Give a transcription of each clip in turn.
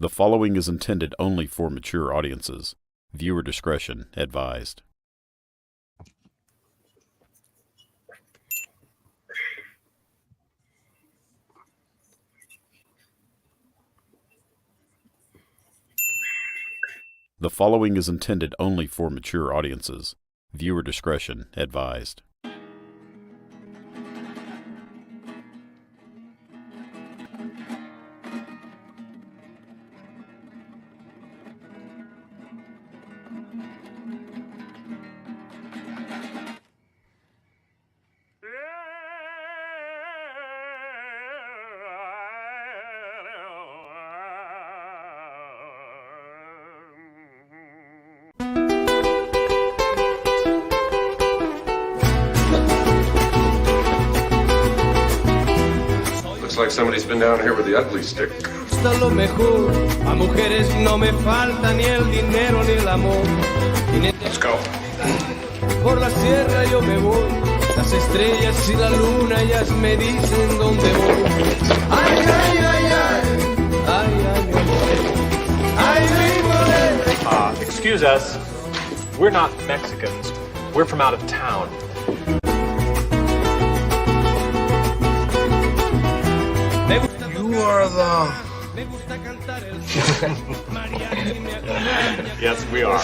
The following is intended only for mature audiences. Viewer discretion advised. The following is intended only for mature audiences. Viewer discretion advised. Looks like somebody's been down here with the ugly stick. Lo mejor, a mujeres no me falta ni el dinero ni el amor. Let's go. Por la sierra yo me voy, las estrellas y la luna ellas me dicen dónde voy. Ay, ay, ay, ay, ay, ay, mi amor. Ay, mi amor. Excuse us, we're not Mexicans. We're from out of town. You are the... Yes, we are.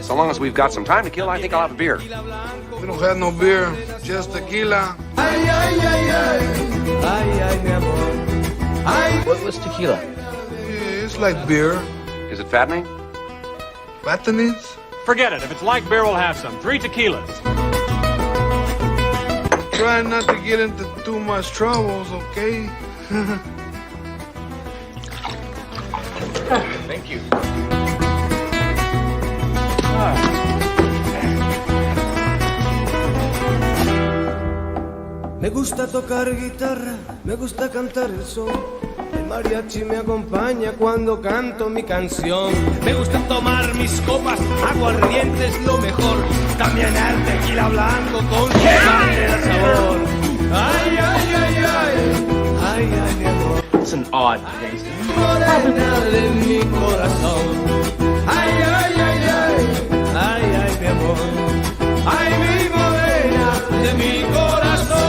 So long as we've got some time to kill, I think I'll have a beer. We don't have no beer, just tequila. What was tequila? Yeah, it's like beer. Is it fattening? Bethany's? Forget it. If it's like beer, we'll have some. 3 tequilas. Try not to get into too much troubles, okay? Thank you. Me gusta tocar guitarra, me gusta cantar el son. El mariachi me acompaña cuando canto mi canción. Me gusta tomar mis copas, aguardiente es lo mejor. También el tequila blanco con su sangre de sabor. Ay, ay, ay, ay, ay, ay, mi amor. It's an odd taste. Morena de mi corazón. Ay, ay, ay, ay, ay, ay, mi amor. Ay, mi morena de mi corazón.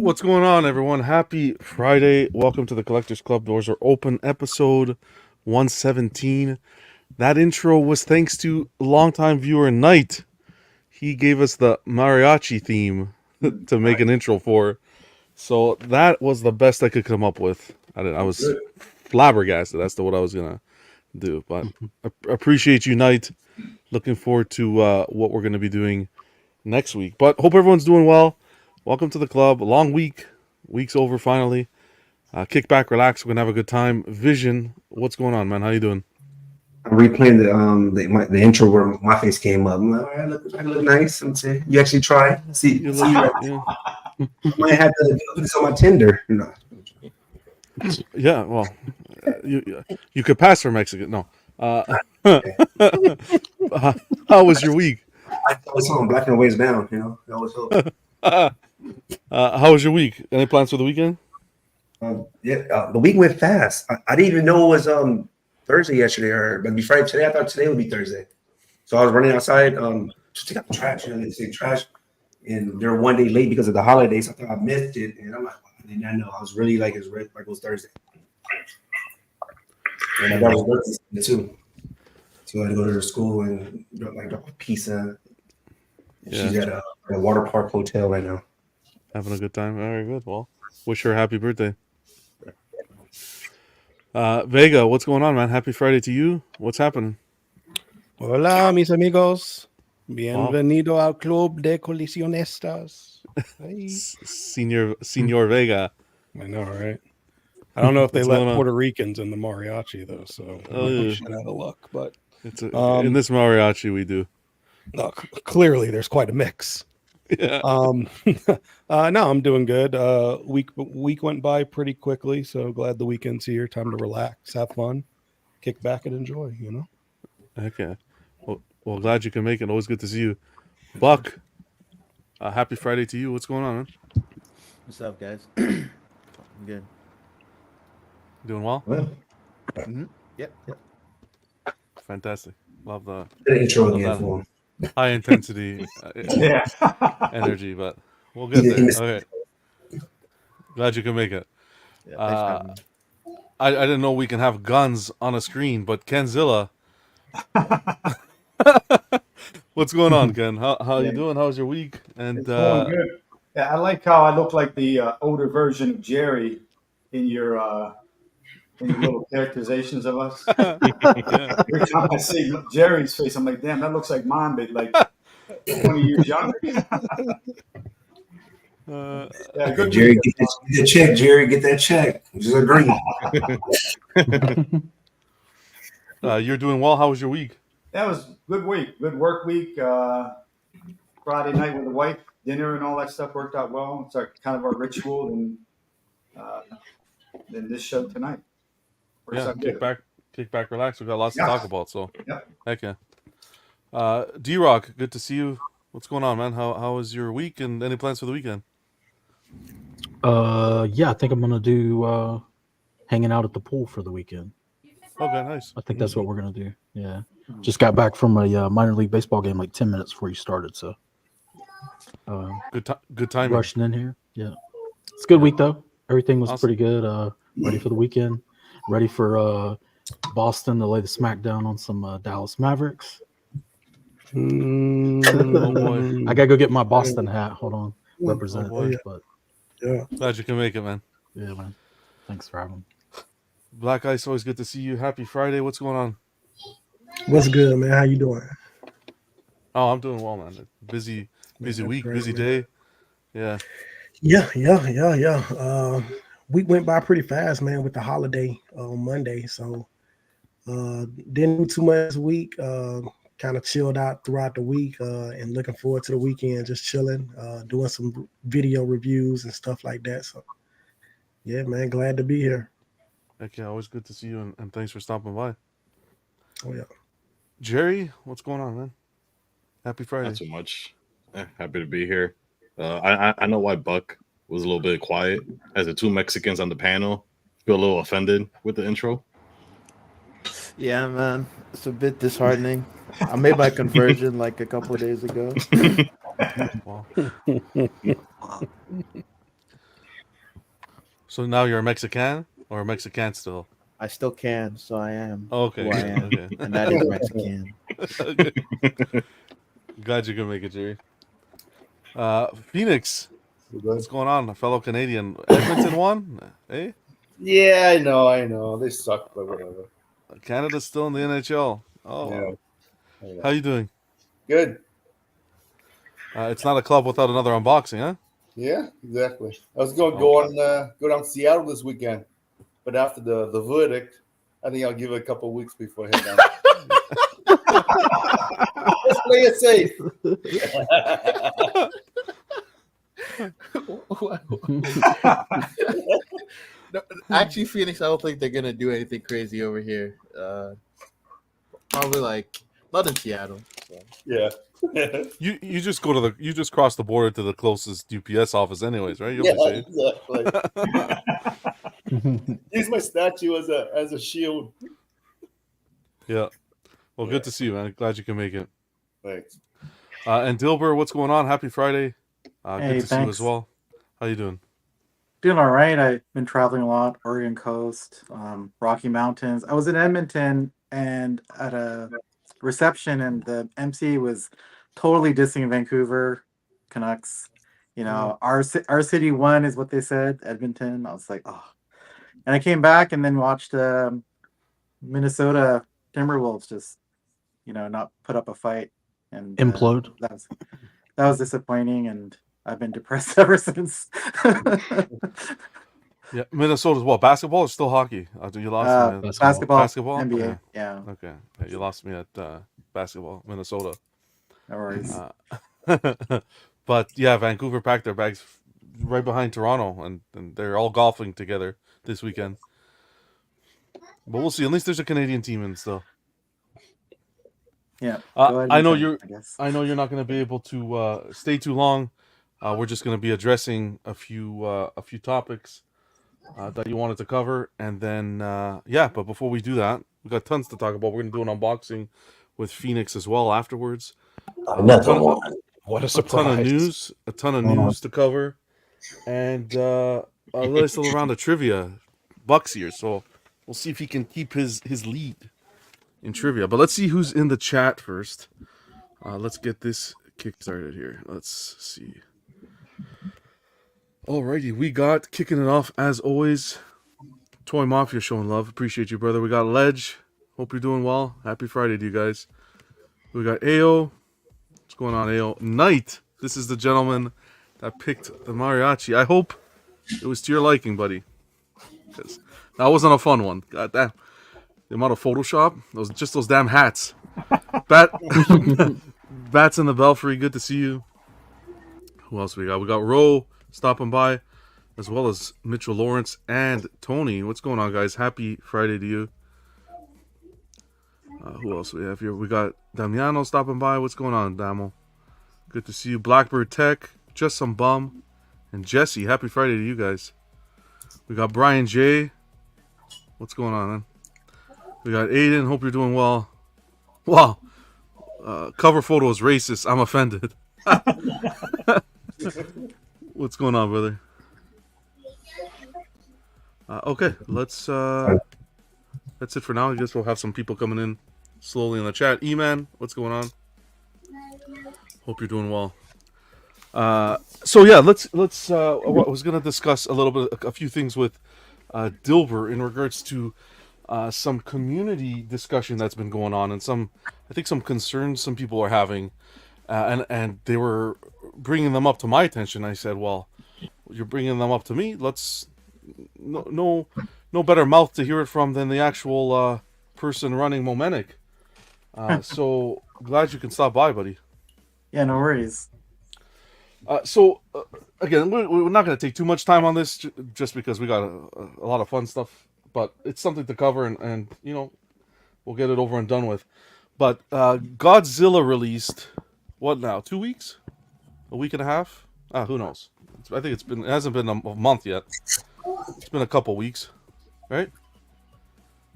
What's going on, everyone? Happy Friday. Welcome to the Collectors Club. Doors are open. Episode 117. That intro was thanks to longtime viewer Knight. He gave us the Mariachi theme to make an intro for. So that was the best I could come up with. I was flabbergasted as to what I was going to do. But I appreciate you, Knight. Looking forward to what we're going to be doing next week. But hope everyone's doing well. Welcome to the club. A long week. Week's over finally. Kick back, relax. We're gonna have a good time. Vision, what's going on, man? How you doing? I'm replaying the intro where my face came up. I'm like, all right, I look nice. I'm saying you actually try. See, Yeah. might have to put this on my Tinder. No. Yeah, well, you could pass for Mexican. No. How was your week? I thought something black and ways down. You know, that was hope. How was your week? Any plans for the weekend? The week went fast. I didn't even know it was Thursday yesterday, but be Friday today. I thought today would be Thursday, so I was running outside to take out the trash. You know, they say trash, and they're one day late because of the holidays. So I thought I missed it, and I'm like, I did not know. I was really like it was Thursday, and I was working too. So I had to go to her school and drop a pizza. Yeah. She's at a water park hotel right now. Having a good time. Very good. Well, wish her a happy birthday. Vega, what's going on, man? Happy Friday to you. What's happening? Hola, mis amigos. Bienvenido al Club de Colisionistas. Hey. Senor Vega. I know, right? I don't know if they What's let going on? Puerto Ricans in the mariachi, though, so I should have a look. But It's in this mariachi we do. no, clearly there's quite a mix. Yeah. No, I'm doing good. Week went by pretty quickly, so glad the weekend's here. Time to relax, have fun. kick back and enjoy. Okay. Well, glad you can make it. Always good to see you. Buck, happy Friday to you. What's going on, man? What's up, guys? I'm good. Doing well? Mm-hmm. Yep. Fantastic. Love the intro again for him. high intensity energy, but we'll get there. Okay. Glad you can make it. Yeah, thanks for having me. I didn't know we can have guns on a screen, but Kenzilla. What's going on, Ken? How you doing? How's your week? And It's going good. Yeah, I like how I look like the older version of Jerry in your little characterizations of us. Every time I see Jerry's face, I'm like, damn, that looks like mine, but like 20 years younger. Yeah, good Jerry, week. get that check. Jerry, get that check. Just agree. You're doing well. How was your week? That was good week, good work week. Friday night with the wife, dinner and all that stuff worked out well. It's like kind of our ritual, and then this show tonight. Works out good. kick back, relax. We've got lots to talk about. So, Yep. heck yeah. D-Rock, good to see you. What's going on, man? How was your week, and any plans for the weekend? Yeah, I think I'm gonna do hanging out at the pool for the weekend. Okay, nice. I think that's what we're gonna do. Yeah, just got back from a minor league baseball game like 10 minutes before you started, so good time. Rushing in here. Yeah, it's a good week though. Everything was Awesome. pretty good. Ready for the weekend. Ready for Boston to lay the smackdown on some Dallas Mavericks. Oh boy. I gotta go get my Boston hat. Hold on, represent. boy. But Yeah. Glad you can make it, man. yeah, man. Thanks for having me. Black Ice, always good to see you. Happy Friday. What's going on? What's good, man? How you doing? Oh, I'm doing well, man. Busy week, great, busy man. day. Yeah. Yeah. Week went by pretty fast, man, with the holiday on Monday. So didn't do too much this week. Kind of chilled out throughout the week and looking forward to the weekend, just chilling, doing some video reviews and stuff like that. So yeah, man, glad to be here. Heck yeah, always good to see you, and thanks for stopping by. Oh yeah. Jerry, what's going on, man? Happy Friday. Not too much. Happy to be here. I know why Buck was a little bit quiet. As the two Mexicans on the panel, feel a little offended with the intro. Yeah, man, it's a bit disheartening. I made my conversion like a couple of days ago. Wow. So now you're a Mexican or a Mexican still? I still can, so I am. Okay. Who I am, Okay. and that is Mexican. Okay. Glad you can make it, Jerry. Phoenix, what's going on? A fellow Canadian. Edmonton won? Hey? Yeah, I know. They suck, but whatever. Canada's still in the NHL. Oh. Yeah. How you doing? Good. It's not a club without another unboxing, huh? Yeah, exactly. I was going to go down to Seattle this weekend, but after the verdict, I think I'll give it a couple of weeks before I head down. Let's play it safe. No, actually, Phoenix, I don't think they're gonna do anything crazy over here. Probably like not in Seattle. So. Yeah. You just you just cross the border to the closest UPS office, anyways, right? You'll Yeah, be safe. exactly. Use my statue as a shield. Yeah. Well, good to see you, man. Glad you can make it. Thanks. And Dilber, what's going on? Happy Friday. Hey, Good to see you thanks. as well. How you doing? Doing all right. I've been traveling a lot, Oregon coast, Rocky Mountains. I was in Edmonton and at a reception, and the MC was totally dissing Vancouver Canucks. You know, our city won is what they said, Edmonton. I was like, oh. And I came back and then watched Minnesota Timberwolves just, not put up a fight and Implode. That was disappointing, and I've been depressed ever since. Yeah, Minnesota's what? Basketball or still hockey? You lost me. Basketball, NBA. Yeah. Okay. Yeah, you lost me at basketball, Minnesota. No worries. But yeah, Vancouver packed their bags right behind Toronto, and they're all golfing together this weekend. But we'll see. At least there's a Canadian team in still. Yeah. I know you're not going to be able to stay too long. We're just going to be addressing a few topics that you wanted to cover, and then But before we do that, we got tons to talk about. We're going to do an unboxing with Phoenix as well afterwards. Another one. What a A surprise! ton of news to cover, and a nice little round of trivia. Buck's here, so we'll see if he can keep his lead in trivia. But let's see who's in the chat first. Let's get this kick started here. Let's see. Alrighty, we got kicking it off as always. Toy Mafia showing love. Appreciate you, brother. We got Ledge. Hope you're doing well. Happy Friday to you guys. We got Ao. What's going on, Ao? Knight. This is the gentleman that picked the mariachi. I hope it was to your liking, buddy. Because that wasn't a fun one. God damn. The amount of Photoshop. Those damn hats. Bats in the Belfry. Good to see you. Who else we got? We got Ro stopping by, as well as Mitchell Lawrence and Tony. What's going on, guys? Happy Friday to you. Who else we have here? We got Damiano stopping by. What's going on, Damo? Good to see you. Blackbird Tech, Just Some Bum, and Jesse. Happy Friday to you guys. We got Brian J. What's going on, man? We got Aiden. Hope you're doing well. Wow. Cover photo is racist. I'm offended. What's going on, brother? Okay, that's it for now. I guess we'll have some people coming in slowly in the chat. E-Man, what's going on? Hope you're doing well. So yeah, let's. I was gonna discuss a few things with Dilber in regards to some community discussion that's been going on, and I think some concerns some people are having, and they were bringing them up to my attention. I said, well, you're bringing them up to me. Let's no better mouth to hear it from than the actual person running Momentic. So glad you can stop by, buddy. Yeah, no worries. Again, we're not going to take too much time on this, just because we got a lot of fun stuff. But it's something to cover, and we'll get it over and done with. But Godzilla released what now? 2 weeks? A week and a half? Who knows? I think it hasn't been a month yet. It's been a couple weeks, right?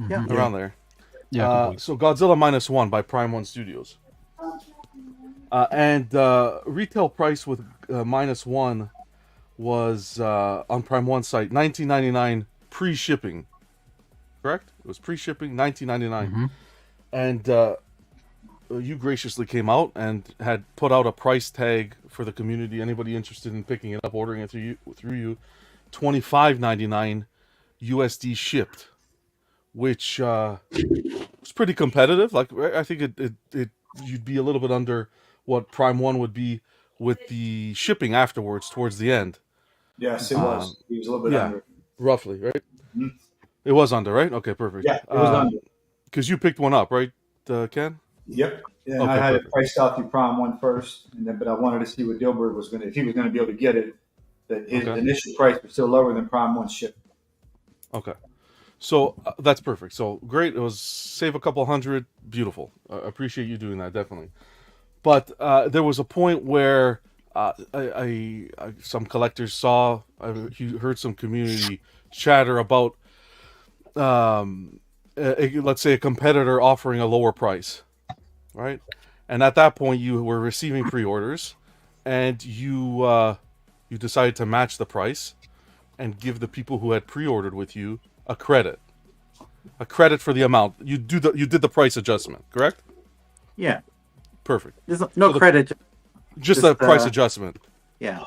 Yeah, around there. Yeah. So Godzilla -1 by Prime One Studios, and retail price with -1 was on Prime One site $19.99 pre-shipping. Correct? It was pre-shipping $19.99, and you graciously came out and had put out a price tag for the community. Anybody interested in picking it up, ordering it through you, $25.99 USD shipped, which was pretty competitive. Like, I think it you'd be a little bit under what Prime One would be with the shipping afterwards towards the end. Yes, it was. He was a little bit under. Roughly, right? Mm-hmm. It was under, right? Okay, perfect. Yeah, it was under. Because you picked one up, right, Ken? Yep. Yeah, Okay, I had perfect. it priced out through Prime One first, but I wanted to see what Dilbert was if he was going to be able to get it. That his initial price was still lower than Prime One ship. Okay, so that's perfect. So great. It was save a couple hundred. Beautiful. I appreciate you doing that, definitely. But there was a point where some collectors saw, heard some community chatter about, let's say, a competitor offering a lower price, right? And at that point, you were receiving pre-orders, and you decided to match the price and give the people who had pre-ordered with you a credit for the amount. You did the price adjustment, correct? Yeah. Perfect. There's no credit. Just a price adjustment. Yeah.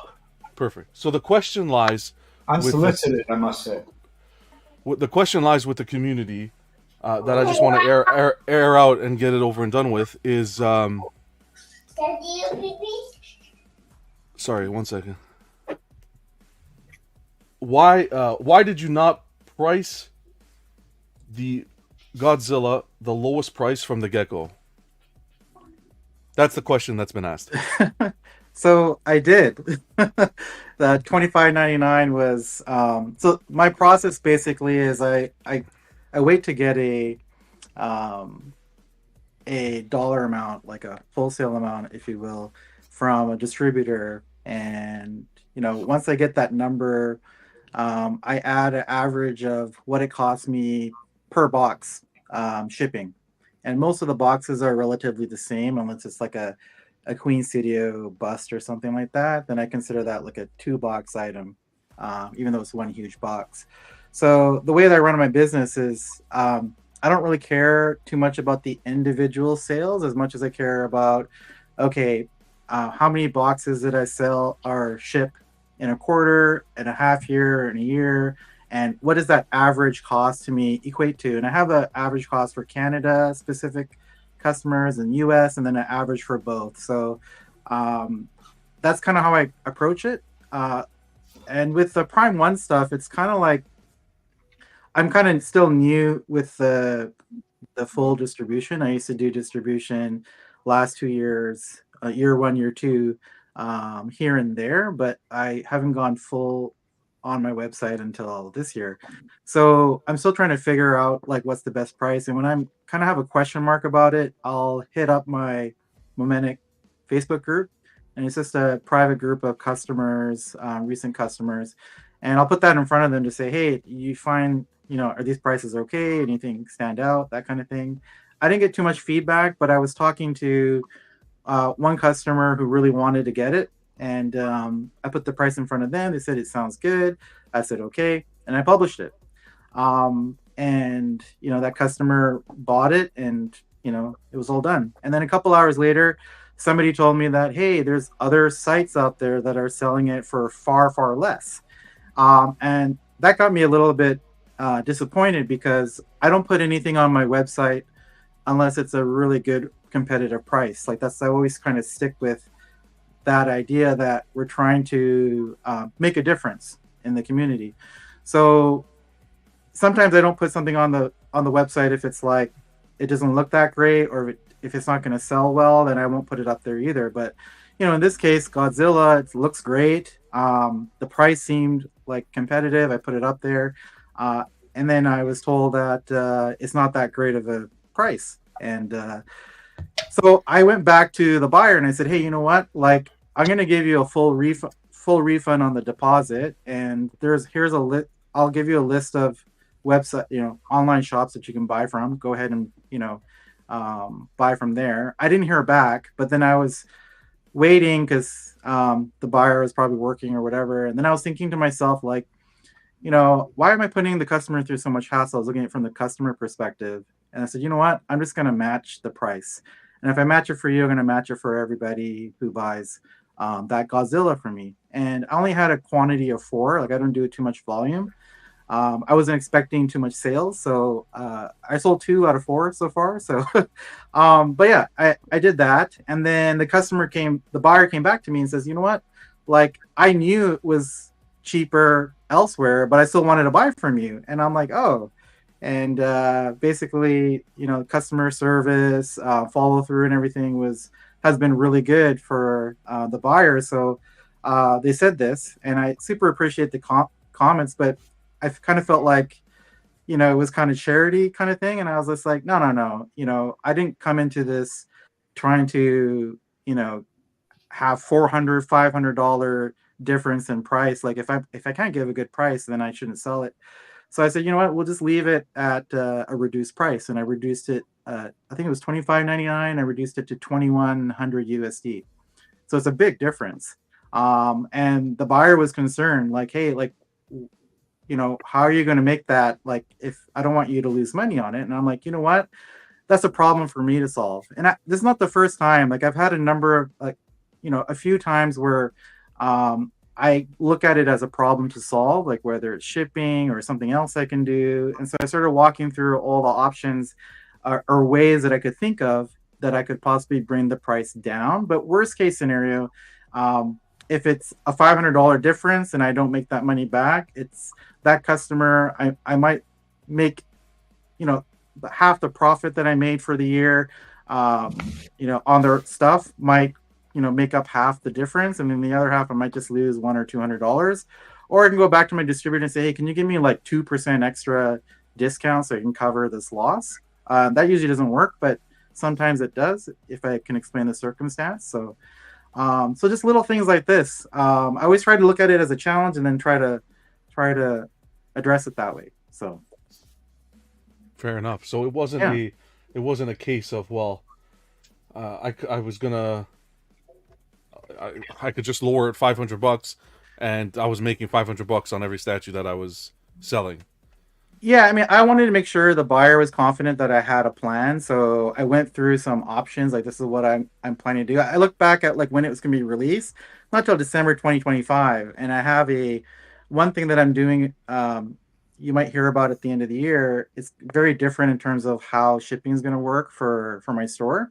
Perfect. So the question lies unsolicited, I must say. The question lies with the community that I just want to air out and get it over and done with is. Sorry, 1 second. Why did you not price the Godzilla the lowest price from the get-go? That's the question that's been asked. So I did. The $25.99 was so my process basically is I I wait to get a dollar amount, like a wholesale amount, if you will, from a distributor. And, once I get that number, I add an average of what it costs me per box shipping. And most of the boxes are relatively the same, unless it's like a Queen Studio bust or something like that. Then I consider that like a 2-box item, even though it's one huge box. So the way that I run my business is I don't really care too much about the individual sales as much as I care about, okay, how many boxes did I sell or ship in a quarter, in a half year, in a year, and what does that average cost to me equate to? And I have an average cost for Canada specific customers and US, and then an average for both. So that's kind of how I approach it. And with the Prime 1 stuff, it's kind of like I'm kind of still new with the full distribution. I used to do distribution last 2 years, year 1, year 2, here and there, but I haven't gone full on my website until this year. So I'm still trying to figure out like what's the best price. And when I'm kind of have a question mark about it, I'll hit up my Momentic Facebook group, and it's just a private group of customers, recent customers, and I'll put that in front of them to say, hey, you find, are these prices okay? Anything stand out? That kind of thing. I didn't get too much feedback, but I was talking to one customer who really wanted to get it, and I put the price in front of them. They said it sounds good. I said okay, and I published it. And that customer bought it, and it was all done. And then a couple hours later, somebody told me that, hey, there's other sites out there that are selling it for far, far less. And that got me a little bit disappointed, because I don't put anything on my website unless it's a really good competitive price. Like I always kind of stick with that idea that we're trying to make a difference in the community. So sometimes I don't put something on the website if it's like it doesn't look that great, or if it's not going to sell well, then I won't put it up there either. But in this case, Godzilla, it looks great. The price seemed like competitive. I put it up there, and then I was told that it's not that great of a price. And so I went back to the buyer and I said, hey, you know what? Like, I'm going to give you a full refund on the deposit, and I'll give you a list of website, online shops that you can buy from. Go ahead and buy from there. I didn't hear back, but then I was waiting because the buyer was probably working or whatever. And then I was thinking to myself, like, why am I putting the customer through so much hassle? I was looking at it from the customer perspective. And I said, you know what? I'm just going to match the price. And if I match it for you, I'm going to match it for everybody who buys that Godzilla from me. And I only had a quantity of 4. Like, I don't do it too much volume. I wasn't expecting too much sales. So I sold 2 out of 4 so far. So, but yeah, I did that. And then the buyer came back to me and says, you know what? Like, I knew it was cheaper elsewhere, but I still wanted to buy from you. And I'm like, oh. And basically, customer service, follow through and everything has been really good for the buyer. So they said this, and I super appreciate the comments, but I kind of felt like, it was kind of charity kind of thing. And I was just like, no. I didn't come into this trying to, have $400, $500 difference in price. Like, if I can't give a good price, then I shouldn't sell it. So I said, you know what, we'll just leave it at a reduced price. And I reduced it, I think it was $25.99. I reduced it to $2,100 USD. So it's a big difference. And the buyer was concerned, like, hey, like, how are you going to make that? Like, if I don't want you to lose money on it. And I'm like, you know what, that's a problem for me to solve. And this is not the first time. Like, I've had a number of, like, a few times where I look at it as a problem to solve, like whether it's shipping or something else I can do. And so I started walking through all the options or ways that I could think of that I could possibly bring the price down. But worst case scenario, if it's a $500 difference and I don't make that money back, it's that customer, I might make, half the profit that I made for the year, on their stuff might, make up half the difference. And then the other half, I might just lose $100 or $200. Or I can go back to my distributor and say, hey, can you give me like 2% extra discount so you can cover this loss. That usually doesn't work, but sometimes it does if I can explain the circumstance. So so just little things like this. I always try to look at it as a challenge and then try to address it that way. So fair enough. So it wasn't a case of, well, I was gonna I could just lower it $500 and I was making $500 on every statue that I was selling. yeah, I mean, I wanted to make sure the buyer was confident that I had a plan. So I went through some options, like this is what I'm planning to do. I looked back at like when it was gonna be released, not till December 2025. And I have one thing that I'm doing, you might hear about at the end of the year. It's very different in terms of how shipping is gonna work for my store.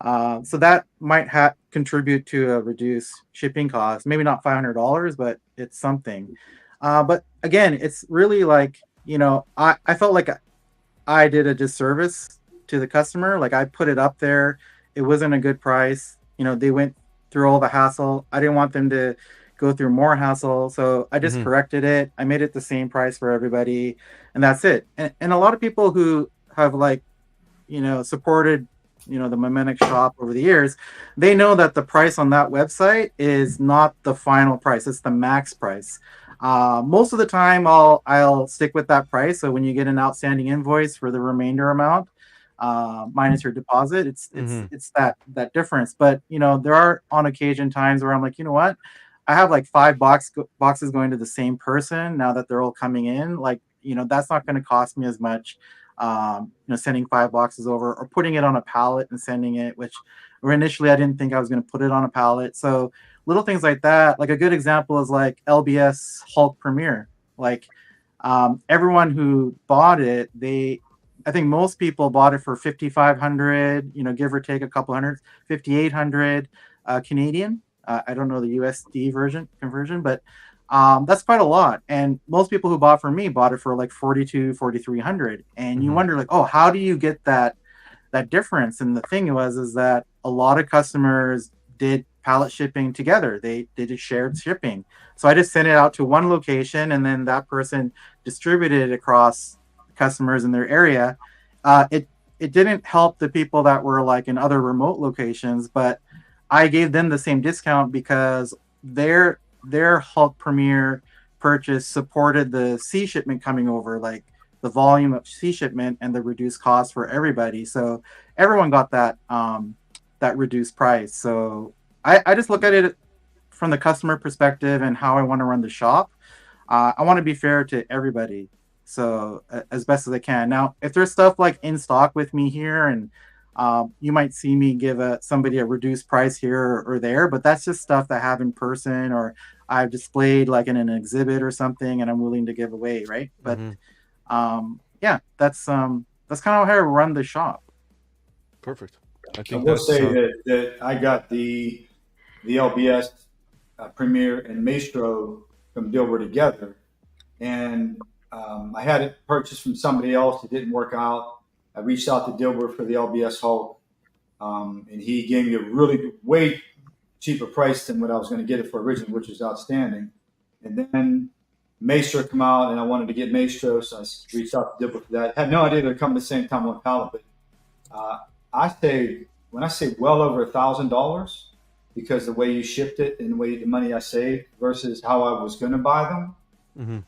So that might contribute to a reduced shipping cost. Maybe not $500, but it's something. But again, it's really like, I felt like I did a disservice to the customer. Like I put it up there. It wasn't a good price. They went through all the hassle. I didn't want them to go through more hassle. So I just corrected it. I made it the same price for everybody. And that's it. And a lot of people who have supported the Memetic shop over the years, they know that the price on that website is not the final price. It's the max price. Most of the time I'll stick with that price. So when you get an outstanding invoice for the remainder amount, minus your deposit, it's that difference. But there are on occasion times where I'm like, you know what? I have like 5 boxes going to the same person now that they're all coming in. Like, that's not going to cost me as much. Sending 5 boxes over or putting it on a pallet and sending it, or initially I didn't think I was going to put it on a pallet. So little things like that. Like a good example is like LBS Hulk Premiere. Like everyone who bought it, I think most people bought it for $5,500, give or take a couple hundred, 5,800 Canadian. I don't know the USD conversion, but that's quite a lot. And most people who bought from me bought it for like 4,300. And you wonder like, oh, how do you get that difference? And the thing is that a lot of customers did pallet shipping together. They did a shared shipping. So I just sent it out to one location and then that person distributed it across customers in their area. It didn't help the people that were like in other remote locations, but I gave them the same discount because their Hulk Premiere purchase supported the sea shipment coming over, like the volume of sea shipment and the reduced cost for everybody. So everyone got that reduced price. So I just look at it from the customer perspective and how I want to run the shop. I want to be fair to everybody. So as best as I can. Now, if there's stuff like in stock with me here and you might see me give somebody a reduced price here or there, but that's just stuff that I have in person or I've displayed like in an exhibit or something and I'm willing to give away, right? But that's kind of how I run the shop. Perfect. I will say that I got the LBS Premiere and Maestro from Dilbert together, and I had it purchased from somebody else. It didn't work out. I reached out to Dilbert for the LBS Hulk, and he gave me a really way cheaper price than what I was going to get it for originally, which was outstanding. And then Maestro come out, and I wanted to get Maestro, so I reached out to Dilbert for that. I had no idea they'd come at the same time on pallet, but when I say well over $1,000, because the way you shipped it and the money I saved versus how I was going to buy them,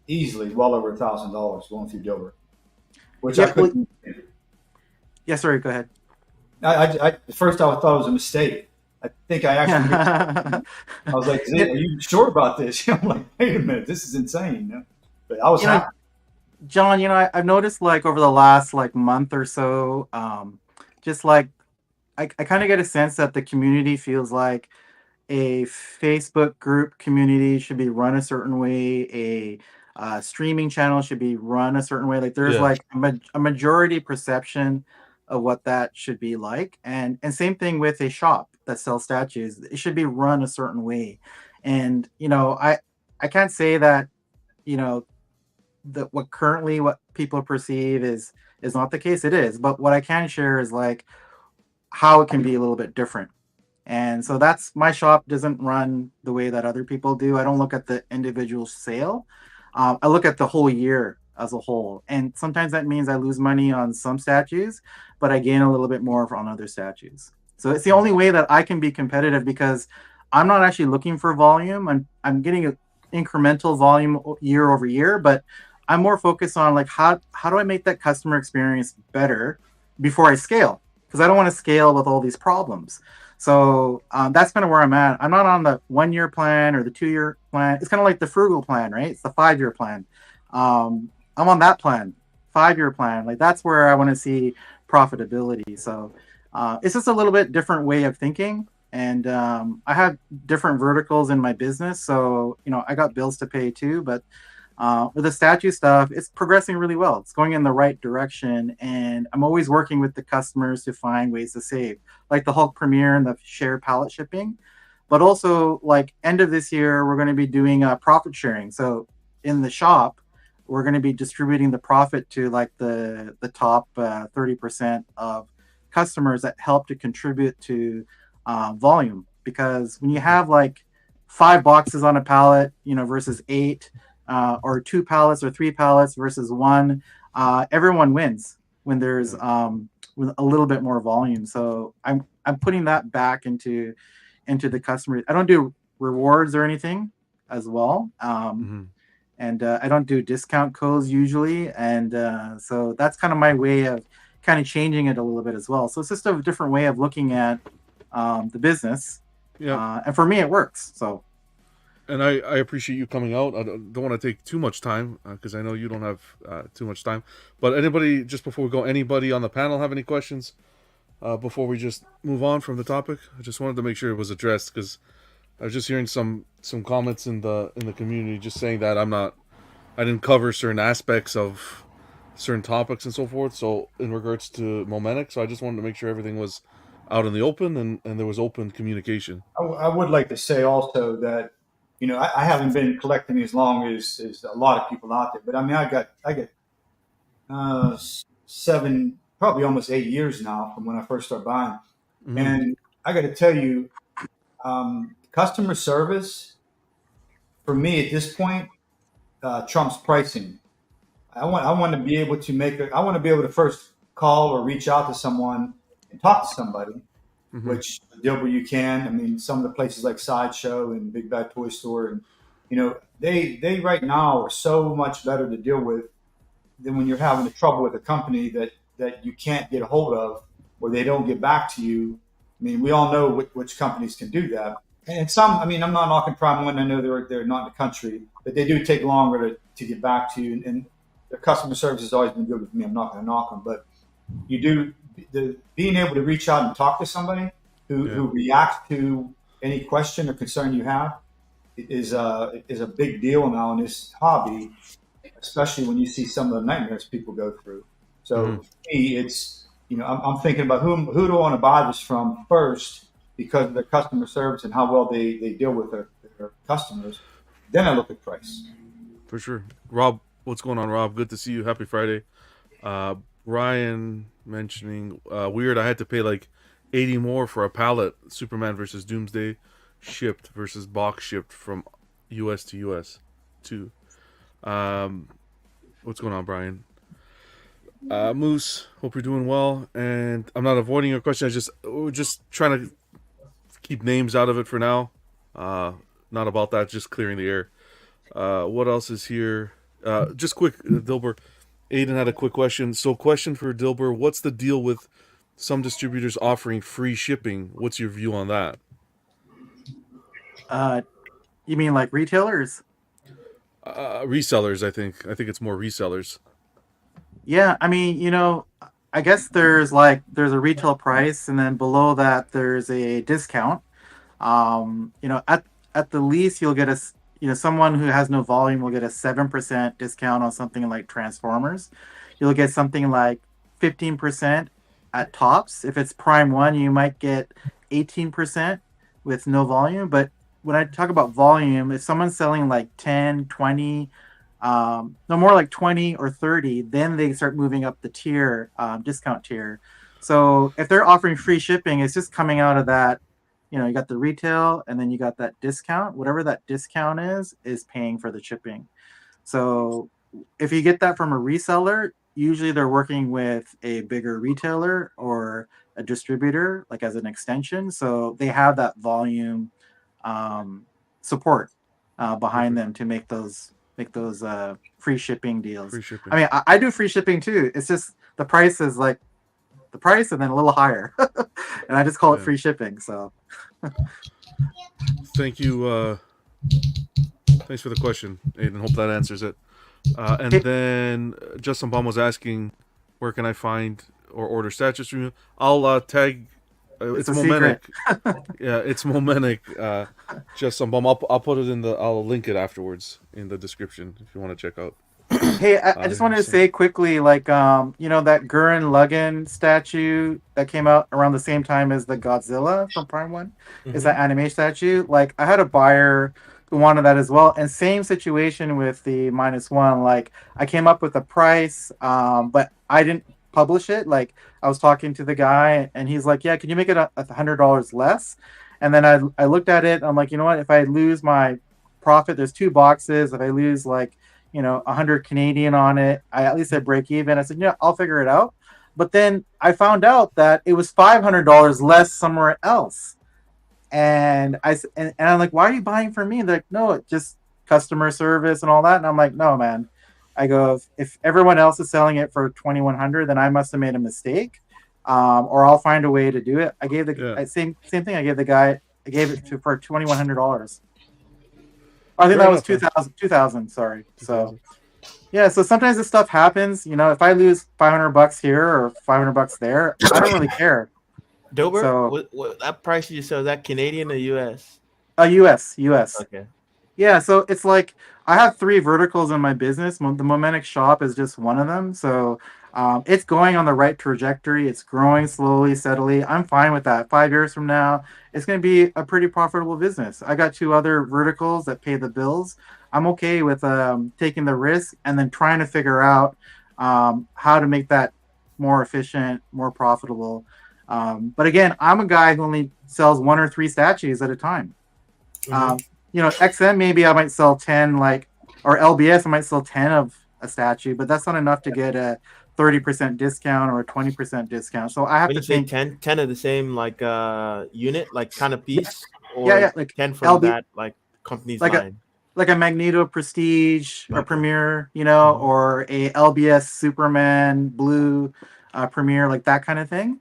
easily well over $1,000 going through Dilbert. Which I couldn't. Yeah, sorry, go ahead. At first I thought it was a mistake. I think I actually I was like, are you sure about this? I'm like, wait a minute, this is insane. But I was happy. John, I've noticed like over the last like month or so, just like I kind of get a sense that the community feels like a Facebook group community should be run a certain way, a streaming channel should be run a certain way. Like there's like a majority perception of what that should be like. And same thing with a shop that sells statues. It should be run a certain way. And, I can't say that, what people perceive is not the case. It is. But what I can share is like how it can be a little bit different. And so that's my shop doesn't run the way that other people do. I don't look at the individual sale. I look at the whole year as a whole. And sometimes that means I lose money on some statues, but I gain a little bit more on other statues. So it's the only way that I can be competitive, because I'm not actually looking for volume. I'm getting an incremental volume year over year, but I'm more focused on like how do I make that customer experience better before I scale, because I don't want to scale with all these problems. So that's kind of where I'm at. I'm not on the 1 year plan or the 2 year plan. It's kind of like the frugal plan, right? It's the 5 year plan. I'm on that plan, 5 year plan. Like that's where I want to see profitability. So it's just a little bit different way of thinking. And I have different verticals in my business. So, I got bills to pay too, but with the statue stuff, it's progressing really well. It's going in the right direction. And I'm always working with the customers to find ways to save, like the Hulk premiere and the shared pallet shipping. But also, like end of this year, we're going to be doing profit sharing. So in the shop, we're going to be distributing the profit to like the top 30% of customers that help to contribute to volume. Because when you have like 5 boxes on a pallet, versus 8, or 2 pallets or 3 pallets versus 1, everyone wins when there's with a little bit more volume. So I'm putting that back into the customer. I don't do rewards or anything as well. And I don't do discount codes usually. And so that's kind of my way of kind of changing it a little bit as well. So it's just a different way of looking at the business. Yeah. And for me, it works. So. And I appreciate you coming out. I don't want to take too much time because I know you don't have too much time. But anybody, just before we go, anybody on the panel have any questions before we just move on from the topic? I just wanted to make sure it was addressed because I was just hearing some comments in the community just saying that I didn't cover certain aspects of certain topics and so forth. So in regards to Momentic, so I just wanted to make sure everything was out in the open and there was open communication. I would like to say also that, I haven't been collecting as long as a lot of people out there, but I mean, I got 7, probably almost 8 years now from when I first started buying. Mm-hmm. And I got to tell you, customer service for me at this point trumps pricing. I want to be able to I want to be able to first call or reach out to someone and talk to somebody. Mm-hmm. Which Dilbert you can. I mean, some of the places like Sideshow and Big Bad Toy Store, and they right now are so much better to deal with than when you're having the trouble with a company that you can't get a hold of, or they don't get back to you. I mean, we all know which companies can do that, and some. I mean, I'm not knocking Prime One. I know they're not in the country, but they do take longer to get back to you, and their customer service has always been good with me. I'm not going to knock them, but you do. Being able to reach out and talk to somebody who reacts to any question or concern you have is a big deal now in this hobby, especially when you see some of the nightmares people go through. So for me, it's I'm thinking about who do I want to buy this from first because of their customer service and how well they deal with their customers. Then I look at price. For sure. Rob, what's going on, Rob? Good to see you. Happy Friday. Brian mentioning weird. I had to pay like 80 more for a pallet. Superman versus Doomsday shipped versus box shipped from US to US too. What's going on, Brian? Moose, hope you're doing well. And I'm not avoiding your question. We're just trying to keep names out of it for now. Not about that. Just clearing the air. What else is here? Just quick, Dilbert. Aiden had a quick question. So question for Dilbert, what's the deal with some distributors offering free shipping? What's your view on that? You mean like retailers? Resellers, I think. I think it's more resellers. Yeah, I mean, I guess there's a retail price and then below that there's a discount. At the least you'll get someone who has no volume will get a 7% discount on something like Transformers. You'll get something like 15% at tops. If it's Prime 1, you might get 18% with no volume. But when I talk about volume, if someone's selling like 10, 20, no more like 20 or 30, then they start moving up the tier, discount tier. So if they're offering free shipping, it's just coming out of that. You got the retail and then you got that discount. Whatever that discount is paying for the shipping. So if you get that from a reseller, usually they're working with a bigger retailer or a distributor, like as an extension. So they have that volume support behind them to make those free shipping deals. Free shipping. I mean, I do free shipping too. It's just the price is like the price and then a little higher, and I just call it free shipping. So Thank you. Thanks for the question, Aiden. Hope that answers it. And then Justin Baum was asking, where can I find or order statues from you? I'll tag. It's Momentic. Yeah, it's Momentic. Justin Baum. I'll put it in the. I'll link it afterwards in the description if you want to check out. Hey, I just wanted to say quickly, like, that Gurren Lagann statue that came out around the same time as the Godzilla from Prime One, is that anime statue. Like, I had a buyer who wanted that as well, and same situation with the -1. Like, I came up with a price, but I didn't publish it. Like, I was talking to the guy, and he's like, "Yeah, can you make it $100 less?" And then I looked at it. I'm like, you know what? If I lose my profit, there's 2 boxes. If I lose 100 Canadian on it, I at least I break even. I said, yeah, I'll figure it out. But then I found out that it was $500 less somewhere else. And I'm like, why are you buying from me? They're like, no, it's just customer service and all that. And I'm like, no, man. I go, if everyone else is selling it for $2,100, then I must have made a mistake, or I'll find a way to do it. I gave the same thing. I gave the guy, I gave it for $2,100. I think that was 2000. Sorry. So, yeah. So sometimes this stuff happens. If I lose $500 here or $500 there, I don't really care. Dober, So, what that price you sell, is that Canadian or US? US. Okay. Yeah. So it's like I have 3 verticals in my business. The Momentic shop is just one of them. So it's going on the right trajectory. It's growing slowly, steadily. I'm fine with that. 5 years from now, it's going to be a pretty profitable business. I got 2 other verticals that pay the bills. I'm okay with taking the risk and then trying to figure out how to make that more efficient, more profitable. But again, I'm a guy who only sells 1 or 3 statues at a time. XM, maybe I might sell 10, or LBS, I might sell 10 of a statue, but that's not enough to get a 30% discount or a 20% discount. So I have to think 10 of the same unit, kind of piece, or yeah, like 10 from that company's line. Like a Magneto Prestige or Premier, or a LBS Superman Blue Premier, like that kind of thing.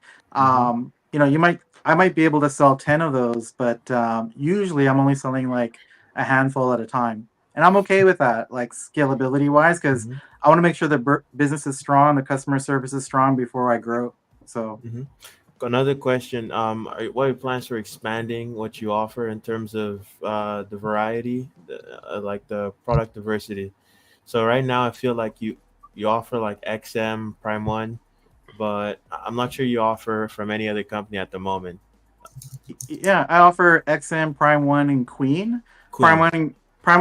I might be able to sell 10 of those, but usually I'm only selling like a handful at a time. And I'm okay with that, like scalability wise, because I want to make sure the business is strong, the customer service is strong before I grow. So another question, what are your plans for expanding what you offer in terms of the variety, like the product diversity? So right now I feel like you offer like XM Prime 1, but I'm not sure you offer from any other company at the moment. Yeah, I offer XM Prime 1 and Queen. Prime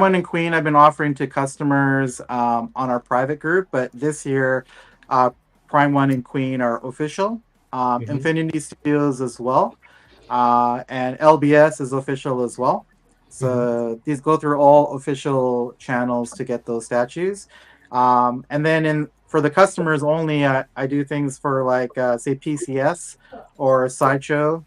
1 and Queen I've been offering to customers on our private group, but this year Prime 1 and Queen are official. Infinity Studios as well, and LBS is official as well. So these go through all official channels to get those statues. And then for the customers only, I do things for say PCS or Sideshow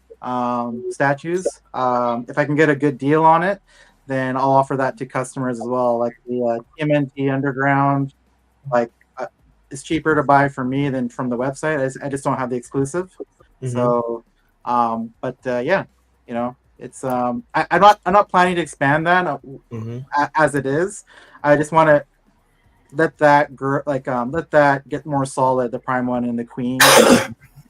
statues. If I can get a good deal on it, then I'll offer that to customers as well. Like the TMNT Underground, it's cheaper to buy from me than from the website. I just don't have the exclusive. So, yeah, it's I'm not planning to expand that as it is. I just want to let that let that get more solid, the Prime 1 and the Queen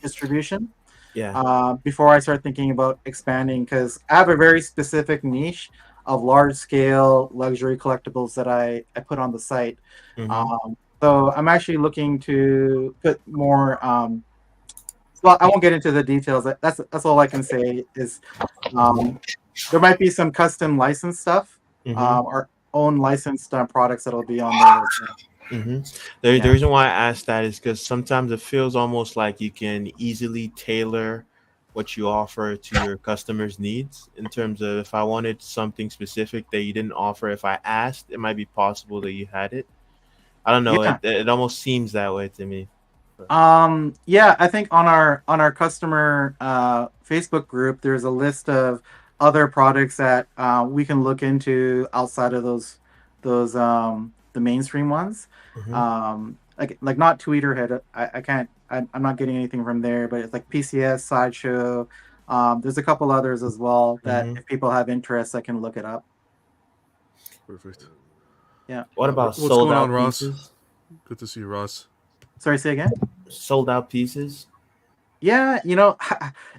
distribution. Yeah. Before I start thinking about expanding, because I have a very specific niche of large scale luxury collectibles that I put on the site. So I'm actually looking to put more. Well, I won't get into the details. That's all I can say is there might be some custom licensed stuff, or own licensed products that'll be on there. The reason why I asked that is because sometimes it feels almost like you can easily tailor what you offer to your customers' needs. In terms of, if I wanted something specific that you didn't offer, if I asked, it might be possible that you had it. I don't know. Yeah. It almost seems that way to me. Yeah, I think on our customer Facebook group, there's a list of other products that we can look into outside of those the mainstream ones. Like not Tweeterhead. I can't. I'm not getting anything from there, but it's like PCS, Sideshow. There's a couple others as well that if people have interest, I can look it up. Perfect. Yeah. What about what's sold going out on, Ross? pieces? Good to see you, Ross. Sorry, say again. Sold out pieces. Yeah,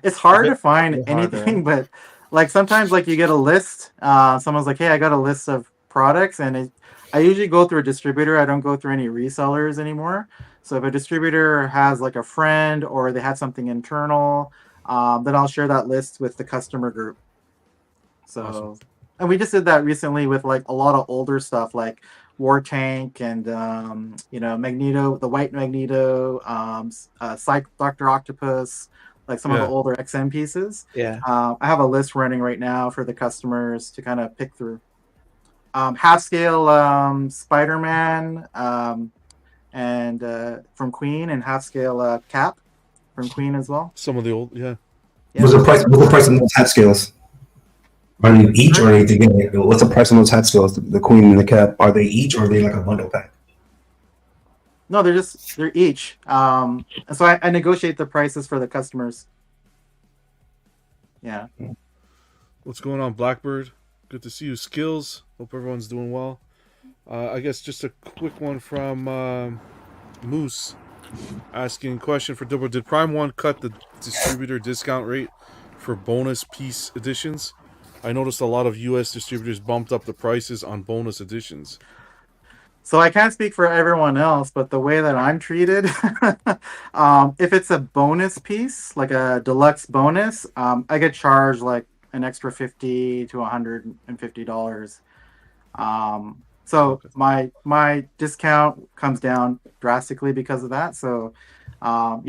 it's hard bit- to find bit harder, anything, right? but like sometimes like you get a list. Someone's like, "Hey, I got a list of products," and I usually go through a distributor. I don't go through any resellers anymore. So if a distributor has like a friend or they had something internal, then I'll share that list with the customer group. So, Awesome. and we just did that recently with like a lot of older stuff like War Tank and Magneto, the White Magneto, Dr. Octopus, like some of the Yeah. older XM pieces. Yeah. I have a list running right now for the customers to kind of pick through. Half scale Spider-Man and from Queen, and half scale Cap from Queen as well. Some of the old, yeah. What's the price of those hat scales? Are they each or are they together? What's the price on those hat scales? The Queen and the Cap, are they each or are they like a bundle pack? No, they're each. And so I negotiate the prices for the customers. Yeah. What's going on, Blackbird? Good to see you. Skills. Hope everyone's doing well. I guess just a quick one from Moose asking question for Dilbert. Did Prime 1 cut the distributor discount rate for bonus piece editions? I noticed a lot of US distributors bumped up the prices on bonus editions. So I can't speak for everyone else, but the way that I'm treated, if it's a bonus piece, like a deluxe bonus, I get charged like an extra $50 to $150. So my discount comes down drastically because of that. So so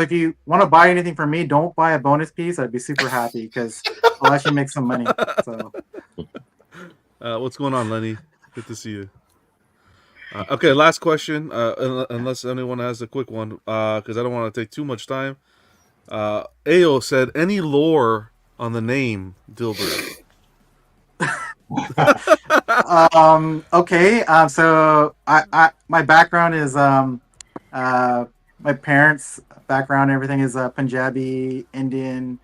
if you want to buy anything from me, don't buy a bonus piece. I'd be super happy because I'll actually make some money. So what's going on, Lenny? Good to see you. Okay, last question. Unless anyone has a quick one, because I don't want to take too much time. Ayo said, "Any lore on the name Dilbert?" Okay. So I my background is my parents' background, everything is Punjabi Indian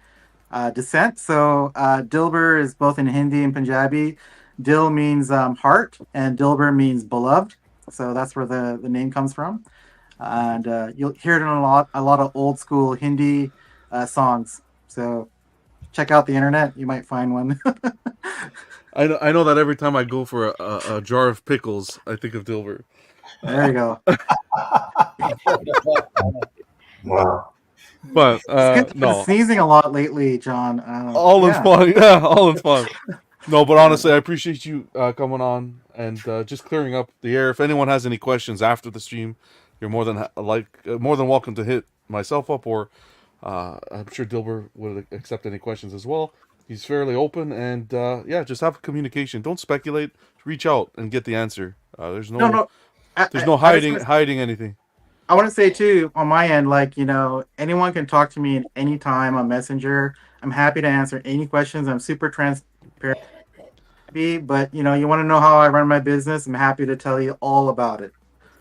descent. So Dilbar is both in Hindi and Punjabi. Dil means heart, and Dilbar means beloved. So that's where the name comes from. And you'll hear it in a lot of old school Hindi songs. So check out the internet; you might find one. I know that every time I go for a jar of pickles, I think of Dilbert. There you go. Wow. But Been no, sneezing a lot lately, John. all in fun. Yeah, all in fun. No, but honestly, I appreciate you coming on and just clearing up the air. If anyone has any questions after the stream, you're more than welcome to hit myself up, or I'm sure Dilbert would accept any questions as well. He's fairly open, and just have communication. Don't speculate. Reach out and get the answer. There's no hiding anything. I want to say too, on my end, like, anyone can talk to me at any time on Messenger. I'm happy to answer any questions. I'm super transparent. But you want to know how I run my business, I'm happy to tell you all about it.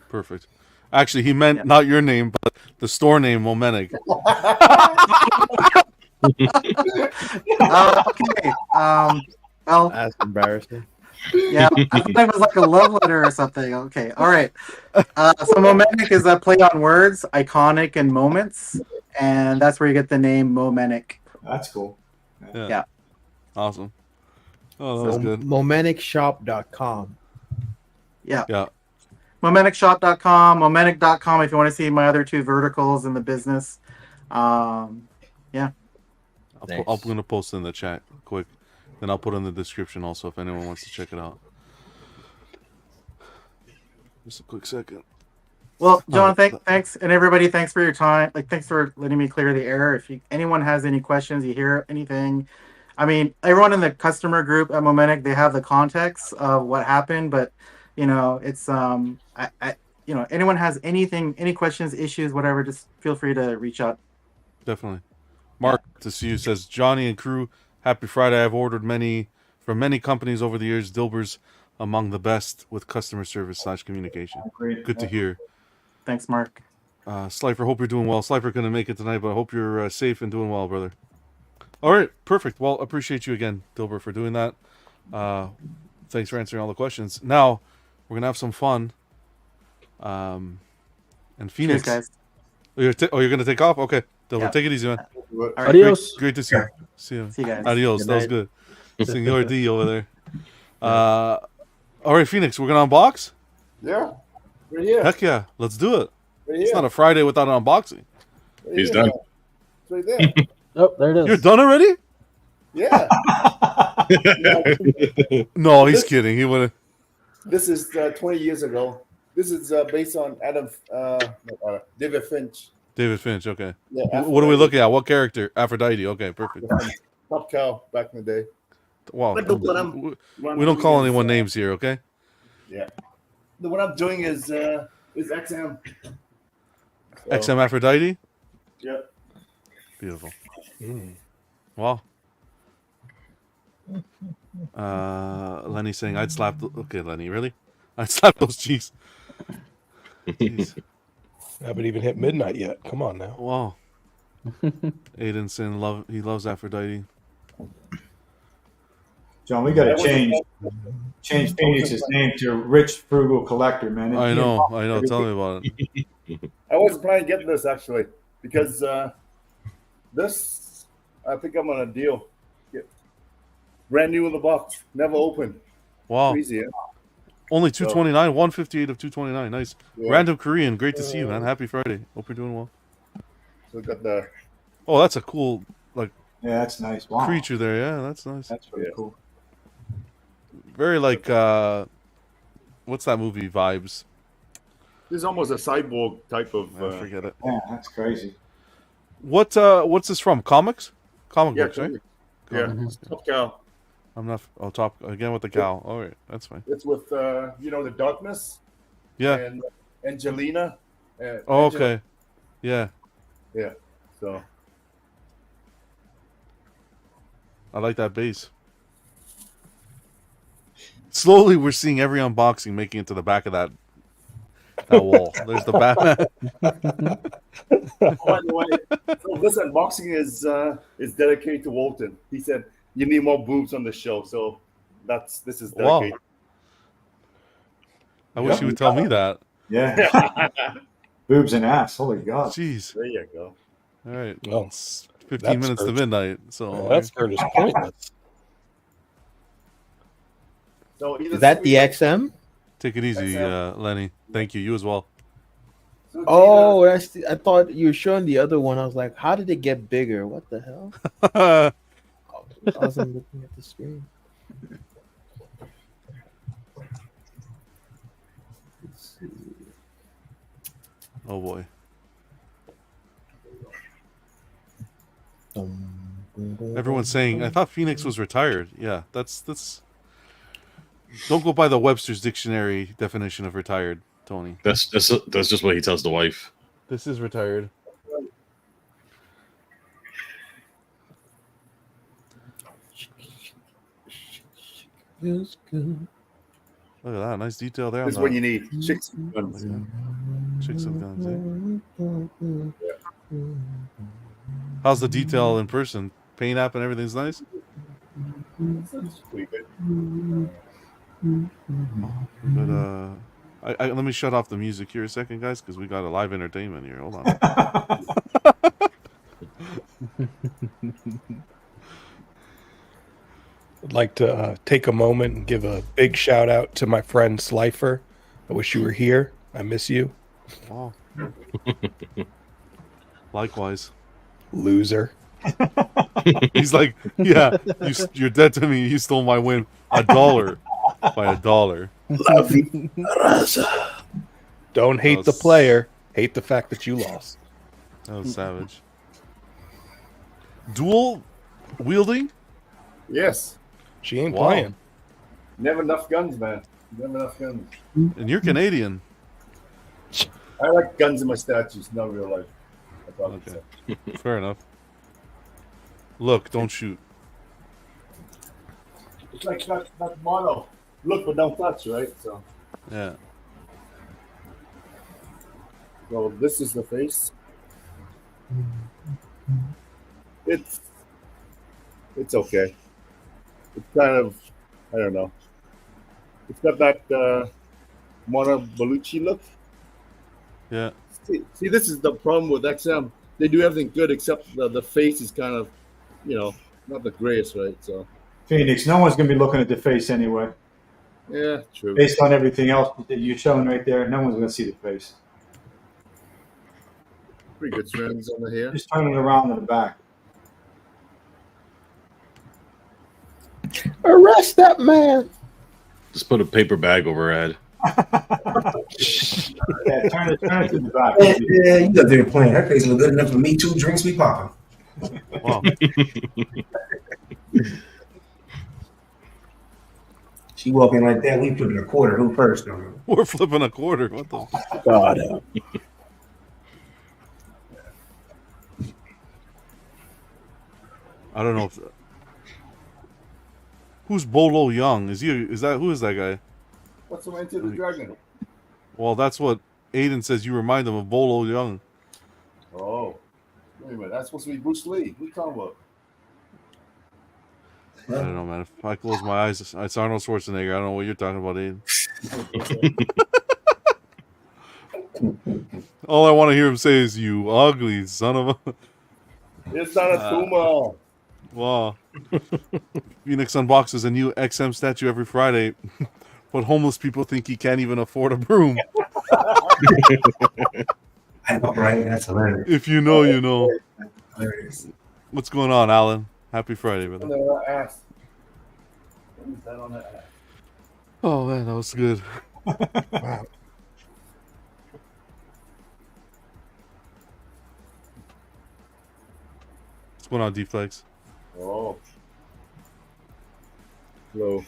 Perfect. Actually, he meant not your name, but the store name, Momenig. Okay. Well, that's embarrassing. Yeah, I thought it was like a love letter or something. Okay, all right. So Momenik is a play on words, iconic and moments, and that's where you get the name Momenik. That's cool. Yeah. Awesome. Oh, that was good. Momenicshop.com. Yeah. Yeah. Momenicshop.com, Momenik.com if you want to see my other two verticals in the business. Yeah. I'm going to post in the chat quick. Then I'll put in the description also if anyone wants to check it out. Just a quick second. Well, John, thanks, and everybody, thanks for your time. Thanks for letting me clear the air. If anyone has any questions, you hear anything, I mean, everyone in the customer group at Momenik, they have the context of what happened, but You know, it's you know, anyone has anything, any questions, issues, whatever, just feel free to reach out. Definitely. Mark to see you says, Johnny and crew, happy Friday. I've ordered many from many companies over the years. Dilber's among the best with customer service / communication. Good to hear. Thanks, Mark. Slifer, hope you're doing well. Slifer couldn't make it tonight, but I hope you're safe and doing well, brother. All right, perfect. Well, appreciate you again, Dilber, for doing that. Thanks for answering all the questions. Now, we're going to have some fun. And Phoenix. Cheers, guys. You're going to take off? Okay. Dilber, Yeah. take it easy, man. Right. Adios. Great to see you. See you. See you guys. Adios. Good That was night. good. Senor D over there. All right, Phoenix, we're going to unbox? Yeah. Right here. Heck yeah. Let's do it. Right It's here. not a Friday without an unboxing. Right He's here, done. man. It's right there. Oh, there it is. You're done already? Yeah. No, he's kidding. He wouldn't. This is 20 years ago. This is based on David Finch. David Finch, okay. Yeah, What are we looking at? What character? Aphrodite. Okay, perfect. Top cow back in the day. Wow. But what I'm We don't call doing anyone is, names here, okay? Yeah. What I'm doing is XM. XM Aphrodite? Yeah. Beautiful. Wow. Lenny saying, I'd slap... Okay, Lenny, really? I'd slap those cheeks. Jeez. Haven't even hit midnight yet. Come on now. Wow. Aidenson, he loves Aphrodite. John, we got to change Phoenix's name to Rich Frugal Collector, man. I know. Tell me about it. I was planning to get this actually because this I think I'm on a deal. Get brand new in the box, never opened. Wow. Crazy, yeah? Only 229, 158 of 229. Nice. Yeah. Random Korean, great to see you, man. Happy Friday. Hope you're doing well. So we got the. Oh, that's a cool Yeah, that's nice. Wow. creature there. Yeah, that's nice. That's pretty cool. Very like what's that movie vibes? This is almost a cyborg type of. Forget it. Yeah, that's crazy. What's this from? Comics? Comic Yeah, books, right? yeah. Comics. Top cow. I'm not. Oh, top again with the cow. All right, that's fine. It's with the darkness. Yeah. And Angelina. Oh, Angela. okay. Yeah. Yeah. So. I like that base. Slowly, we're seeing every unboxing making it to the back of that wall. There's the Batman. By the way, so this unboxing is dedicated to Walton. He said you need more boobs on the show, so this is dedicated. Wow. I wish you would tell me that. Yeah. Boobs and ass. Holy God. Jeez. There you go. All right. Well, It's 15 minutes to midnight. So that skirt is pointless. So Is that the XM? Take it easy, Lenny. Thank you. You as well. Oh, I thought you were showing the other one. I was like, how did it get bigger? What the hell? I wasn't looking at the screen. Let's see. Oh boy. Everyone's saying I thought Phoenix was retired. Yeah, that's. Don't go by the Webster's Dictionary definition of retired, Tony. That's just what he tells the wife. This is retired. Feels good. Look at that, nice detail there. This is on what the- you need. Chicks and guns. Chicks with guns. How's the detail in person? Paint app and everything's nice. Pretty good. But let me shut off the music here a second, guys, because we got a live entertainment here. Hold on. I'd like to take a moment and give a big shout out to my friend Slifer. I wish you were here. I miss you. Wow. Likewise. Loser. He's like, yeah, you're dead to me. You stole my win $1 by $1. Don't hate the player. Hate the fact that you lost. That was savage. Dual wielding? Yes. She ain't Wow. playing. Never enough guns, man. You have enough guns. And you're Canadian. I like guns in my statues, not real life. That's all I can say. Fair enough. Look, don't shoot. It's like that motto. Look but don't touch, right? So. Yeah. So this is the face. It's okay. It's kind of, I don't know. It's got that Mona Bellucci look. Yeah. See, this is the problem with XM. They do everything good except the face is kind of, not the greatest, right? So. Phoenix, no one's going to be looking at the face anyway. Yeah, true. Based on everything else that you're showing right there, no one's going to see the face. Pretty good strands on the hair. Just turn it around in the back. Arrest that man. Just put a paper bag over her head. Yeah, turn it to the back. Yeah, you got there playing. That face look good enough for me. 2 drinks we popping. Wow. She walking like that. We flipping a quarter. Who first? We're flipping a quarter. What the? God. I don't know if. Who's Bolo Young? Who is that guy? What's the Enter the Dragon? Well, that's what Aiden says. You remind him of Bolo Young. Oh, wait a minute. That's supposed to be Bruce Lee. What are you talking about? I don't know, man. If I close my eyes, it's Arnold Schwarzenegger. I don't know what you're talking about, Aiden. All I want to hear him say is, "You ugly son of a." It's not a tumor. Wow. Phoenix unboxes a new XM statue every Friday, but homeless people think he can't even afford a broom. I know, right? That's hilarious. If you know, you know. Hilarious. What's going on, Alan? Happy Friday, brother. What is that on that ass? Oh man, that was good. Wow. What's going on, D-Flex? Oh. Hello.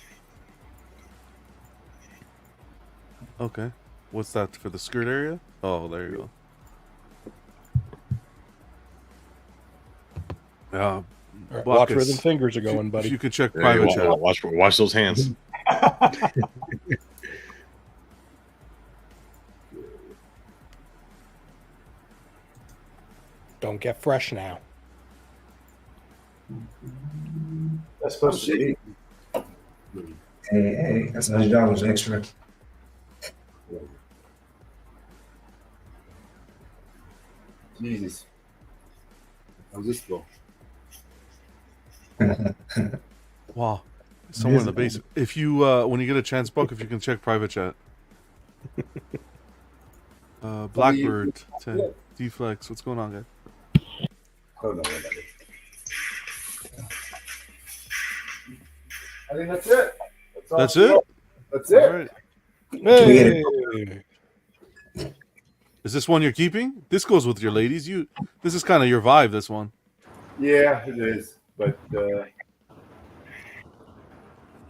Okay. What's that for the skirt area? Oh, there you go. Watch where the fingers are going, buddy. If you could check Hey, private chat. watch those hands. Don't get fresh now. That's supposed to be. Hey, that's $100 extra. Jesus. How's this go? Wow. Somewhere in the basement. If you, when you get a chance, Buck, if you can check private chat. Blackbird, 10, D-Flex, what's going on, guys? I don't know what that is. I think that's it. That's it? That's it. All right. Hey. Is this one you're keeping? This goes with your ladies. This is kind of your vibe, this one. Yeah, it is. But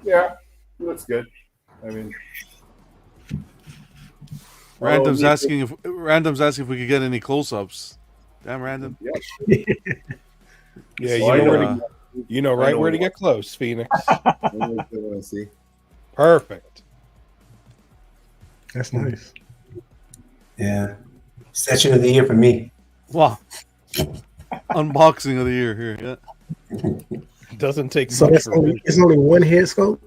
yeah, it looks good. I mean, Random's asking if we could get any close-ups. Damn, Random. Yeah, Yeah, you know right where to get close, Phoenix. See. Perfect. That's nice. Yeah. Session of the year for me. Wow. Unboxing of the year here. Yeah. Doesn't take So much it's only one head scope?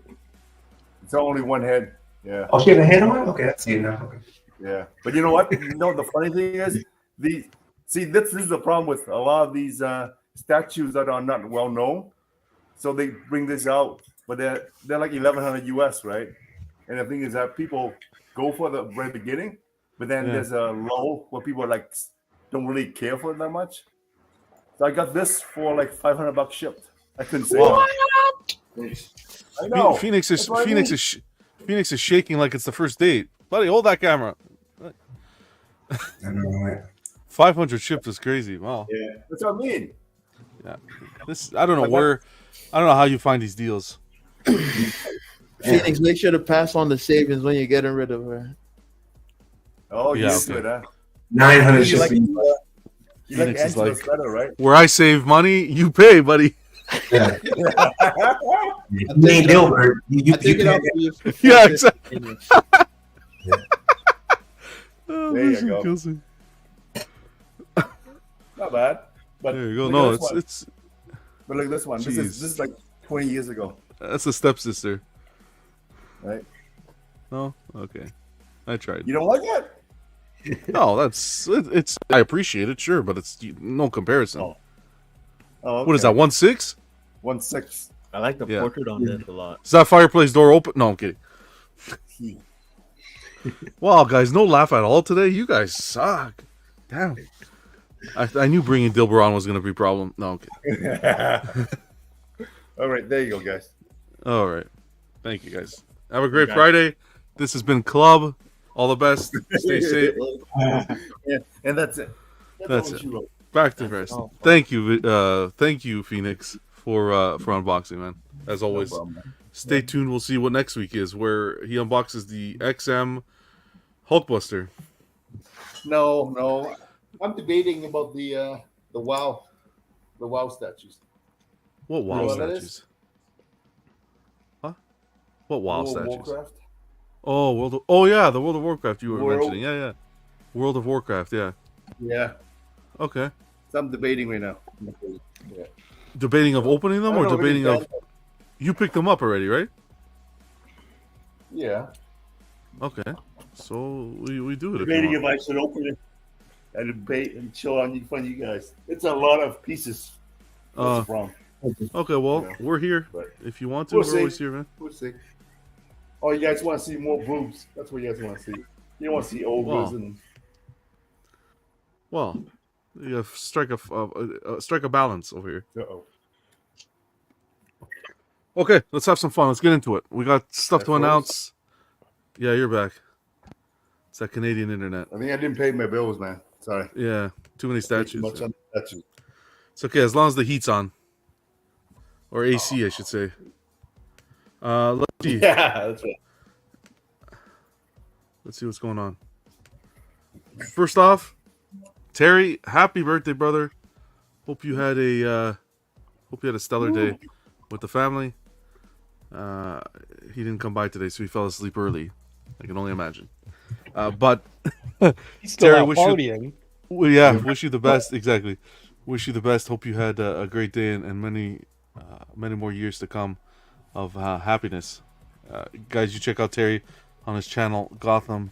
It's only one head. Yeah. Oh, she has a head on it? Okay, I see it now. Okay. Yeah. But you know what? The funny thing is, this is the problem with a lot of these statues that are not well known. So they bring this out, but they're like $1,100 US, right? And the thing is that people go for the very beginning, but then there's a lull where people like don't really care for it that much. So I got this for like $500 shipped. I couldn't say Wow. it. I know. Phoenix is shaking like it's the first date. Buddy, hold that camera. I know, right? 500 shipped is crazy. Wow. Yeah, that's what I mean. Yeah. I don't know how you find these deals. Phoenix, make sure to pass on the savings when you're getting rid of her. Oh, Yeah, yeah, okay. good, huh? 900 You like, shipping. you like Phoenix is Angela's like, better, right? where I save money, you pay, buddy. Yeah. You ain't Dilbert. You I take it off for you. Yeah, exactly. Oh, There you listen, go. Kelsey. Not bad. But There you go. look No, at this one. it's But look at this one. This Jeez. is like 20 years ago, that's a stepsister. right? No, okay, I tried. You don't like it? No, it's. I appreciate it, sure, but it's no comparison. Oh. Oh, What is that? 1.6? 1.6. I like the Yeah. portrait on this a lot. Is that fireplace door open? No, I'm kidding. Wow, guys, no laugh at all today. You guys suck. Damn. I knew bringing Dilber on was going to be a problem. No, okay. All right, there you go, guys. All right. Thank you, guys. Have a great Okay. Friday. This has been Club. All the best. Stay safe. Yeah, and that's it. That's all it. she wrote. Back to rest. Thank you, Phoenix, for unboxing, man. As always. problem, man. Stay tuned. We'll see what next week is, where he unboxes the XM Hulkbuster. No. I'm debating about the WoW statues. What WoW You know what that statues? is? Huh? What WoW World of statues? Warcraft? Oh, yeah, the World of Warcraft you were World- mentioning. Yeah. World of Warcraft, yeah. Yeah. Okay. So I'm debating right now. Yeah. Debating of opening them I or don't know, debating really of... You picked them up already, right? Yeah. Okay. So we do it. Debating you if want. I should open it and debate and show on you, you guys. It's a lot of pieces. What's wrong? Okay, well, Yeah. we're here. But If you want to, we'll we're see. always here, man. We'll see. Oh, you guys want to see more boobs? That's what you guys want to see. You don't want to see ogres Wow. and Well, you have strike a balance over here. uh-oh. Okay, let's have some fun. Let's get into it. We got stuff to froze? announce. Yeah, you're back. It's that Canadian internet. I think I didn't pay my bills, man. Sorry. Yeah, too many Too statues. much on the statue. It's okay as long as the heat's on, or AC, I should say. Let's see. Yeah, that's right. Let's see what's going on. First off, Terry, happy birthday, brother. Hope you had a stellar day with the family. He didn't come by today, so he fell asleep early. I can only imagine. But He's still Terry, out wish partying. wish you the best. Exactly. Wish you the best. Hope you had a great day and many more years to come of happiness. Guys, you check out Terry on his channel, Gotham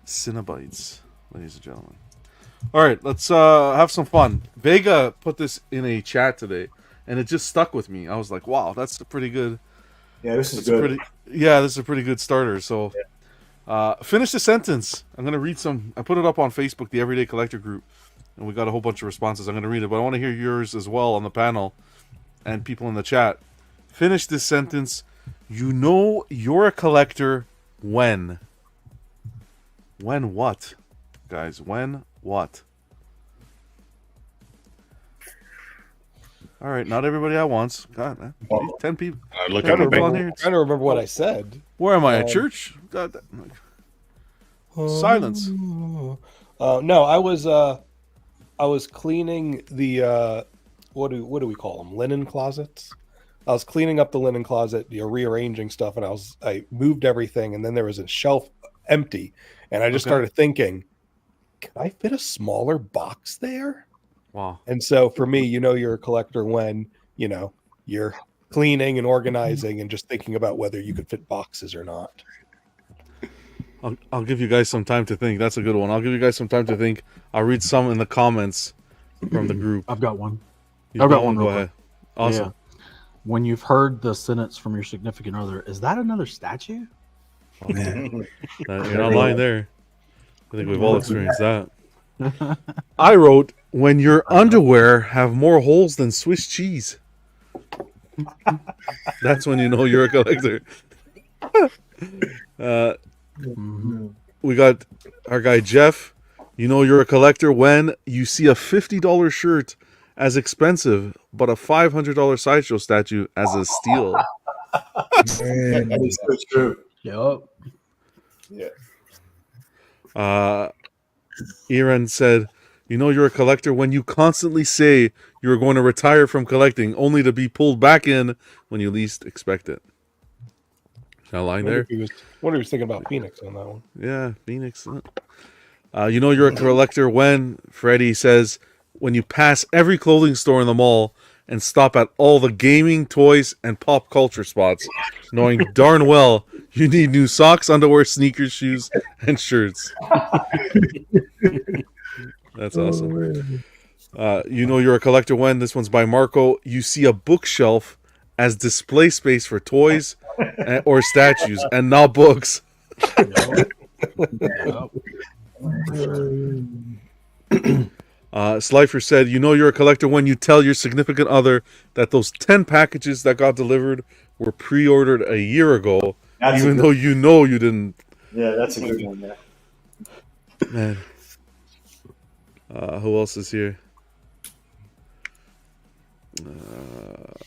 Cinebites, ladies and gentlemen. All right, let's have some fun. Vega put this in a chat today, and it just stuck with me. I was like, wow, that's a pretty good. Yeah, this is that's a good. this is a pretty good starter. So, finish the sentence. I'm gonna read some. I put it up on Facebook, the Everyday Collector group, and we got a whole bunch of responses. I'm gonna read it, but I want to hear yours as well on the panel, and people in the chat. Finish this sentence. You know you're a collector when. When what, guys? When what? All right, not everybody at once. God, man. 10 people. Look 10 at people on it. here. I'm trying to remember what I said. Where am I? At church? God, silence. No, I was cleaning the what do we call them? Linen closets. I was cleaning up the linen closet, rearranging stuff, and I moved everything, and then there was a shelf empty, and I just started thinking, could I fit a smaller box there? Wow. And so for me, you're a collector when you're cleaning and organizing and just thinking about whether you could fit boxes or not. I'll give you guys some time to think. That's a good one. I'll give you guys some time to think. I'll read some in the comments from the group. I've got one. You've I've got one. one. Go real ahead. quick. Awesome. Yeah. When you've heard the sentence from your significant other, is that another statue? You're not lying there. I think we've all experienced that. I wrote, when your underwear have more holes than Swiss cheese. That's when you know you're a collector. We got our guy Jeff. You know you're a collector when you see a $50 shirt as expensive, but a $500 sideshow statue as a steal. That is so true. Yup. Yeah. Iran said, "You know you're a collector when you constantly say you're going to retire from collecting, only to be pulled back in when you least expect it." Is that a line there? Wonder if he was thinking about Phoenix on that one. Yeah, Phoenix. You know you're a collector when, Freddie says, when you pass every clothing store in the mall and stop at all the gaming, toys, and pop culture spots, knowing darn well you need new socks, underwear, sneakers, shoes, and shirts. That's awesome. You know you're a collector when, this one's by Marco, you see a bookshelf as display space for toys or statues and not books. Slifer said, you know you're a collector when you tell your significant other that those 10 packages that got delivered were pre-ordered a year ago, even though you know you didn't. Yeah, that's a good one, yeah. Man. Who else is here?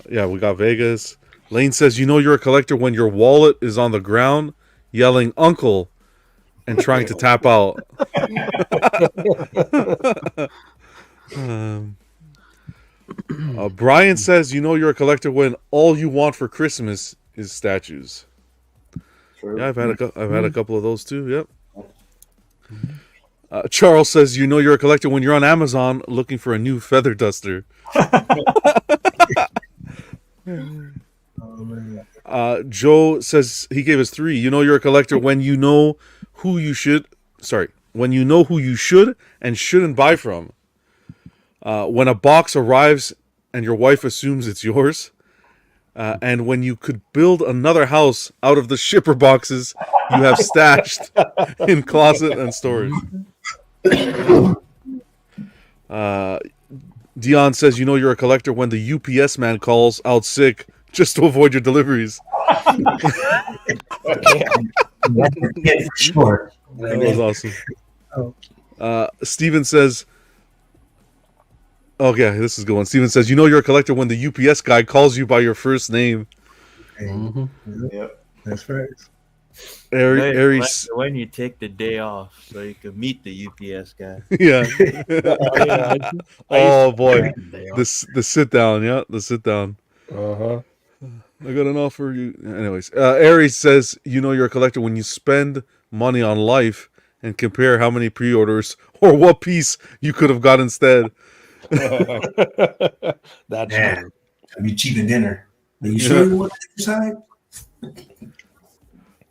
Yeah, we got Vegas. Lane says, you know you're a collector when your wallet is on the ground yelling uncle and trying to tap out. Brian says, you know you're a collector when all you want for Christmas is statues. True. Yeah, I've had a couple of those too. Yep. Charles says, you know you're a collector when you're on Amazon looking for a new feather duster. Joe says he gave us 3. You know you're a collector when you know who you should and shouldn't buy from. When a box arrives and your wife assumes it's yours. And when you could build another house out of the shipper boxes you have stashed in closet and storage. Dion says, you know you're a collector when the UPS man calls out sick just to avoid your deliveries. Yeah, for sure. That was awesome. Steven says, oh yeah, this is a good one. Steven says, you know you're a collector when the UPS guy calls you by your first name. Yep, that's right. Aries, when you take the day off so you can meet the UPS guy. Yeah. Oh boy, the sit down. Yeah, the sit down. I got an offer. You, anyways. Aries says, you know you're a collector when you spend money on life and compare how many pre-orders or what piece you could have got instead. That's true. I'd be cheap at dinner. Are you sure you want to decide?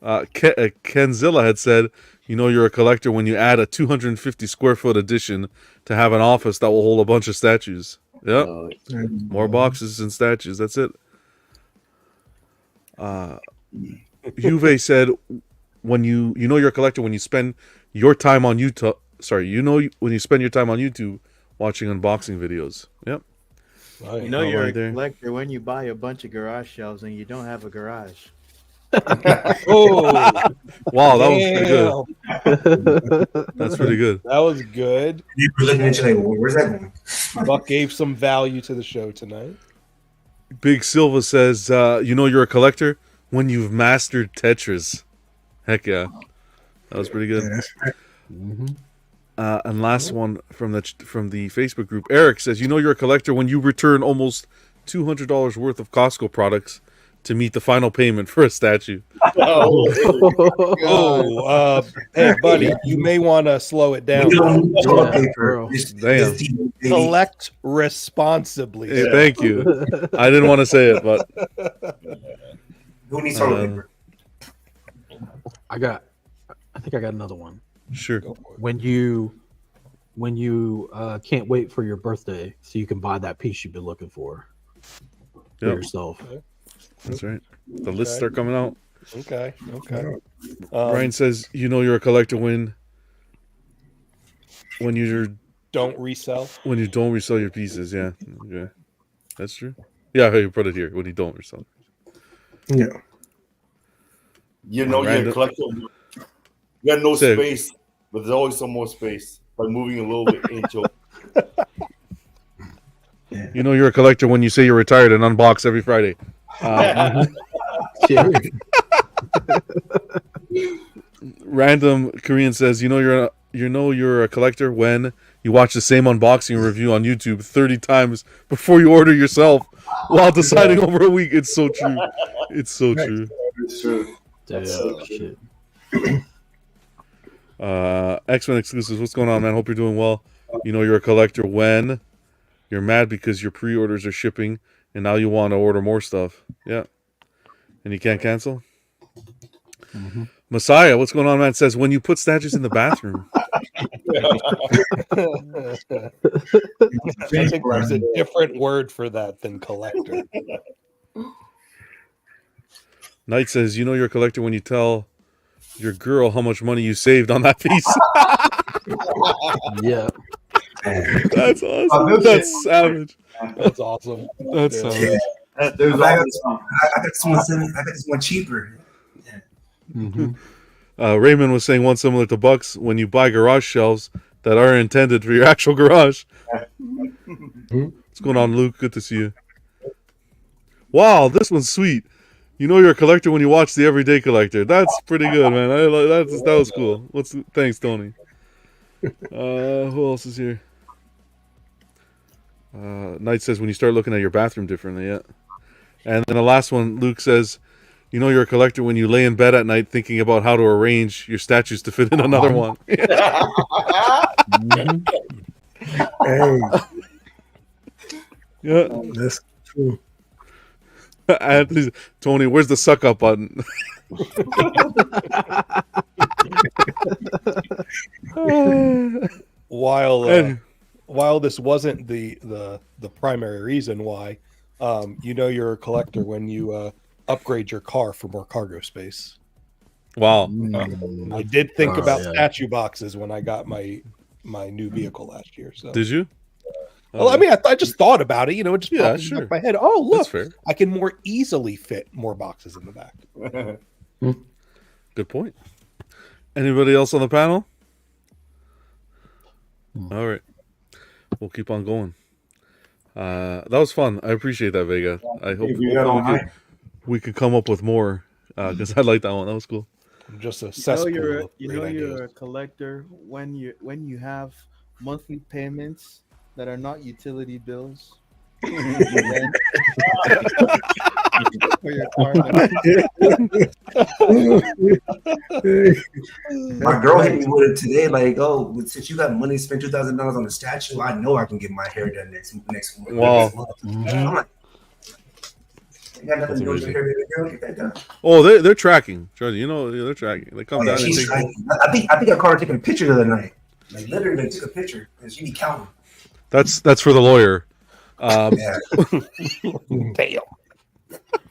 Kenzilla had said, you know you're a collector when you add a 250 square foot addition to have an office that will hold a bunch of statues. Yep. More boxes and statues. That's it. Juve said, when you know you're a collector when you spend your time on YouTube. Sorry, you know when you spend your time on YouTube watching unboxing videos. Yep. You know you're a collector when you buy a bunch of garage shelves and you don't have a garage. Oh, wow, that was pretty good. That's pretty good. That was good. You were looking at you like, where's that going? Buck gave some value to the show tonight. Big Silva says, you know you're a collector when you've mastered Tetris. Heck yeah. That was pretty good. And last one from the Facebook group, Eric says, you know you're a collector when you return almost $200 worth of Costco products to meet the final payment for a statue. Hey, buddy, you may want to slow it down. Damn. Collect responsibly. Hey, thank you. I didn't want to say it, but who needs toilet paper? I think I got another one. Sure. When you can't wait for your birthday so you can buy that piece you've been looking for yourself. Okay. That's right. The lists are coming out. Okay. Brian says, you know you're a collector when you don't resell. When you don't resell your pieces, yeah. Okay. That's true. Yeah, you put it here. When you don't resell. Yeah. You know you're a collector. You got no space, but there's always some more space by moving a little bit into. You know you're a collector when you say you're retired and unbox every Friday. Random Korean says, you know you're a collector when you watch the same unboxing review on YouTube 30 times before you order yourself while deciding over a week. It's so true. It's so true. It's true. Damn, shit. X-Men exclusives. What's going on, man? Hope you're doing well. You know you're a collector when you're mad because your pre-orders are shipping and now you want to order more stuff. Yeah. And you can't cancel? Mm-hmm. Messiah, what's going on, man? Says when you put statues in the bathroom. I think there's a different word for that than collector. Knight says, you know you're a collector when you tell your girl how much money you saved on that piece. Yeah. That's awesome. That's savage. That's awesome. That's savage. I got this one cheaper. Mm-hmm. Raymond was saying one similar to Buck's when you buy garage shelves that are intended for your actual garage. What's going on, Luke? Good to see you. Wow, this one's sweet. You know you're a collector when you watch The Everyday Collector. That's pretty good, man. That was cool. Thanks, Tony. Who else is here? Knight says when you start looking at your bathroom differently, yeah. And then the last one, Luke says, you know you're a collector when you lay in bed at night thinking about how to arrange your statues to fit in another one. Hey. Yeah. That's true. Tony, where's the suck up button? While this wasn't the primary reason why, you know you're a collector when you upgrade your car for more cargo space. Wow. I did think about statue boxes when I got my new vehicle last year. So did you? Well, I mean, I just thought about it. You know, it just popped sure. in my head. Oh, look, That's fair. I can more easily fit more boxes in the back. Good point. Anybody else on the panel? All right. We'll keep on going. That was fun. I appreciate that, Vega. I hope we could come up with more because I like that one. That was cool. I'm just a cesspool. You're a collector when you have monthly payments that are not utility bills. For your car. My girl hit me with it today. Like, oh, since you got money to spend $2,000 on a statue, I know I can get my hair done next month. Wow. I'm like, you got nothing to do with your hair, baby girl. Get that done. Oh, they're tracking. Charlie, you know they're tracking. They come down. And She's tracking. I think I caught her taking a picture the other night. Like literally took a picture because she be counting. That's for the lawyer. Damn.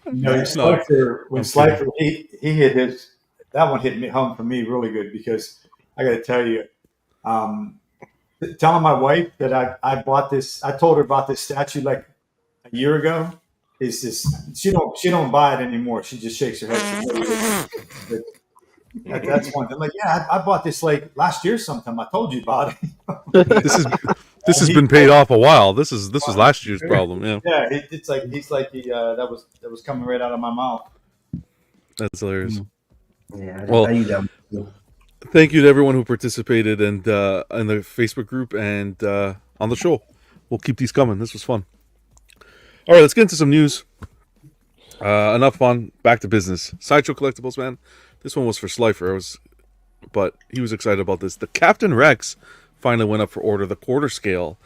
When Slifer he hit his, that one hit me home for me really good because I got to tell you, telling my wife that I bought this, I told her about this statue like a year ago. Is just she don't buy it anymore. She just shakes her head. That's one thing. I'm like, yeah, I bought this like last year sometime. I told you about it. This has been paid off a while. This was last year's problem. Yeah. Yeah, it's like that was coming right out of my mouth. That's hilarious. Yeah. Well, thank you to everyone who participated and in the Facebook group and on the show. We'll keep these coming. This was fun. All right, let's get into some news. Enough fun. Back to business. Sideshow Collectibles, man. This one was for Slifer, but he was excited about this. The Captain Rex finally went up for order. The quarter scale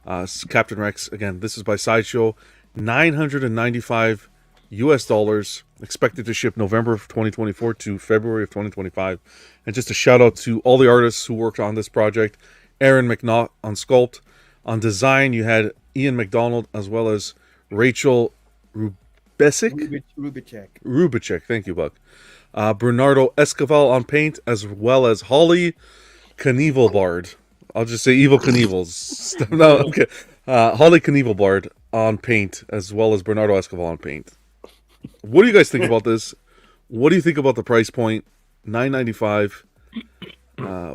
Captain Rex, again, this is by Sideshow, $995 US, expected to ship November of 2024 to February of 2025. And just a shout out to all the artists who worked on this project. Aaron McNaught on sculpt. On design, you had Ian McDonald as well as Rachel Rubicek. Thank you, Buck. Bernardo Esquivel on paint, as well as Holly Knievelbard. I'll just say Evil Knievels. No, okay. Holly Knievelbard on paint, as well as Bernardo Esquivel on paint. What do you guys think about this? What do you think about the price point? $995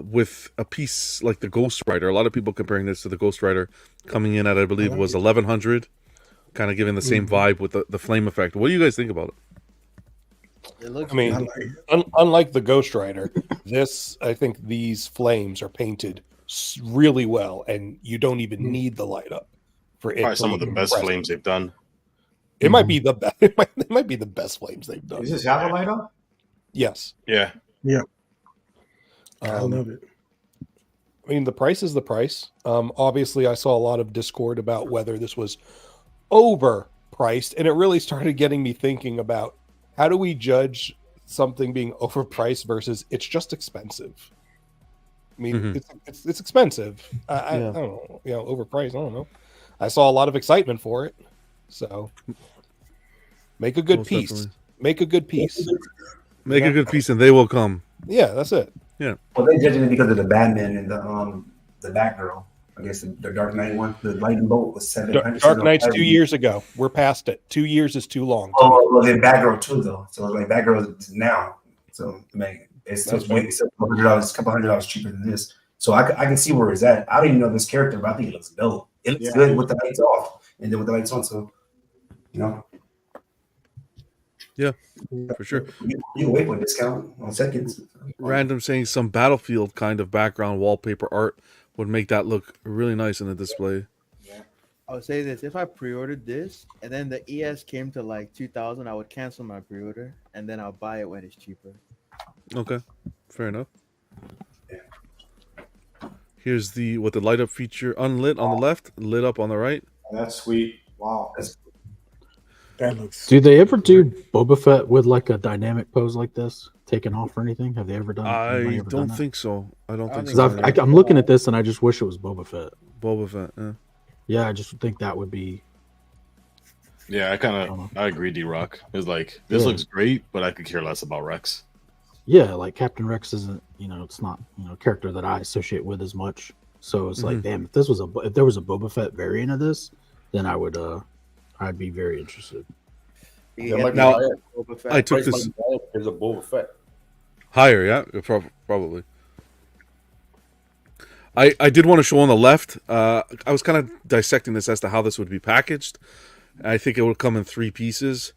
with a piece like the Ghost Rider. A lot of people comparing this to the Ghost Rider, coming in at, I believe, was $1,100. Kind of giving the same vibe with the flame effect. What do you guys think about it? It looks. I mean, unlike the Ghost Rider, I think these flames are painted really well, and you don't even need the light up for it. Probably some of the best impressive. flames they've done. It might be the best. It might be the best flames they've done. Does this have a light up? Yes. Yeah. Yeah. I love it. I mean, the price is the price. Obviously, I saw a lot of discord about whether this was overpriced, and it really started getting me thinking about how do we judge something being overpriced versus it's just expensive. I mean, it's expensive. I don't know, overpriced. I don't know. I saw a lot of excitement for it, so make a good piece. Definitely. Make a good piece. Make a good piece, and they will come. Yeah, that's it. Yeah. Well, they're judging it because of the Batman and the Batgirl. I guess the Dark Knight one, the Lightning Bolt was 700. Dark Knight's 2 years ago. We're past it. 2 years is too long. Oh, well, then Batgirl too, though. So like Batgirl is now. So I mean, it's still it's a couple $100 cheaper than this. So I can see where it's at. I don't even know this character, but I think it looks dope. It looks good with the lights off, and then with the lights on. So Yeah, for sure. You can wait for a discount on seconds. Random saying some Battlefield kind of background wallpaper art would make that look really nice in the display. I would say this: if I pre-ordered this and then the ES came to like 2,000, I would cancel my pre-order and then I'll buy it when it's cheaper. Okay, fair enough. Here's the light up feature unlit on the left, lit up on the right. That's sweet. Wow. That looks. Do they ever do Boba Fett with like a dynamic pose like this, taking off or anything? Have they ever done? I don't think so. I don't think 'Cause so. I'm looking at this and I just wish it was Boba Fett. Boba Fett, yeah. Yeah, I just think that would be. Yeah, I agree, D-Rock. It's like, this looks great, but I could care less about Rex. Yeah, like Captain Rex isn't, it's not, a character that I associate with as much. So it's like, damn, if there was a Boba Fett variant of this, then I would, I'd be very interested. Now, I took this as a Boba Fett. higher, yeah, probably. I did want to show on the left. I was kind of dissecting this as to how this would be packaged. I think it would come in 3 pieces.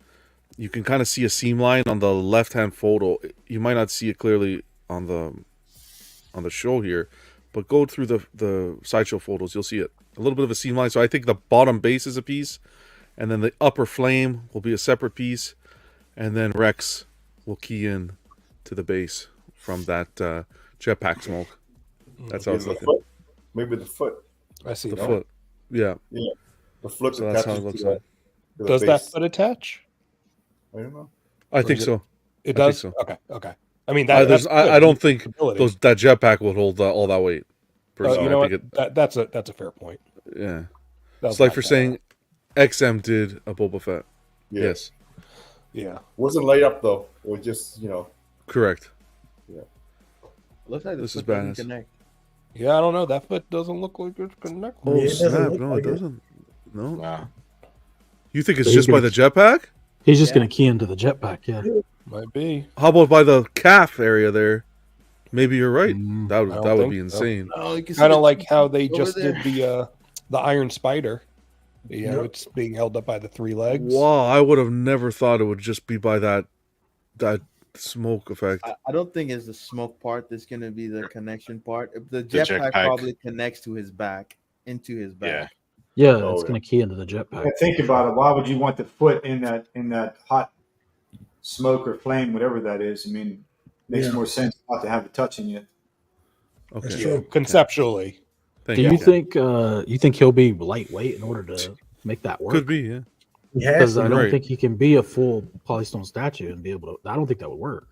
You can kind of see a seam line on the left-hand photo. You might not see it clearly on the show here, but go through the sideshow photos. You'll see it. A little bit of a seam line. So I think the bottom base is a piece, and then the upper flame will be a separate piece, and then Rex will key in to the base from that jetpack smoke. That's how it's looking. Foot. Maybe the foot. I see the foot. Yeah. Yeah. The foot. So that's how it looks like. Does that foot attach? I don't know. I think so. It I does. think so. Okay. I mean, I don't think ability. that jetpack will hold all that weight. Personally, You know I what? think That's a fair point. yeah. That It's was like not for bad. saying XM did a Boba Fett. Yeah. Yes. Yeah. Wasn't light up though. It was just Correct. Yeah. Looks like This is foot doesn't badass. connect. Yeah, I don't know. That foot doesn't look like it's connected. Oh Yeah, it doesn't snap! look No, like it it. doesn't. No. Nah. You think it's So he's just by gonna- the jetpack? He's just going to key into the jetpack, yeah. Might be. How about by the calf area there? Maybe you're right. That I would don't that would think be so. insane. Oh, you can see Kind the of like how they over just there. did the Iron Spider. It's being held up by the 3 legs. Wow, I would have never thought it would just be by that smoke effect. I don't think it's the smoke part that's going to be the connection part. The The jetpack jetpack. probably connects to his back, into his back. Yeah, Oh, it's yeah. going to key into the jetpack. Yeah, think about it. Why would you want the foot in that hot smoke or flame, whatever that is? I mean, makes Yeah. more sense not to have it touching you. Okay. That's Yeah, true. conceptually. Thank Do you. you think he'll be lightweight in order to make that work? Could be, yeah. He has Because to I be. don't Right. think he can be a full polystone statue and be able to. I don't think that would work.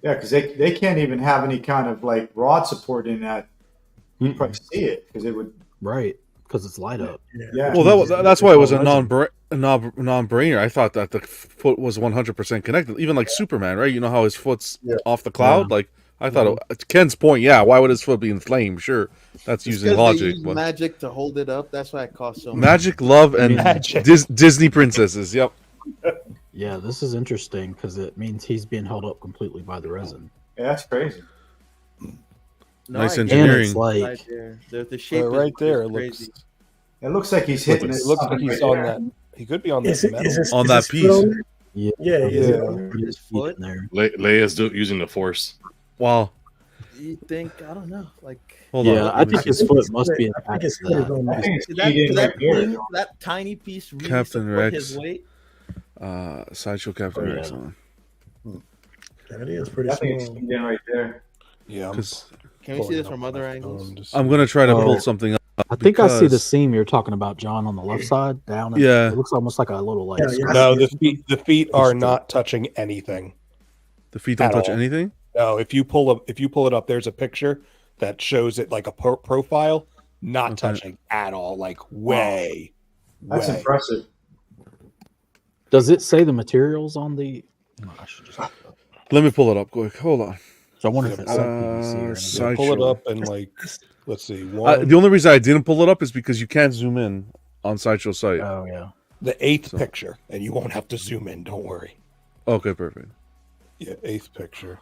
Yeah, because they can't even have any kind of like rod support in that. You Mm-mm. probably see it because it would. Right, because it's light up. Yeah. Well, that's why it was a Resin. non-brainer. I thought that the foot was 100% connected. Even like Superman, right? You know how his foot's Yeah. off the cloud? Like, I thought, to Ken's point, yeah, why would his foot be inflamed? Sure, that's It's using 'cause they logic. use But magic to hold it up. That's why it costs so much. magic, love, and Magic. Disney princesses. Yep. Yeah, this is interesting because it means he's being held up completely by the resin. Yeah, that's crazy. No, Nice I get it. engineering. And it's like Right there. The shape right is there, it crazy. looks. It looks like he's hitting It it. looks like he's on that. He could be on Is that it- metal. is this- On is that this piece. foot on there? Yeah, His foot. Leia's using the Force. Wow. You think? I don't know. Like, Hold Yeah, on. I think his foot must be I think attached his to foot is that. on that. That tiny piece really Captain support Rex. his weight. Sideshow Captain Oh, Rex yeah. on. That is pretty I think small. it's right there. Yeah. Can we see this from other angles? I'm gonna try to Oh. pull something up. I think I see the because- seam you're talking about, John, on the left side down. Yeah. It looks almost like a little like. No, the feet are not touching anything. The feet don't at touch all. anything? No, if you pull it up, there's a picture that shows it like a profile, not touching at all. Like way. That's way. impressive. Does it say the materials on the? No, I should just. Let me pull it up quick. Hold on. So I wonder if it's like PVC or anything. Sideshow. Pull it up and like, let's see. The only reason I didn't pull it up is because you can't zoom in on Sideshow's site. Oh yeah. The 8th picture, and you won't have to zoom in. Don't worry. Okay, perfect. Yeah, 8th picture.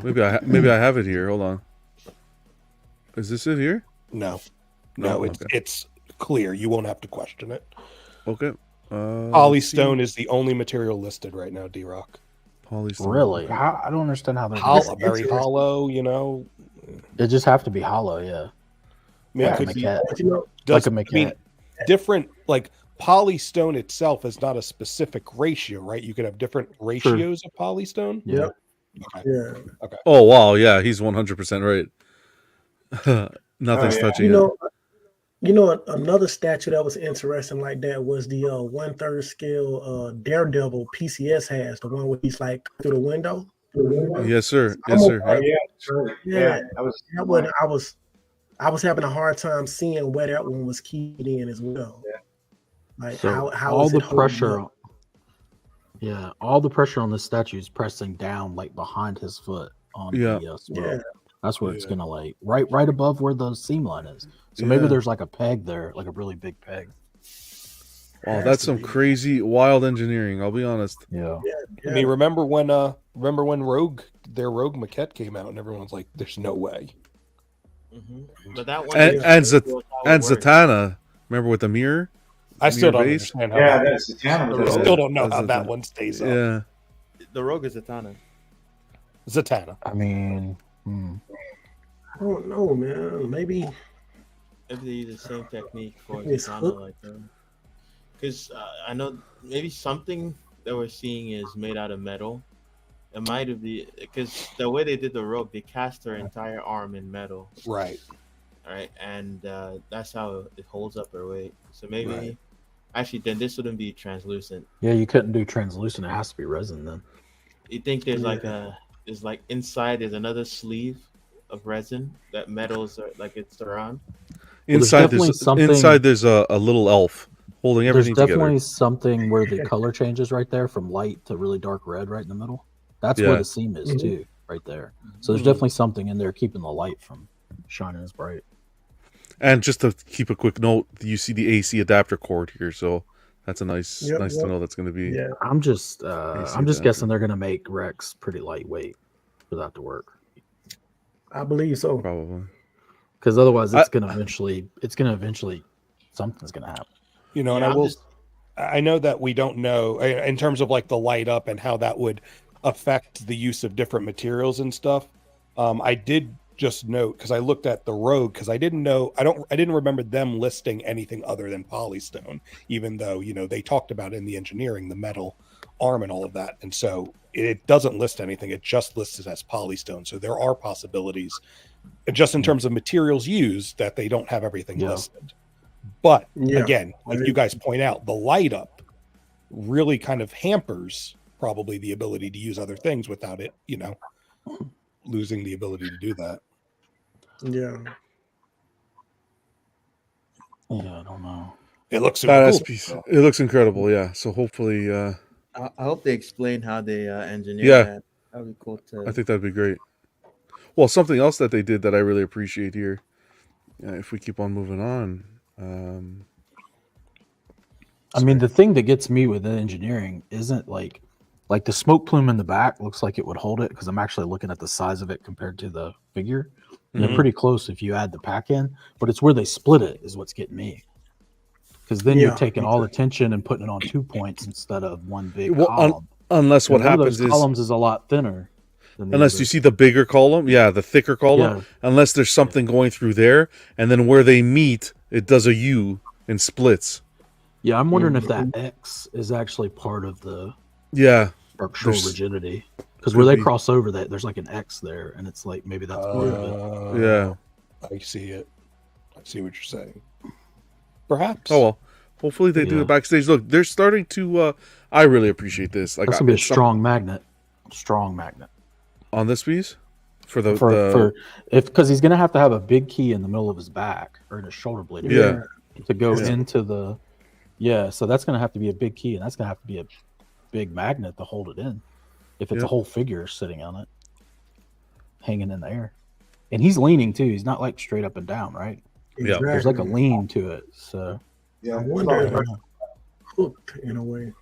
Maybe I have it here. Hold on. Is this it here? No, Oh, it's clear. You won't have to question it. Okay. Polystone is the only material listed right now. D-Rock. Polystone. Really? How, I don't understand how they're Very hollow. You know. It just have to be hollow, yeah. Yeah, Like a could be- maquette. Does- Like a I mean, maquette. different like polystone itself is not a specific ratio, right? You could have different ratios of polystone. Yeah. Okay. Yeah. Okay. Oh wow, yeah, he's 100% right. Nothing's touching it. Another statue that was interesting like that was the 1/3 scale Daredevil PCS has, the one where he's like through the window. Yes, sir. Yes, sir. Oh, yeah, sure. Yeah, that one I was having a hard time seeing where that one was keyed in as well. Like So how all is the it holding pressure, up? yeah, all the pressure on this statue is pressing down like behind his foot on Yeah. the swirl. Yeah. That's where it's gonna like right above where the seam line is. So maybe there's like a peg there, like a really big peg. Oh, that's some crazy wild engineering. I'll be honest. Yeah. I mean, remember when their Rogue maquette came out, and everyone's like, "There's no way." But that one And is- how it works. Zatanna, remember with the mirror? I still Mirror don't base? understand how. Yeah, that that's the Zatanna. I still don't know That's how that Zatanna. one stays up. Yeah. The Rogue is Zatanna. Zatanna. I mean, I don't know, man. Maybe If they use the same technique for It's Zatanna, hook- like because I know maybe something that we're seeing is made out of metal. It might have been because the way they did the rope, they cast her entire arm in metal. Right. All right, and that's how it holds up her weight. So maybe, Right. actually, then this wouldn't be translucent. yeah, you couldn't do translucent. It has to be resin then. You think there's like inside there's another sleeve of resin that metals are like it's around. Inside definitely there's something- there's a little elf holding everything There's definitely together. something where the color changes right there from light to really dark red right in the middle. That's Yeah. where the seam is too, right there. So there's definitely something in there keeping the light from shining as bright. And just to keep a quick note, you see the AC adapter cord here, so that's a nice Yep, to yep. know that's going to be. Yeah. I'm just adapter. guessing they're gonna make Rex pretty lightweight for that to work. I believe so. Probably. Because otherwise it's gonna eventually something's gonna happen. You know, and Yeah, I know that we don't know in terms of like the light up and how that would affect the use of different materials and stuff. I did just note because I looked at the Rogue because I didn't remember them listing anything other than polystone, even though they talked about in the engineering the metal arm and all of that, and so it doesn't list anything. It just lists it as polystone. So there are possibilities, just in terms of materials used, that they don't have everything listed. But again, like you guys point out, the light up really kind of hampers probably the ability to use other things without it, losing the ability to do that. Yeah. Yeah, I don't know. It looks super Badass cool. piece. It looks incredible, yeah. So hopefully, I hope they explain how they engineer Yeah. that. That would be cool to. I think that'd be great. Well, something else that they did that I really appreciate here, if we keep on moving on. I mean, the thing that gets me with the engineering isn't like the smoke plume in the back looks like it would hold it because I'm actually looking at the size of it compared to the figure. And they're pretty close if you add the pack in, but it's where they split it is what's getting me. Because then you're taking all the tension and putting it on 2 points instead of one big column. Unless what one of happens those is columns is a lot thinner. Than the unless other. you see the bigger column, the thicker column. Yeah. Unless there's something going through there, and then where they meet, it does a U and splits. Yeah, I'm wondering if that X is actually part of the structural there's- rigidity. Because could where they be. cross over, that there's like an X there, and it's like maybe that's part of it. Yeah. I see it. I see what you're saying. Perhaps. Oh well. Hopefully they do it backstage. Look, they're starting to. I really appreciate this. Like That's gonna be a it's strong magnet. Strong magnet on this piece for the because he's gonna have to have a big key in the middle of his back or in his shoulder blade. To go into the. Yeah, so that's gonna have to be a big key, and that's gonna have to be a big magnet to hold it in. If it's a whole figure sitting on it, hanging in the air, and he's leaning too. He's not like straight up and down, right? Yeah, there's like a lean to it. So yeah, I wonder if it's hooked in a way.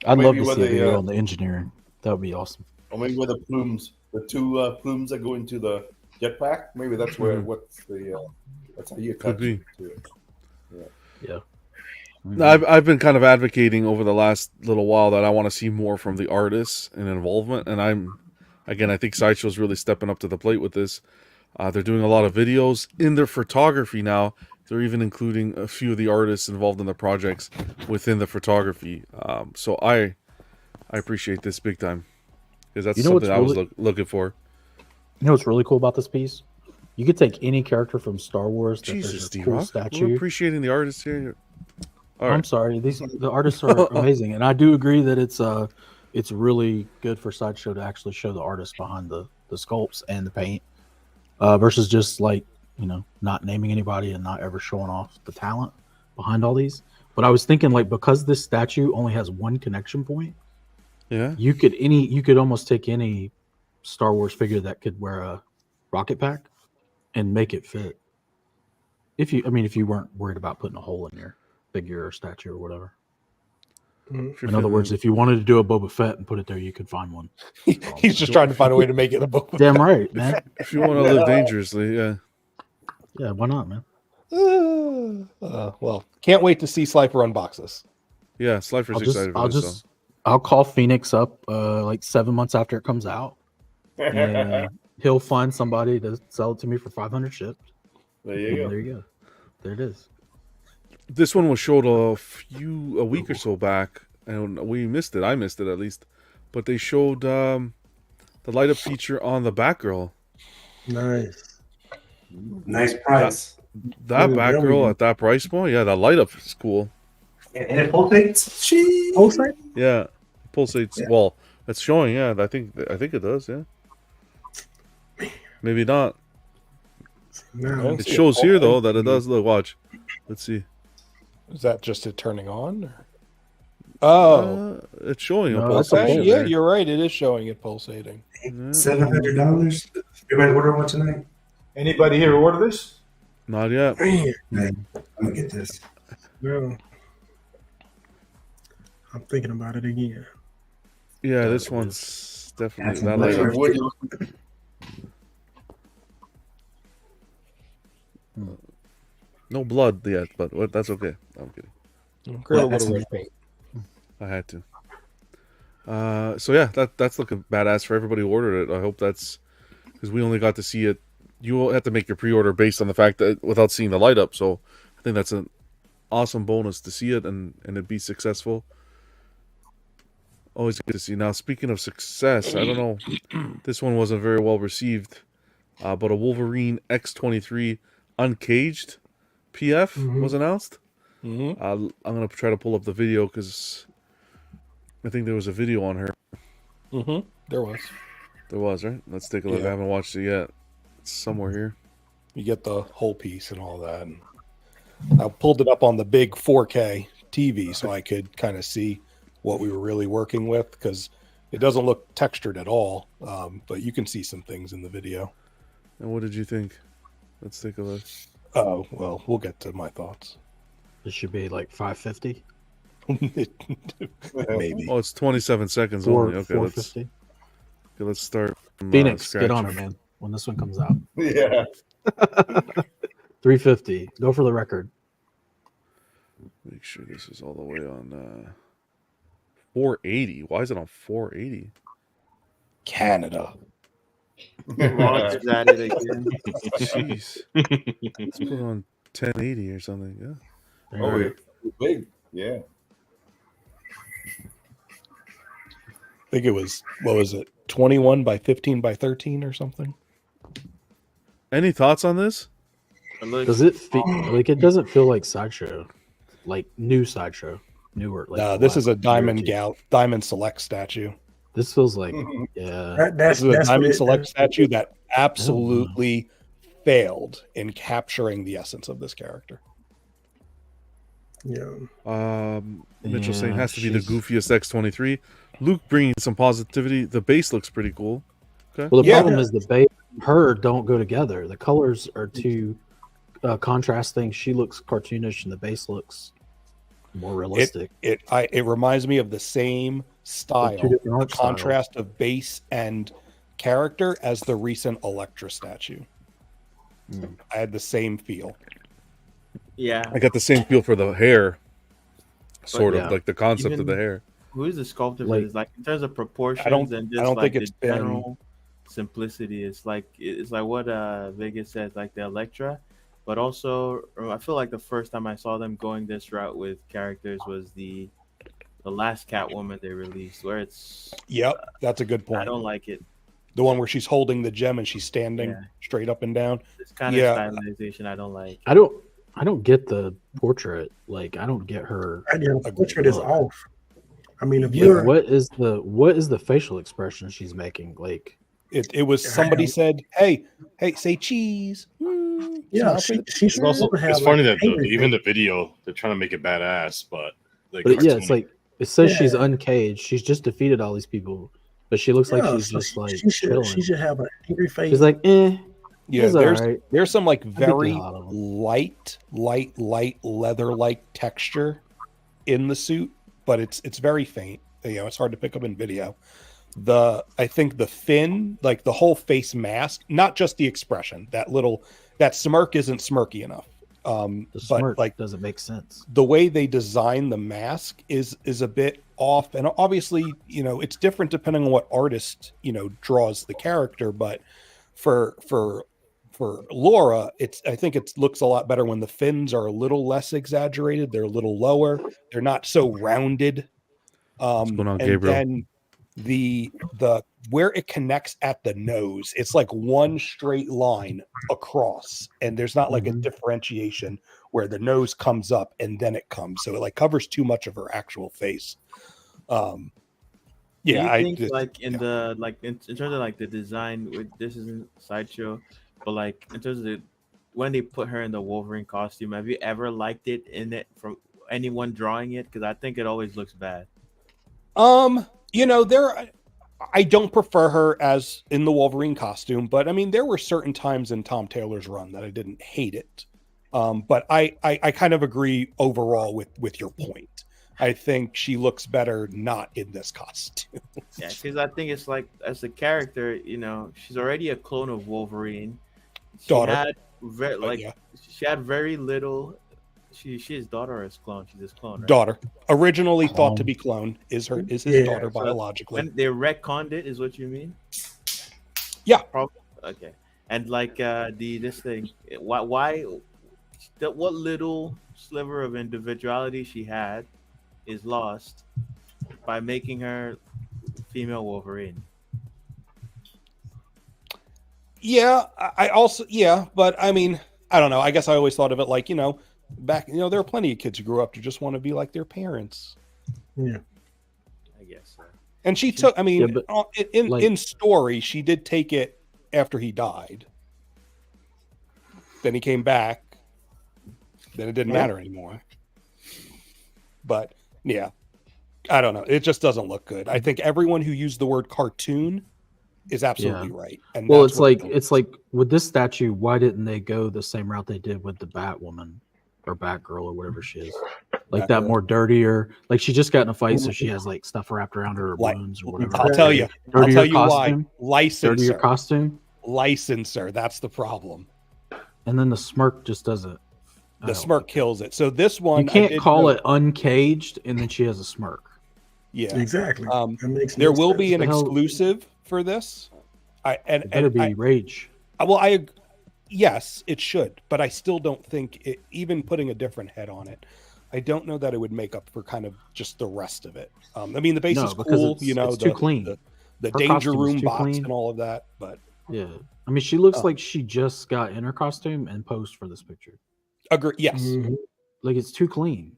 I'd love Maybe to where see a they, video on the engineering. That would be awesome. Or maybe where the plumes, the two plumes that go into the jetpack. Maybe that's where that's how you attach be. it to it. Yeah. No, I've been kind of advocating over the last little while that I want to see more from the artists and involvement, and I think Sideshow's really stepping up to the plate with this. They're doing a lot of videos in their photography now. They're even including a few of the artists involved in the projects within the photography. So I appreciate this big time because that's something I was looking for. You know what's really cool about this piece? You could take any character from Star Wars. Jesus, a cool statue. We're appreciating the artists here. I'm sorry. The artists are amazing, and I do agree that it's really good for Sideshow to actually show the artist behind the sculpts and the paint, versus just like not naming anybody and not ever showing off the talent behind all these. But I was thinking because this statue only has one connection point, you could almost take any Star Wars figure that could wear a rocket pack and make it fit. If you weren't worried about putting a hole in your figure or statue or whatever. In other words, if you wanted to do a Boba Fett and put it there, you could find one. He's just trying to find a way to make it a Boba Fett. Damn right, man. If you want to live dangerously, yeah, why not, man? Well, can't wait to see Slifer unbox this. Yeah, Slifer's excited for this. I'll call Phoenix up 7 months after it comes out, and he'll find somebody to sell it to me for 500 shipped. There you go. There you go. There it is. This one was showed a week or so back, and we missed it. I missed it at least, but they showed the light up feature on the Batgirl. Nice price. That Batgirl at that price point, the light up is cool. And it pulsates. Pulsate? Yeah, pulsates. Yeah. Well, it's showing. Yeah, I think it does. Yeah, maybe not. No, it shows here though that it does. Look, watch. Let's see. Is that just it turning on? Or? Oh, it's showing a pulsation. pulsation. Yeah, you're right. It is showing it pulsating. $700. Everybody order one tonight. Anybody here order this? Not yet. I'm gonna get this. No. I'm thinking about it again. Yeah, this one's definitely that light up. No blood yet, but that's okay. I'm kidding. Grab a little red paint. I had to. So yeah, that's looking badass for everybody who ordered it. I hope that's because we only got to see it. You will have to make your pre-order based on the fact that without seeing the light up. So I think that's an awesome bonus to see it and it be successful. Always good to see. Now, speaking of success, I don't know. This one wasn't very well received, but a Wolverine X-23 uncaged PF was announced. I'm going to try to pull up the video because I think there was a video on her. There was. There was, right? Let's take a look. Yeah. I haven't watched it yet. It's somewhere here. You get the whole piece and all that. And I pulled it up on the big 4K TV so I could kind of see what we were really working with because it doesn't look textured at all, but you can see some things in the video. And what did you think? Let's take a look. Oh, well, we'll get to my thoughts. This should be like 550. Maybe. Oh, it's 27 seconds only. Okay, let's start. From, Phoenix, get on it, man. When this one comes out. Yeah. 350. Go for the record. Make sure this is all the way on 480. Why is it on 480? Canada. Launch is at it again. Jeez. Let's put it on 1080 or something. Yeah. Oh, it's big. Yeah. I think it was, what was it, 21 by 15 by 13 or something? Any thoughts on this? Does it feel like it doesn't feel like Sideshow, like new Sideshow, newer? Like No, this is a Diamond Select statue. This feels like this is a Diamond Select statue that absolutely failed in capturing the essence of this character. Yeah. Mitchell saying has to be the goofiest X-23. Luke bringing some positivity. The base looks pretty cool. Okay. Well, the problem is the base and her don't go together. The colors are too contrasting. She looks cartoonish, and the base looks more realistic. It reminds me of the same style, different art the contrast of base and character as the recent Elektra statue. I had the same feel. Yeah, I got the same feel for the hair, sort yeah. of like the concept Even of the hair. Who is the sculptor for this? Like in terms of proportions and just I don't like think it's the general simplicity. It's like what Vegas said, like the Elektra, but also I feel like the first time I saw them going this route with characters was the last Catwoman they released, where it's that's a good point. I don't like it. The one where she's holding the gem and she's standing straight up and down. This kind of stylization I don't like. I don't get the portrait. Like I don't get her. The portrait is off. I mean, if you're what is the facial expression she's making? Like it was somebody said, "Hey, say cheese." Yeah, she's also. It's funny that even the video they're trying to make it badass, but like, it's like it says she's uncaged. She's just defeated all these people, but she looks like she's just like chilling. She should have an angry face. She's like, Yeah, there's some like very light leather-like texture in the suit, but it's very faint. It's hard to pick up in video. I think the fin, like the whole face mask, not just the expression, that smirk isn't smirky enough. The but smirk like doesn't make sense. The way they design the mask is a bit off, and obviously, it's different depending on what artist draws the character. But for Laura, I think it looks a lot better when the fins are a little less exaggerated. They're a little lower. They're not so rounded. What's going on, and Gabriel? then the where it connects at the nose, it's like one straight line across, and there's not like a differentiation where the nose comes up and then it comes. So it like covers too much of her actual face. Do you think in terms of like the design, this isn't Sideshow, but like in terms of when they put her in the Wolverine costume, have you ever liked it in it from anyone drawing it? Because I think it always looks bad. I don't prefer her as in the Wolverine costume, but I mean, there were certain times in Tom Taylor's run that I didn't hate it. But I kind of agree overall with your point. I think she looks better not in this costume. Yeah, because I think it's like as a character, she's already a clone of Wolverine. She had very little. She is daughter or his clone? She's his clone, right? Daughter. Originally thought to be clone is his daughter biologically. When they retconned it, is what you mean? Yeah. Probably. Okay. And like this thing, what little sliver of individuality she had is lost by making her female Wolverine. Yeah, but I mean, I don't know. I guess I always thought of it like, back, there are plenty of kids who grew up to just want to be like their parents. Yeah. I guess so. And she took, I mean, in story, she did take it after he died. Then he came back. Then it didn't matter anymore. But yeah, I don't know. It just doesn't look good. I think everyone who used the word cartoon is absolutely right. And well, it's like with this statue, why didn't they go the same route they did with the Batwoman or Batgirl or whatever she is? Like that more dirtier. Like she just got in a fight, so she has like stuff wrapped around her or balloons or whatever. I'll tell you why. Dirtier costume. Licenser. That's the problem. And then the smirk just doesn't. The smirk kills it. So this one, you can't call it uncaged, and then she has a smirk. Yeah, Exactly. That makes there no will sense. be an The hell- exclusive for this. It better be Rage. Yes, it should, but I still don't think it. Even putting a different head on it, I don't know that it would make up for kind of just the rest of it. I mean, the base No, is because cool, you know, it's too clean. the Her danger costume is room too box clean. and all of that, but Yeah, I mean, she looks like she just got in her costume and posed for this picture. agree. Yes, Mhm. Like it's too clean.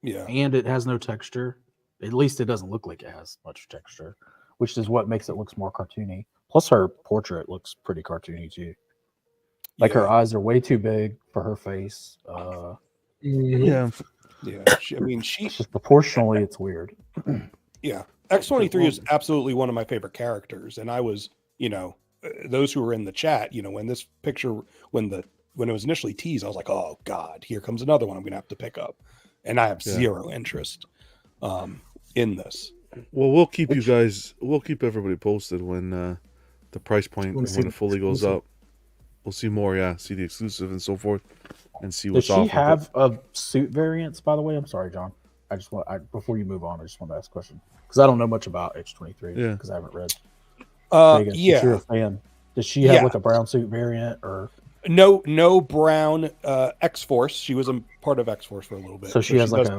yeah, And it has no texture. At least it doesn't look like it has much texture, which is what makes it look more cartoony. Plus, her portrait looks pretty cartoony too. Like her eyes are way too big for her face. Yeah. yeah. I mean, It's just proportionally, it's weird. Yeah, X-23 is absolutely one of my favorite characters, and I was, you know, those who were in the chat, you know, when this picture, when it was initially teased, I was like, oh God, here comes another one I'm gonna have to pick up, and I have zero interest in this. Well, we'll keep everybody posted when the price point and when it fully goes up. We'll see more, see the exclusive and so forth, and see what's Does she offered. have a suit variants, by the way? I'm sorry, John. Before you move on, I just want to ask a question because I don't know much about X-23 because I haven't read. Vegas, Yeah, you're a fan. Does she have like a brown suit variant or no brown X-Force? She was a part of X-Force for a little bit, so she has like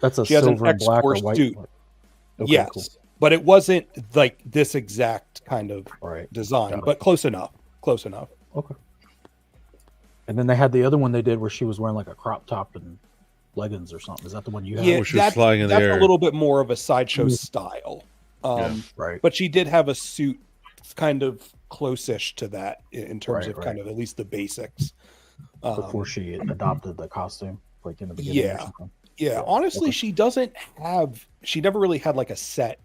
that's a she has silver, an black, or X-Force white suit. Okay, Yes, cool. but it wasn't like this exact kind of design, Got it. but close enough. Close enough. Okay. And then they had the other one they did where she was wearing like a crop top and leggings or something. Is that the one you have? Yeah, that's a little bit more of a sideshow Mhm. style. Right. But she did have a suit kind of close-ish to that in terms of kind of at least the basics. Before she adopted the costume, like in the beginning. Or something. Yeah. Honestly, she never really had like a set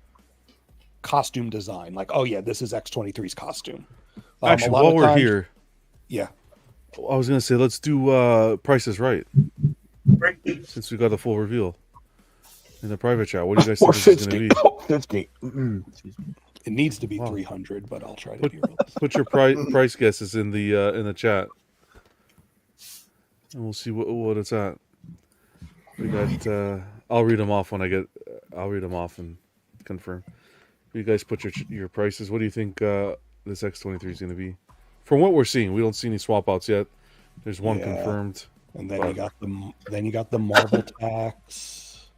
costume design. Like, oh yeah, this is X-23's costume. Actually, while we're here, yeah, I was gonna say let's do Price is Right, since we got the full reveal in the private chat. What do you guys think this is gonna be? 50. It needs to be 300, but I'll try to. Put your price guesses in the chat, and we'll see what it's at. We got. I'll read them off when I get. I'll read them off and confirm. You guys put your prices. What do you think this X-23 is going to be? From what we're seeing, we don't see any swap outs yet. There's one confirmed, and then you got the Marvel tax.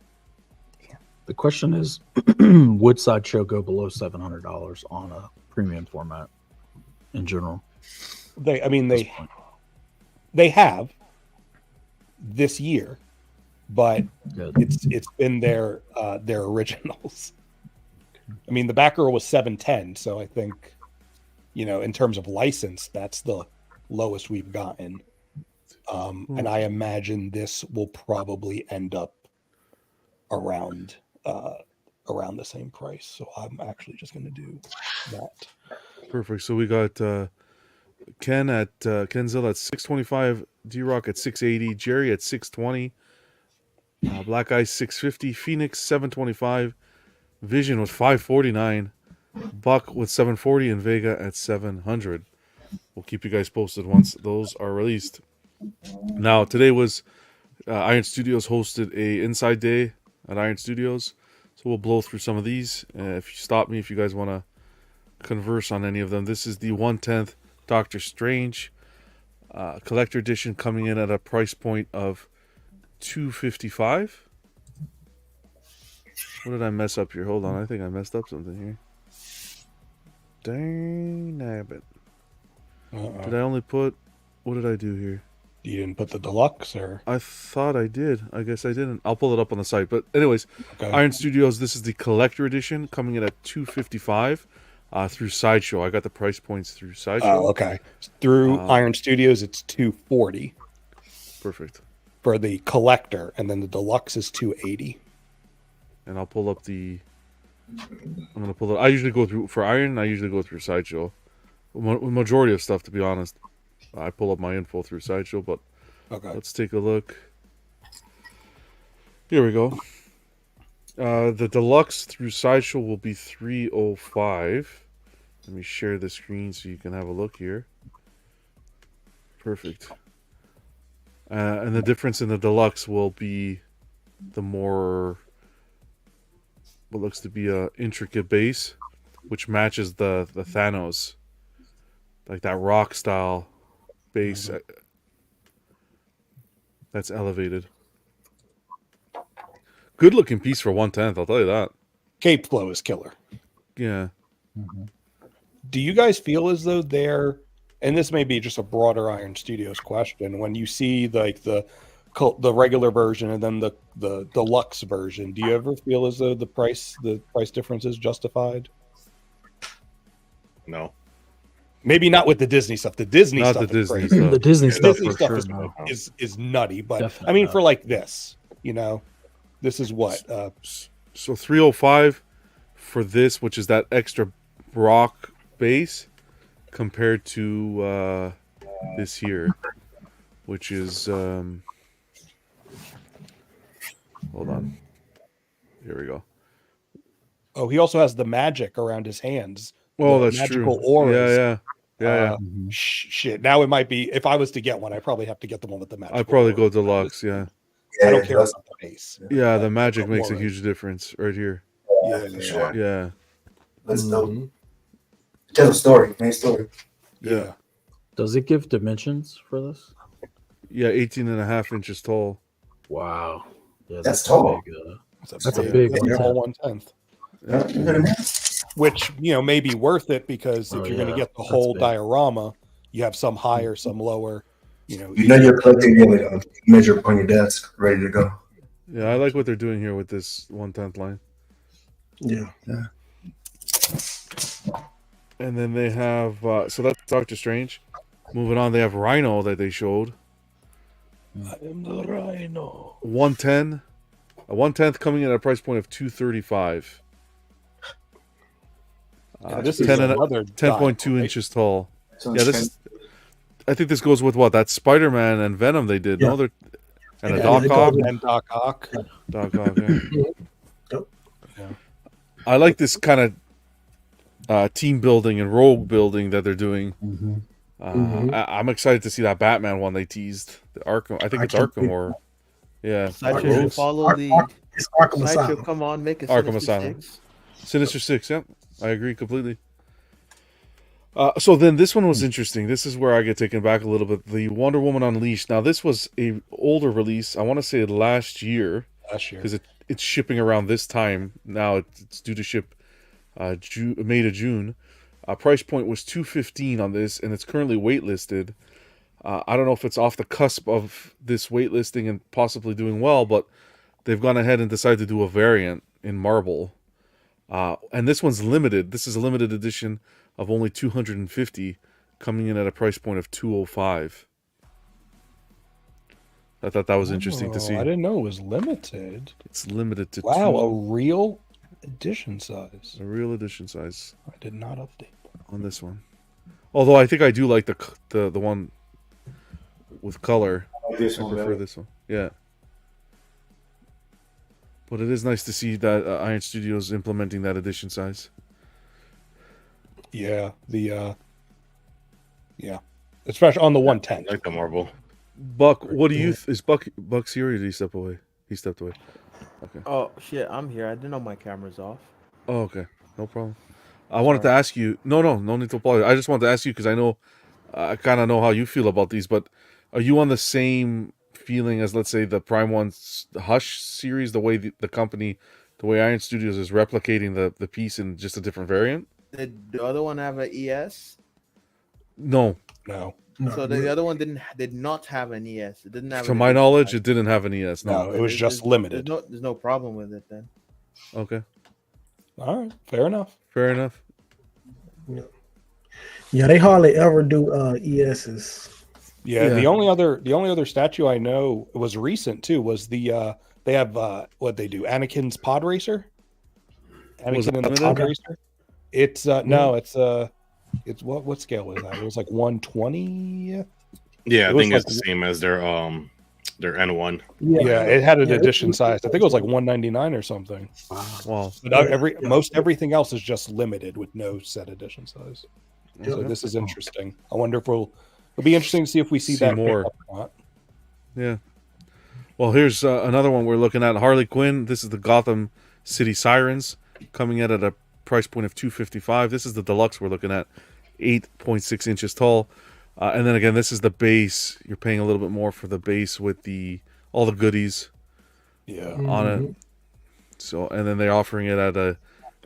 The question is, would Sideshow go below $700 on a premium format in general? They have this year, but it's been their originals. I mean, the Batgirl was 710, so I think, you know, in terms of license, that's the lowest we've gotten. And I imagine this will probably end up around the same price. So I'm actually just going to do that. Perfect. So we got Ken at Kenzel at 625, D-Rock at 680, Jerry at 620, Black Ice 650, Phoenix 725, Vision with 549, Buck with 740, and Vega at 700. We'll keep you guys posted once those are released. Now, today was Iron Studios hosted a Inside Day at Iron Studios, so we'll blow through some of these. If you stop me, if you guys want to converse on any of them. This is the 1/10 Doctor Strange collector edition, coming in at a price point of $255. What did I mess up here? Hold on, I think I messed up something here. Dang nabbit. Did I only put... What did I do here? You didn't put the deluxe, or? I thought I did. I guess I didn't. I'll pull it up on the site. But anyways, Okay. Iron Studios, this is the collector edition, coming in at $255 through Sideshow. I got the price points through Sideshow. Oh, okay. Through Iron Studios, it's $240. Perfect. For the collector, and then the deluxe is $280. And I'll pull up the... I'm going to pull it... I usually go through... For Iron, I usually go through Sideshow. Majority of stuff, to be honest. I pull up my info through Sideshow, but let's take a look. Here we go. The deluxe through Sideshow will be $305. Let me share the screen so you can have a look here. Perfect. And the difference in the deluxe will be the more what looks to be a intricate base, which matches the Thanos, like that rock style base that's elevated. Good looking piece for 1/10, I'll tell you that. Cape flow is killer. Yeah. Do you guys feel as though they're, and this may be just a broader Iron Studios question, when you see like the regular version and then the deluxe version, do you ever feel as though the price difference is justified? No. Maybe not with the Disney stuff. The Disney Not stuff the is Disney crazy. stuff. The Disney stuff Disney for stuff sure, is, no. is nutty, but Definitely I mean not. for like this, this is what So 305 for this, which is that extra rock base, compared to this here, which is hold on. Here we go. Oh, he also has the magic around his hands. Oh, the that's magical true. auras. Yeah. Shit. Now it might be, if I was to get one, I probably have to get the one with the magic. I'd probably go deluxe. Yeah. I don't care about the base. Yeah, the magic makes a Aura. huge difference right here. Yeah. Yeah. That's dope. Tell a story. Main story. Yeah. Does it give dimensions for this? Yeah, 18.5 inches tall. Wow. Yeah, That's tall. Big, That's a big that's one. a tall 1/10. Which may be worth it, because if you're going to get the whole diorama, you have some higher, some lower. You're collecting your measure on your desk, ready to go. Yeah, I like what they're doing here with this 1/10 line. Yeah. And then they have so that's Doctor Strange. Moving on, they have Rhino that they showed. I am the Rhino. 110, a 1/10 coming in at a price point of $235. This is 10.2 right? inches tall. Sounds Yeah, this. I think this goes with what that Spider-Man and Venom they did. Yeah. No, they're and a Yeah, Doc Ock. and Doc Ock. Doc Ock. Yeah. I like this kind of team building and rogue building that they're doing. I'm excited to see that Batman one they teased. The Arkham. I think it's Arkham or Sideshow should Rogues. follow the It's Arkham Sideshow. Asylum. Come on, make it Arkham Asylum. Sinister Six. Yep, I agree completely. So then this one was interesting. This is where I get taken back a little bit. The Wonder Woman Unleashed. Now this was a older release. I want to say last year. Because it's shipping around this time. Now it's due to ship May to June. Price point was $215 on this, and it's currently waitlisted. I don't know if it's off the cusp of this waitlisting and possibly doing well, but they've gone ahead and decided to do a variant in marble. And this one's limited. This is a limited edition of only 250, coming in at a price point of $205. I thought that was interesting to see. I didn't know it was limited. It's limited to a real edition size. A real edition size. I did not update on this one. Although I think I do like the one with color. I like this one prefer better. this one. Yeah. But it is nice to see that Iron Studios implementing that edition size. Yeah, especially on the 110. I like the marble. Buck, what do you is Buck's here or did he step away? He stepped away. Okay. Oh shit, I'm here. I didn't know my camera's off. Oh, okay. No problem. I wanted to ask you. No need to apologize. I just wanted to ask you because I know, I kind of know how you feel about these. But are you on the same feeling as, let's say, the Prime One's Hush series? The way the company, the way Iron Studios is replicating the piece in just a different variant. Did the other one have an ES? No. So the other one did not have an ES. It didn't have. To my knowledge, it didn't have an ES. No, it was just limited. There's no problem with it then. Okay. All right. Fair enough. Fair enough. Yeah, they hardly ever do ESs. Yeah, the only other statue I know was recent too was the they have what they do, Anakin's pod racer. Anakin in the pod racer. It's no, it's what scale was that? It was like 120. Yeah, I think it's the same as their N1. Yeah, it had an edition size. I think it was like 199 or something. Wow. But most everything else is just limited with no set edition size. So this is interesting. I wonder if it'll be interesting to see if we see that more. Or not. Yeah. Well, here's another one we're looking at. Harley Quinn. This is the Gotham City Sirens, coming in at a price point of $255. This is the deluxe we're looking at, 8.6 inches tall. And then again, this is the base. You're paying a little bit more for the base with all the goodies on it. So, and then they're offering it at a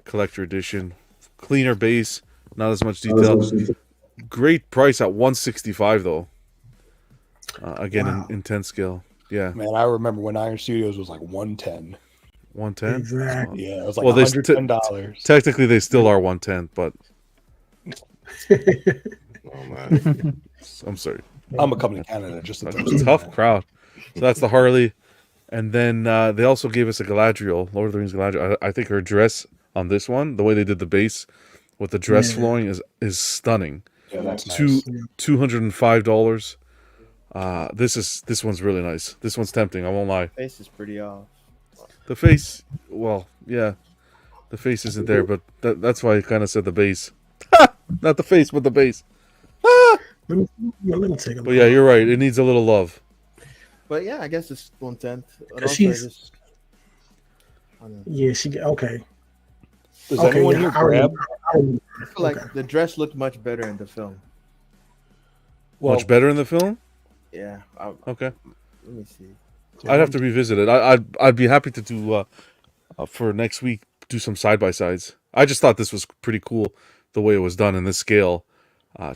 collector edition, cleaner base, not as much detail. Great price at $165 though. Again, in 10 scale. Yeah, man, I remember when Iron Studios was like 110. 110. Exactly. Yeah, it was like $110. Technically, they still are 110, but Oh man, I'm sorry. I'm gonna come to Canada just to It's a tough crowd. So that's the Harley, and then they also gave us a Galadriel, Lord of the Rings Galadriel. I think her dress on this one, the way they did the base with the dress flowing, is stunning. Yeah, that's nice. $205. This one's really nice. This one's tempting. I won't lie. Face is pretty off. The face, well, yeah, the face isn't there, but that's why I kind of said the base. Not the face, but the base. Let me take a look. But yeah, you're right. It needs a little love. But yeah, I guess it's 110. Yeah, she okay. Does anyone here grab? I feel like the dress looked much better in the film. Much better in the film? Yeah. Okay. Let me see. I'd have to revisit it. I'd be happy to do for next week, do some side by sides. I just thought this was pretty cool the way it was done in this scale,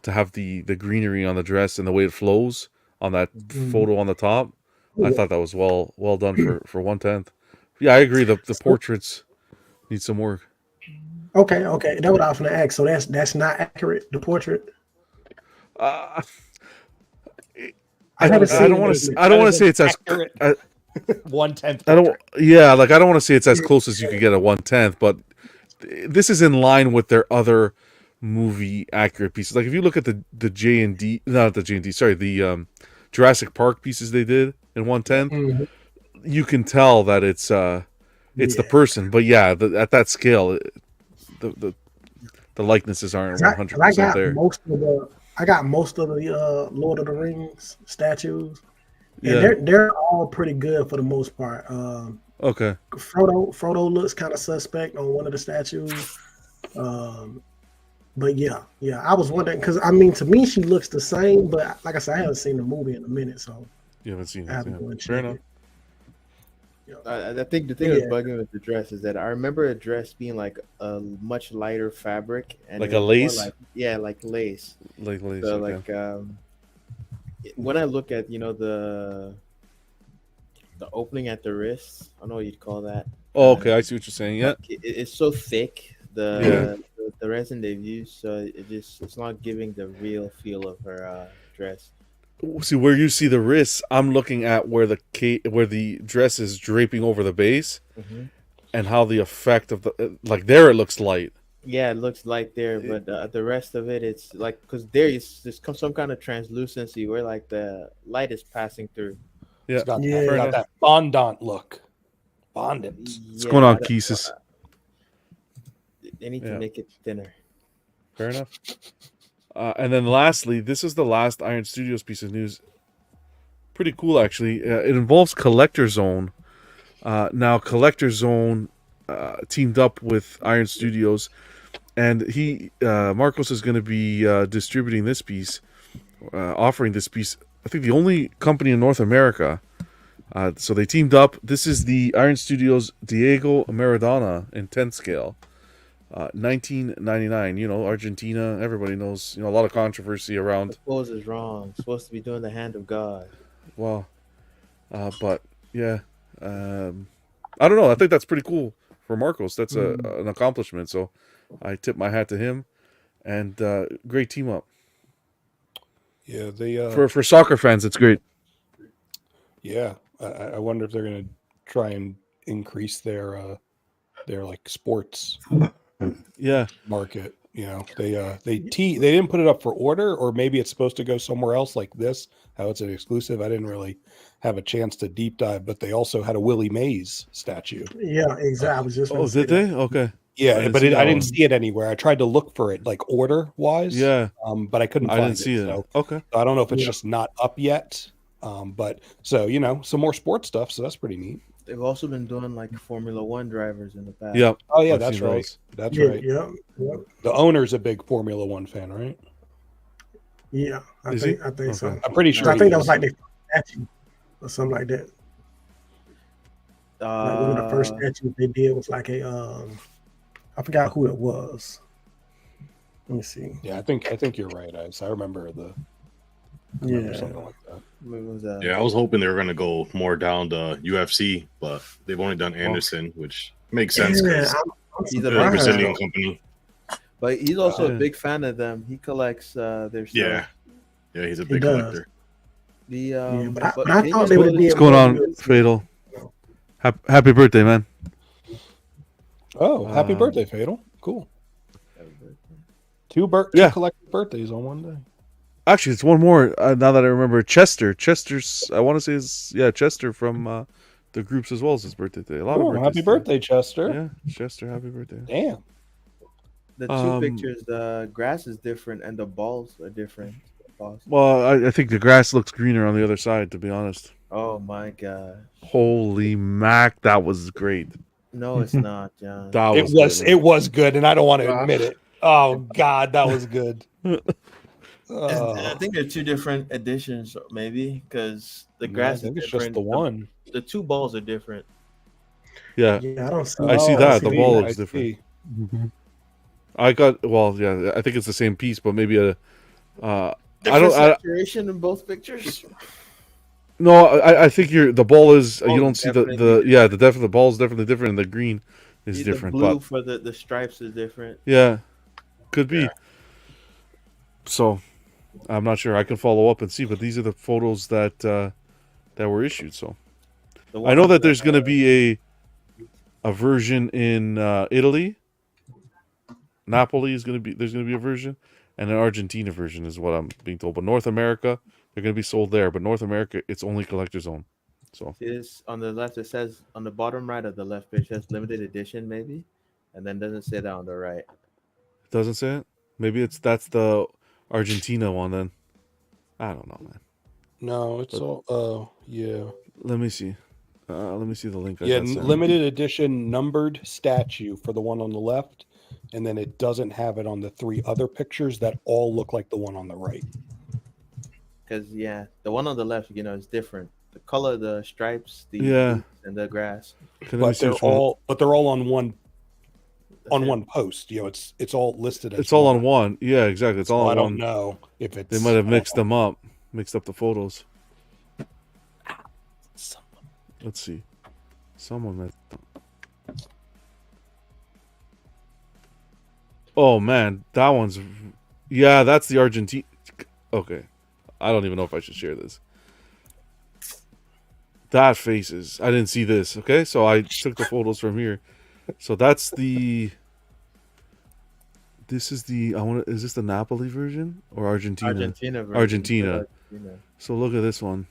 to have the greenery on the dress and the way it flows on that photo on the top. I thought that was well done for 1/10. Yeah, I agree. The portraits need some work. Okay. That what I was gonna ask. So that's not accurate. The portrait. I don't want to say it's as 1/10. I don't want to say it's as close as you could get at 1/10, but this is in line with their other movie accurate pieces. Like if you look at the J&D, not the J&D, sorry, the Jurassic Park pieces they did in 1/10, you can tell that it's the person. But yeah, at that scale, the likenesses aren't 100% there. I got most of the Lord of the Rings statues. And they're all pretty good for the most part. Okay. Frodo looks kind of suspect on one of the statues. But yeah, I was wondering because I mean to me she looks the same, but like I said, I haven't seen the movie in a minute, so you haven't seen it. Fair enough. I think the thing that's bugging with the dress is that I remember a dress being like a much lighter fabric and like a lace. Like lace. Like lace. So okay. When I look at the opening at the wrist, I don't know what you'd call that. Oh, okay, I see what you're saying. Yeah, it's so thick. The resin they've used, so it's not giving the real feel of her dress. See where you see the wrists. I'm looking at where the dress is draping over the base, and how the effect of there it looks light. Yeah, it looks light there, but the rest of it, it's like because there's some kind of translucency where like the light is passing through. Yeah, it's got that fondant look. Fondant. What's going on, Keesis? They need to make it thinner. Fair enough. And then lastly, this is the last Iron Studios piece of news. Pretty cool, actually. It involves Collector Zone. Now, Collector Zone teamed up with Iron Studios, and Marcos is going to be distributing this piece, offering this piece. I think the only company in North America. So they teamed up. This is the Iron Studios Diego Maradona in 10 scale. 1999, Argentina, everybody knows, a lot of controversy around. The pose is wrong. It's supposed to be doing the hand of God. Well, but yeah, I don't know. I think that's pretty cool for Marcos. That's an accomplishment. So I tip my hat to him, and great team up. Yeah, they for soccer fans, it's great. Yeah, I wonder if they're going to try and increase their like sports. Market. They didn't put it up for order, or maybe it's supposed to go somewhere else like this. How it's an exclusive. I didn't really have a chance to deep dive, but they also had a Willie Mays statue. Yeah, exactly. I was just. Oh, did they? Okay. Yeah, I didn't see it anywhere. I tried to look for it, like order wise. Yeah. But I couldn't. I didn't see it. So, okay. So I don't know if it's just not up yet. But so some more sports stuff. So that's pretty neat. They've also been doing like Formula One drivers in the past. Yep. Oh yeah, I've that's seen right. those. That's Yeah, right. yeah, yeah. The owner's a big Formula One fan, right? Yeah, I Is think he? I think so. Okay. I'm pretty sure. I think he that was is. like the statue or something like that. Like one of the first statues they did was like a I forgot who it was. Let me see. Yeah, I think you're right, Ice. I remember Yeah. something like that. What was that? Yeah, I was hoping they were gonna go more down the UFC, but they've only done Anderson, which makes sense because He's a they're a big Brazilian fan. company. But he's also a Yeah. big fan of them. He collects their stuff. Yeah, yeah, he's a He big does. collector. The Yeah, but I but thought Vegas they would was- be What's able going to on, do it. Fatal? Happy birthday, man. Oh, happy Um, birthday, Fatal! Cool. Two Yeah. collective birthdays on one day. Actually, it's one more. Now that I remember, Chester's. I want to say is Chester from the groups as well as his birthday today. A lot Oh, of birthdays happy today. birthday, Chester! Yeah, Chester, happy birthday. Damn. The two pictures, the grass is different and the balls are different. Well, I think the grass looks greener on the other side, to be honest. Oh my god. Holy mac, that was great. No, it's not, John. That It was good, it man. was good, and I don't want to admit it. Oh God, that was good. I think they're two different editions, maybe, because the No, grass I think is it's just different. the one. The two balls are different. Yeah, Yeah, I don't see. I see Oh, that. The see, ball I looks different. see. I got yeah. I think it's the same piece, but maybe a. I Different don't. saturation in both pictures. No, I think the ball is. You Oh, don't see definitely the ball is definitely different, and the green is The different. blue But for the stripes is different. yeah, could be. So, I'm not sure. I can follow up and see, but these are the photos that were issued. So, The I know one that there's going to be a version in Italy. Napoli is going to be there's going to be a version, and an Argentina version is what I'm being told. But North America, they're going to be sold there. But North America, it's only collector's own. So See this on the left, it says on the bottom right of the left page, it says limited edition maybe, and then doesn't say that on the right. it doesn't say it. Maybe that's the Argentina one then. I don't know, man. No, it's all. Yeah. Let me see. Let me see the link. I Yeah, got sent. limited edition numbered statue for the one on the left, and then it doesn't have it on the three other pictures that all look like the one on the right. Because the one on the left, is different. The color of the stripes, the Yeah. and the grass. Okay, let me But see they're which one. all on one post. It's all listed as It's all on one. Yeah, exactly. It's all So on I one. don't know if it's They might have mixed up the photos. Let's see. Someone messed up. Oh man, that one's. Yeah, that's the Argentine. Okay, I don't even know if I should share this. That faces. I didn't see this. Okay, so I took the photos from here. So that's the. This is the. Is this the Napoli version or Argentina? Argentina version. Argentina. Argentina. So look at this one.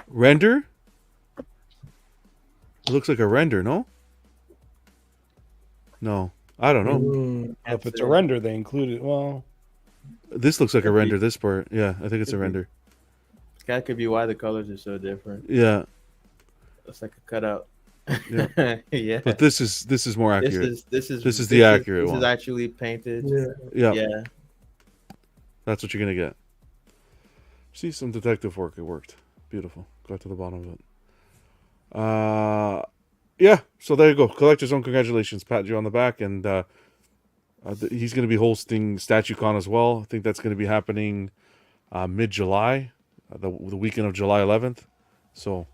Render? It looks like a render, no? No, I don't know. If it's a render, they include it. Well, This looks like a render. This part, yeah, I think it's a render. That could be why the colors are so different. Yeah, It's like a cutout. yeah. Yeah. But this is more accurate. This is the accurate This one. is actually painted. Yeah. Yeah. That's what you're gonna get. See, some detective work. It worked. Beautiful. Got to the bottom of it. Yeah. So there you go. Collector's Own. Congratulations, pat you on the back, and he's going to be hosting StatueCon as well. I think that's going to be happening mid-July, the weekend of July 11th. So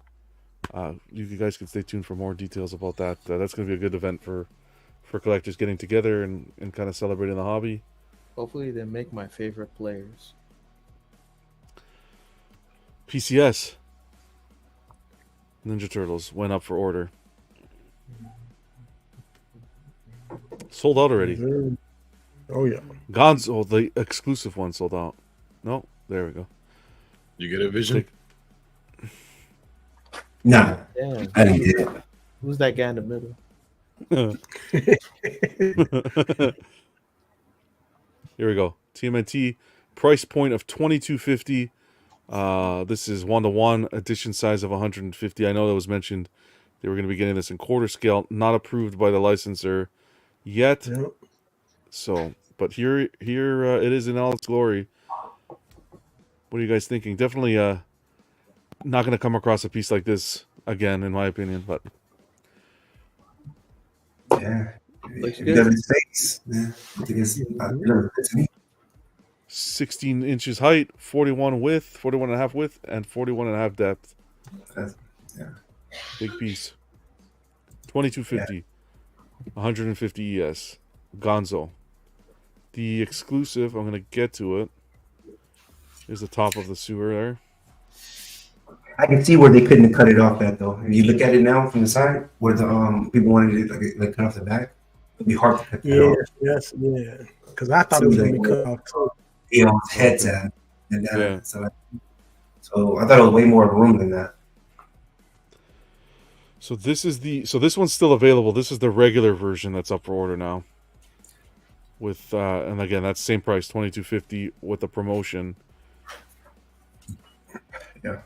you guys can stay tuned for more details about that. That's going to be a good event for collectors getting together and kind of celebrating the hobby. Hopefully they make my favorite players. PCS Ninja Turtles went up for order. Sold out already. Oh yeah. Gonzo, the exclusive one, sold out. No, there we go. You get a vision? Nah, Damn. I didn't get it. Who's that guy in the middle? Here we go. TMNT price point of $22.50. This is 1:1, edition size of 150. I know that was mentioned. They were going to be getting this in quarter scale, not approved by the licensor yet. Yep. So, but here it is in all its glory. What are you guys thinking? Definitely not going to come across a piece like this again, in my opinion. But yeah, because it's face. Yeah, I think it's never fits me. 16 inches height, 41 width, 41 and a half width, and 41 and a half depth. Yeah, big piece. 2250, 150 ES, Gonzo. The exclusive, I'm gonna get to it. Is the top of the sewer there. I can see where they couldn't cut it off at though. If you look at it now from the side, where the people wanted it like cut off the back, it'd be hard to cut that off. Yes, yeah. Because I thought it was gonna be cut off too. You know, heads at and so I thought it was way more room than that. So this one's still available. This is the regular version that's up for order now. With and again, that's same price, $22.50 with the promotion. Yeah,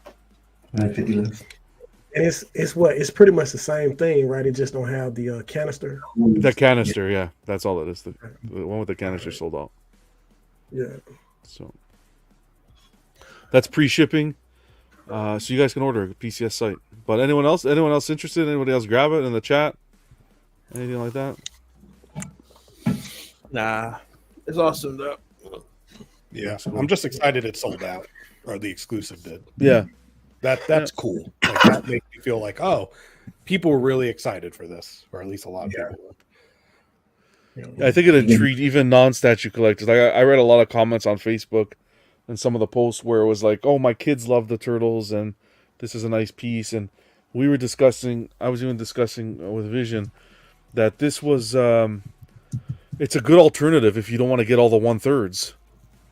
$150 left. And it's pretty much the same thing, right? It just don't have the canister. The canister, yeah, that's all it is. The one with the canister sold out. Yeah. So that's pre-shipping. So you guys can order a PCS site. But anyone else interested? Anybody else grab it in the chat? Anything like that? Nah, it's awesome though. Yeah, I'm just excited it sold out, or the exclusive did. Yeah, that's cool. Like, that makes me feel like, oh, people were really excited for this, or at least a lot of people were. I think it intrigued even non-statue collectors. Like I read a lot of comments on Facebook and some of the posts where it was like, "Oh, my kids love the turtles, and this is a nice piece." And we were discussing. I was even discussing with Vision that this was. It's a good alternative if you don't want to get all the 1/3s.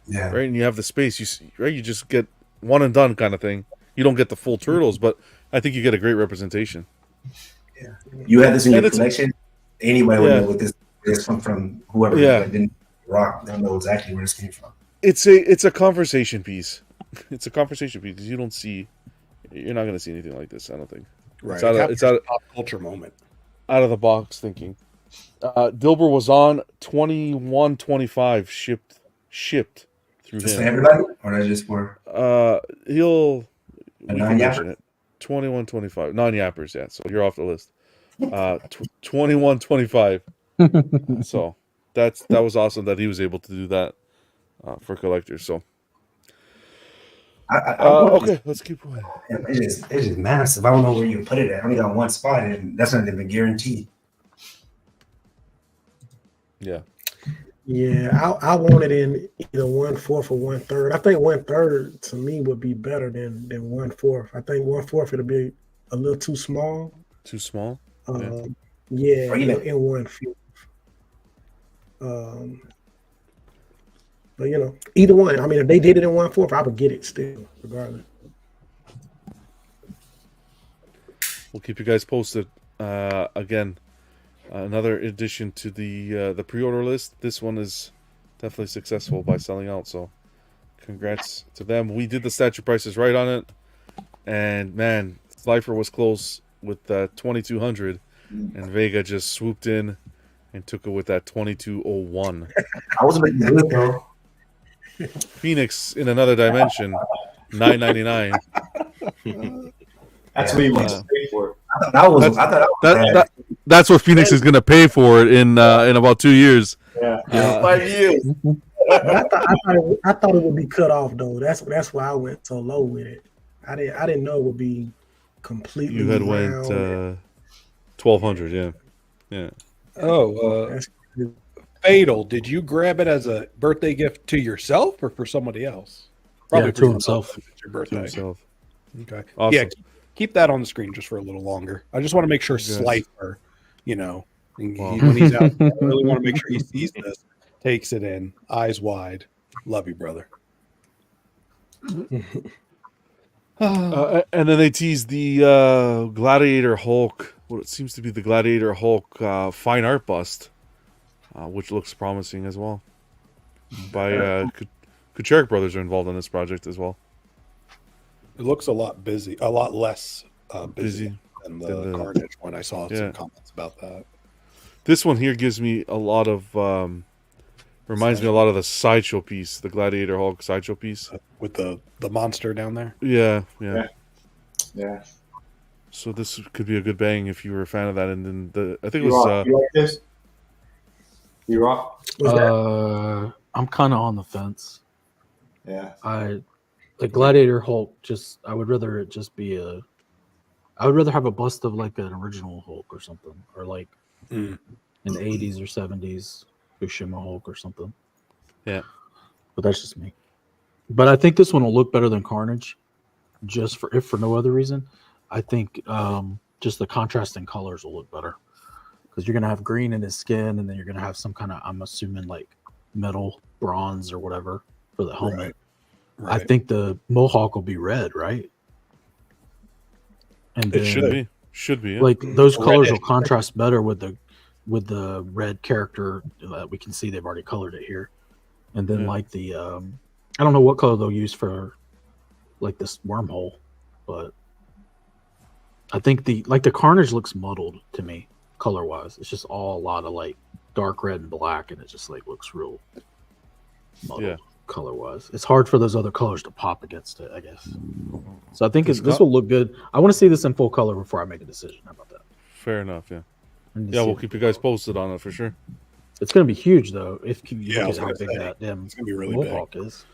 Yeah. Right, and you have the space. You just get one and done kind of thing. You don't get the full turtles, but I think you get a great representation. Yeah. You have this in your collection. Anybody would know what this come from. Whoever didn't rock, they'll know exactly where this came from. It's a conversation piece. It's a conversation piece because you're not going to see anything like this. I don't think. Right. It's out of pop culture moment. Out of the box thinking. Dilber was on 21.25 shipped through just him. For everybody, or not just for? He'll. Non-yapper? 21.25 non-yappers. Yeah, so you're off the list. 21.25. So that was awesome that he was able to do that for collectors. So. Okay, let's keep going. It's just massive. I don't know where you put it at. I only got one spot, and that's not even guaranteed. Yeah. Yeah, I want it in either 1/4 or 1/3. I think 1/3 to me would be better than 1/4. I think 1/4 it'll be a little too small. Too small? Yeah, in 1/5. But either one. I mean, if they did it in 1/4, I would get it still, regardless. We'll keep you guys posted. Again, another addition to the pre-order list. This one is definitely successful by selling out. So, congrats to them. We did the statue prices right on it, and man, Slifer was close with 2,200, and Vega just swooped in and took it with that 2,201. I was making good though. Phoenix in another dimension, $9.99. That's what he wants to pay for. That's what Phoenix is going to pay for it in about 2 years. Yeah, 5 years. I thought it would be cut off though. That's why I went so low with it. I didn't know it would be completely. You had round. went 1,200, yeah. Oh, Fatal, did you grab it as a birthday gift to yourself or for somebody else? Probably to himself. It's your birthday. To himself. Okay. Awesome. Yeah, keep that on the screen just for a little longer. I just want to make sure Slifer, when he's out, I really want to make sure he sees this, takes it in, eyes wide. Love you, brother. And then they teased the Gladiator Hulk, what it seems to be the Gladiator Hulk fine art bust, which looks promising as well. By Kucharik Brothers are involved in this project as well. It looks a lot less busy Busy than than the the- Carnage one. I saw Yeah. some comments about that. This one here gives me a lot of reminds me a lot of the sideshow piece, the Gladiator Hulk sideshow piece with the monster down there. Yeah. Yeah. So this could be a good bang if you were a fan of that. And then I think it You was rock. You like this? You rock? I'm kind of on the fence. Yeah. The Gladiator Hulk, I would rather it just be I would rather have a bust of like an original Hulk or something, or like an 80s or 70s Fukushima Hulk or something. Yeah. But that's just me. But I think this one will look better than Carnage, just if for no other reason. I think just the contrasting colors will look better because you're gonna have green in his skin, and then you're gonna have some kind of, I'm assuming, like metal, bronze, or whatever for the helmet. Right. I think the Mohawk will be red, right? And It should be. Yeah. like those colors will Reddish. contrast better with the red character that we can see. They've already colored it here, and then like the I don't know what color they'll use for like this wormhole, but I think the Carnage looks muddled to me color wise. It's just all a lot of like dark red and black, and it just like looks real muddled color wise. It's hard for those other colors to pop against it, I guess. So I think this will look good. I want to see this in full color before I make a decision. How about that? Fair enough. Yeah. And Yeah, we'll keep you guys posted on it for sure. It's going to be huge though. If you Yeah, I look was at how gonna big say, that damn it's gonna be really Mohawk big. is.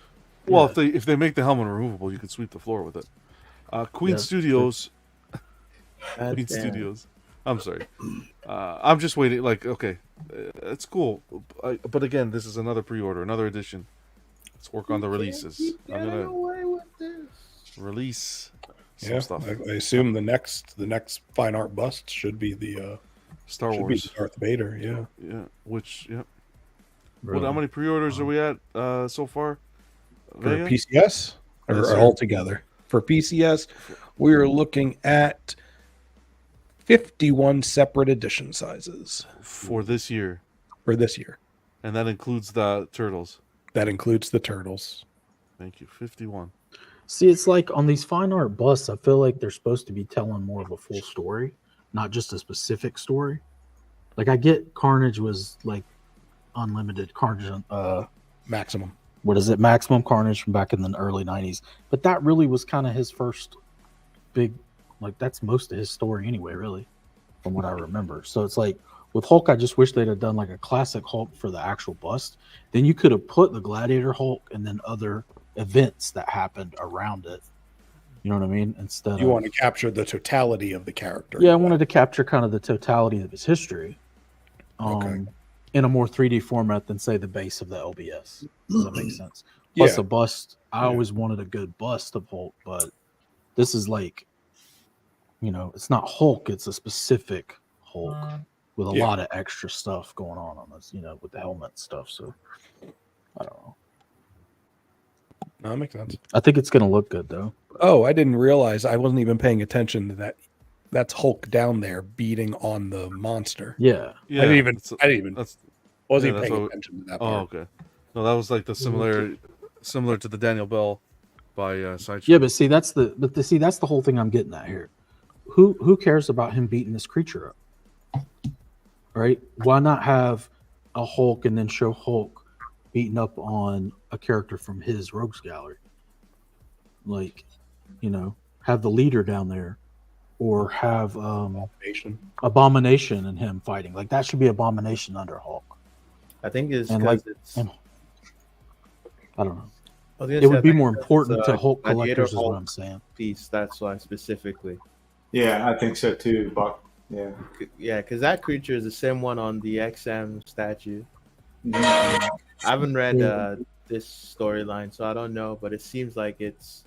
Well, if they make the helmet removable, you can sweep the floor with it. Queen Yeah. Studios. God Queen damn. Studios. I'm sorry. I'm just waiting. Like, okay, it's cool, but again, this is another pre-order, another edition. Let's work on the releases. I'm gonna release some stuff. I assume the next fine art bust should be the Star should Wars. be Darth Vader. Yeah. Yeah. Which, yeah. Really? How many pre-orders are we at so far? For Vega? PCS or Yes, sir. altogether? For PCS, we are looking at 51 separate edition sizes for this year. For this year. And that includes the Turtles. That includes the Turtles. Thank you. 51. See, it's like on these fine art busts, I feel like they're supposed to be telling more of a full story, not just a specific story. Like I get Carnage was like unlimited Carnage, Maximum. What is it? Maximum Carnage from back in the early 90s. But that really was kind of his first big, like that's most of his story anyway, really, from what I remember. So it's like with Hulk, I just wish they'd have done like a classic Hulk for the actual bust. Then you could have put the Gladiator Hulk and then other events that happened around it. You know what I mean? Instead You of, want to capture the totality of the character. yeah, I wanted to capture kind of the totality of his history. In a more 3D format than say the base of the LBS. Does that make sense? Plus Yeah. a bust. I always wanted a good bust of Hulk, but this is like, you know, it's not Hulk, it's a specific Hulk with a Yeah. lot of extra stuff going on this, you know, with the helmet stuff. So I don't know. No, that makes sense. I think it's gonna look good though. Oh, I didn't realize. I wasn't even paying attention to that. That's Hulk down there beating on the monster. Yeah. I didn't even. That's- I didn't even. that's- Wasn't yeah, even that's paying what- attention to that Oh, part. okay. No, that was like the similar to the Daniel Bell by Sideshow. Yeah, but see that's the whole thing I'm getting at here. Who cares about him beating this creature up? Right? Why not have a Hulk and then show Hulk beating up on a character from his Rogues Gallery? Like, you know, have the leader down there, or have Abomination and him fighting. Like that should be Abomination under Hulk. I think it's And because like, it's. and- I don't know. I was gonna It say, I would be think more it's, important to Hulk Gladiator collectors, is what Hulk I'm saying. Piece. That's why specifically. Yeah, I think so too, Buck. Yeah. Yeah, because that creature is the same one on the XM statue. Mhm. I haven't read this storyline, so I don't know, but it seems like it's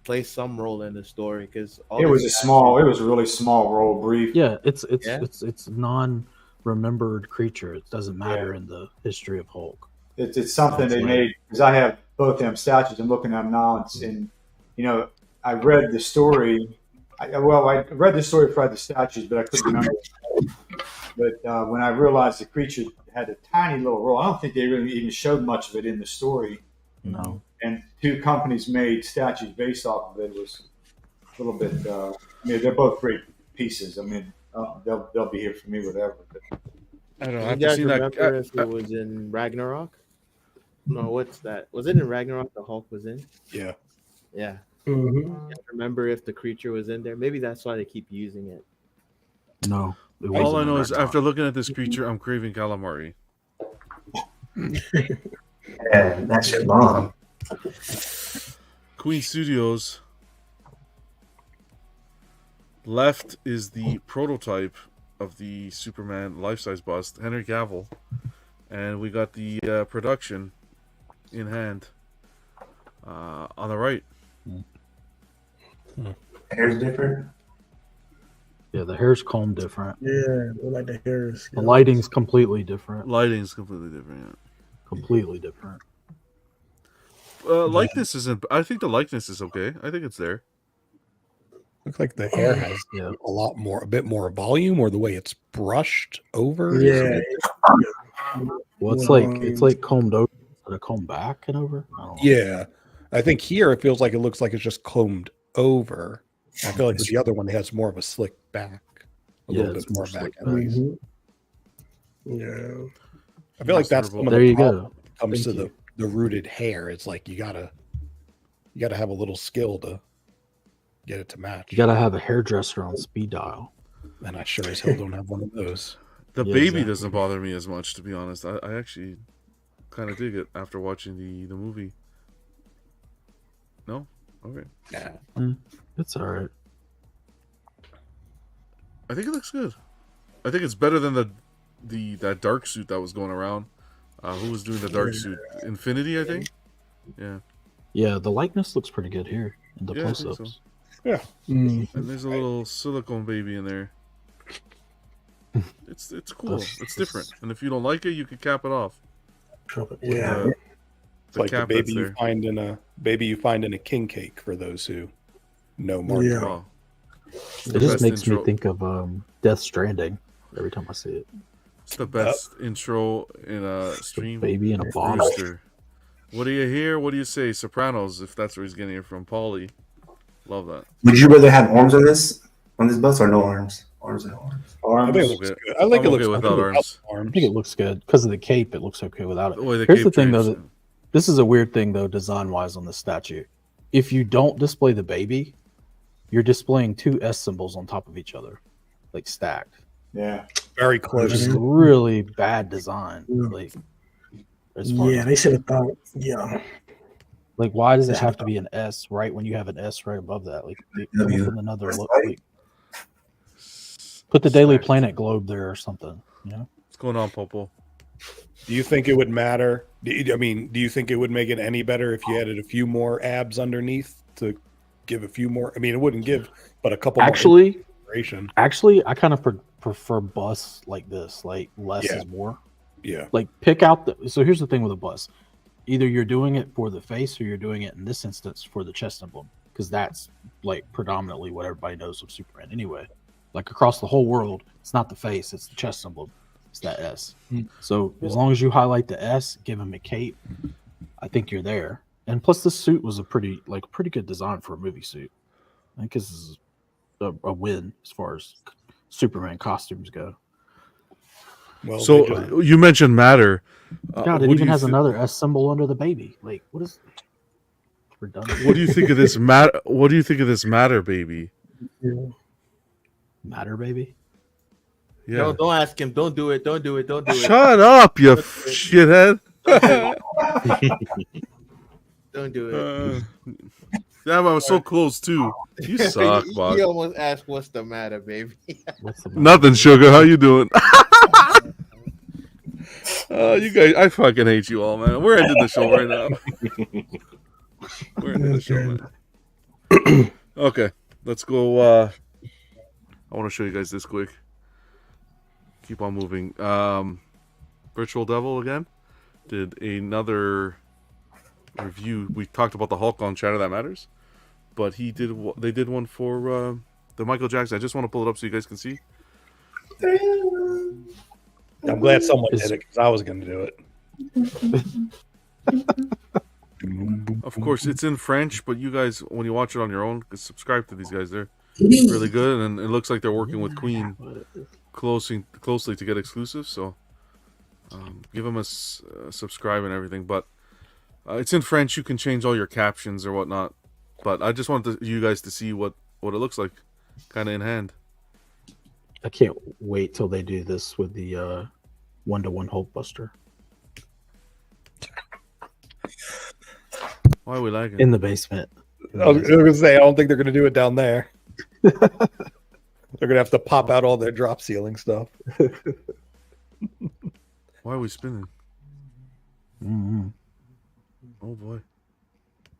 plays some role in the story because It was it was a really small role, brief. Yeah, it's Yeah. it's non-remembered creature. It doesn't matter in the history of Hulk. It's something Sounds they like- made because I have both them statues. I'm looking at them now, and you know, I read the story. I read the story for the statues, but I couldn't remember. But when I realized the creature had a tiny little role, I don't think they really even showed much of it in the story. No. And two companies made statues based off of it was a little bit. I mean, they're both great pieces. I mean, they'll be here for me whatever. But I don't know. You I've guys seen remember that. if it was in Ragnarok? No, what's that? Was it in Ragnarok the Hulk was in? Yeah. Yeah. Mhm. You guys remember if the creature was in there? Maybe that's why they keep using it. No. All I know is after looking at this creature, I'm craving calamari. Yeah, that's your mom. Queen Studios. Left is the prototype of the Superman life-size bust, Henry Cavill, and we got the production in hand on the right. Hair's different. Yeah, the hair's combed different. Yeah, like the hairs. The lighting's completely different. Lighting's completely different. Yeah. Completely different. Likeness isn't. I think the likeness is okay. I think it's there. Looks like the hair has a bit more volume, or the way it's brushed over. Yeah. Well, it's like combed over instead of combed back and over. I don't know. Yeah, I think here it feels like it looks like it's just combed over. I feel like the other one has more of a slick back, a little bit more back. Yeah. I feel like that's some of There the you go. problem when it comes to the rooted hair. It's like you gotta have a little skill to get it to match. You gotta have a hairdresser on speed dial. And I sure as hell don't have one of those. The Yeah, baby exactly. doesn't bother me as much, to be honest. I actually kind of dig it after watching the movie. No? Okay. It's all right. I think it looks good. I think it's better than that dark suit that was going around. Who was doing the dark suit? Infinity, I think. Yeah. Yeah, the likeness looks pretty good here in the Yeah, I think close-ups. so. Yeah. And there's a little silicone baby in there. It's cool. It's different. And if you don't like it, you can cap it off. Yeah. It's like the cap baby that's you there. find in a king cake for those who know more. Yeah. Oh, It just best makes intro. me think of Death Stranding every time I see it. It's the best intro in a stream. Baby in a bottle. Rooster. What do you hear? What do you say? Sopranos, if that's where he's getting it from. Paulie. Love that. Would you rather have arms on this bus or no arms? Arms and arms. I think it looks good. I like I'm it looks okay without good arms. I think it looks good because of the cape. It looks okay without it. The way the Here's cape the thing, though. drapes. This is a weird thing, though, design-wise on the statue. If you don't display the baby, you're displaying two S symbols on top of each other, like stacked. Yeah. Very Which close. is really bad design. Like, as far Yeah, as- they should have thought. Yeah. Like, why does it have to be an S right when you have an S right above that? Like, come up with another look. Like, put the Daily Planet globe there or something. You know, What's going on, Popo? Do you think it would matter? Do you think it would make it any better if you added a few more abs underneath to give a few more? I mean, it wouldn't give, but a couple Actually- more inspiration. Actually, I kind of prefer busts like this. Like, less Yeah. is more. Yeah. Like, pick out the. So here's the thing with a bust. Either you're doing it for the face or you're doing it in this instance for the chest emblem, because that's like predominantly what everybody knows of Superman anyway. Like across the whole world, it's not the face, it's the chest emblem. It's that S. So as long as you highlight the S, give him a cape, I think you're there. And plus, this suit was a pretty good design for a movie suit. I think this is a win as far as Superman costumes go. Well, So you mentioned matter. God, it what do even you has thi- another S symbol under the baby. Like, what is redundant? What do you think of this matter? What do you think of this matter, baby? Matter, baby? Yeah. No, don't ask him. Don't do it. Don't do it. Don't do it. Shut up, you shithead. Don't do it. Damn, I was so close too. You suck, Bob. He almost asked, "What's the matter, baby?" Nothing, sugar. How you doing? You guys, I fucking hate you all, man. We're ending the show right now. We're ending the show, man. Okay, let's go. I want to show you guys this quick. Keep on moving. Virtual Devil again did another review. We talked about the Hulk on Chatter That Matters, but they did one for the Michael Jackson. I just want to pull it up so you guys can see. I'm glad someone did it because I was going to do it. Of course, it's in French, but you guys, when you watch it on your own, subscribe to these guys. They're really good, and it looks like they're working with Queen closely to get exclusive. So give them a subscribe and everything. But it's in French. You can change all your captions or whatnot. But I just wanted you guys to see what it looks like, kind of in hand. I can't wait till they do this with the 1-to-1 Hulk Buster. Why are we lagging? In the basement. I was going to say, I don't think they're going to do it down there. They're going to have to pop out all their drop ceiling stuff. Why are we spinning? Mm-hmm. Oh boy.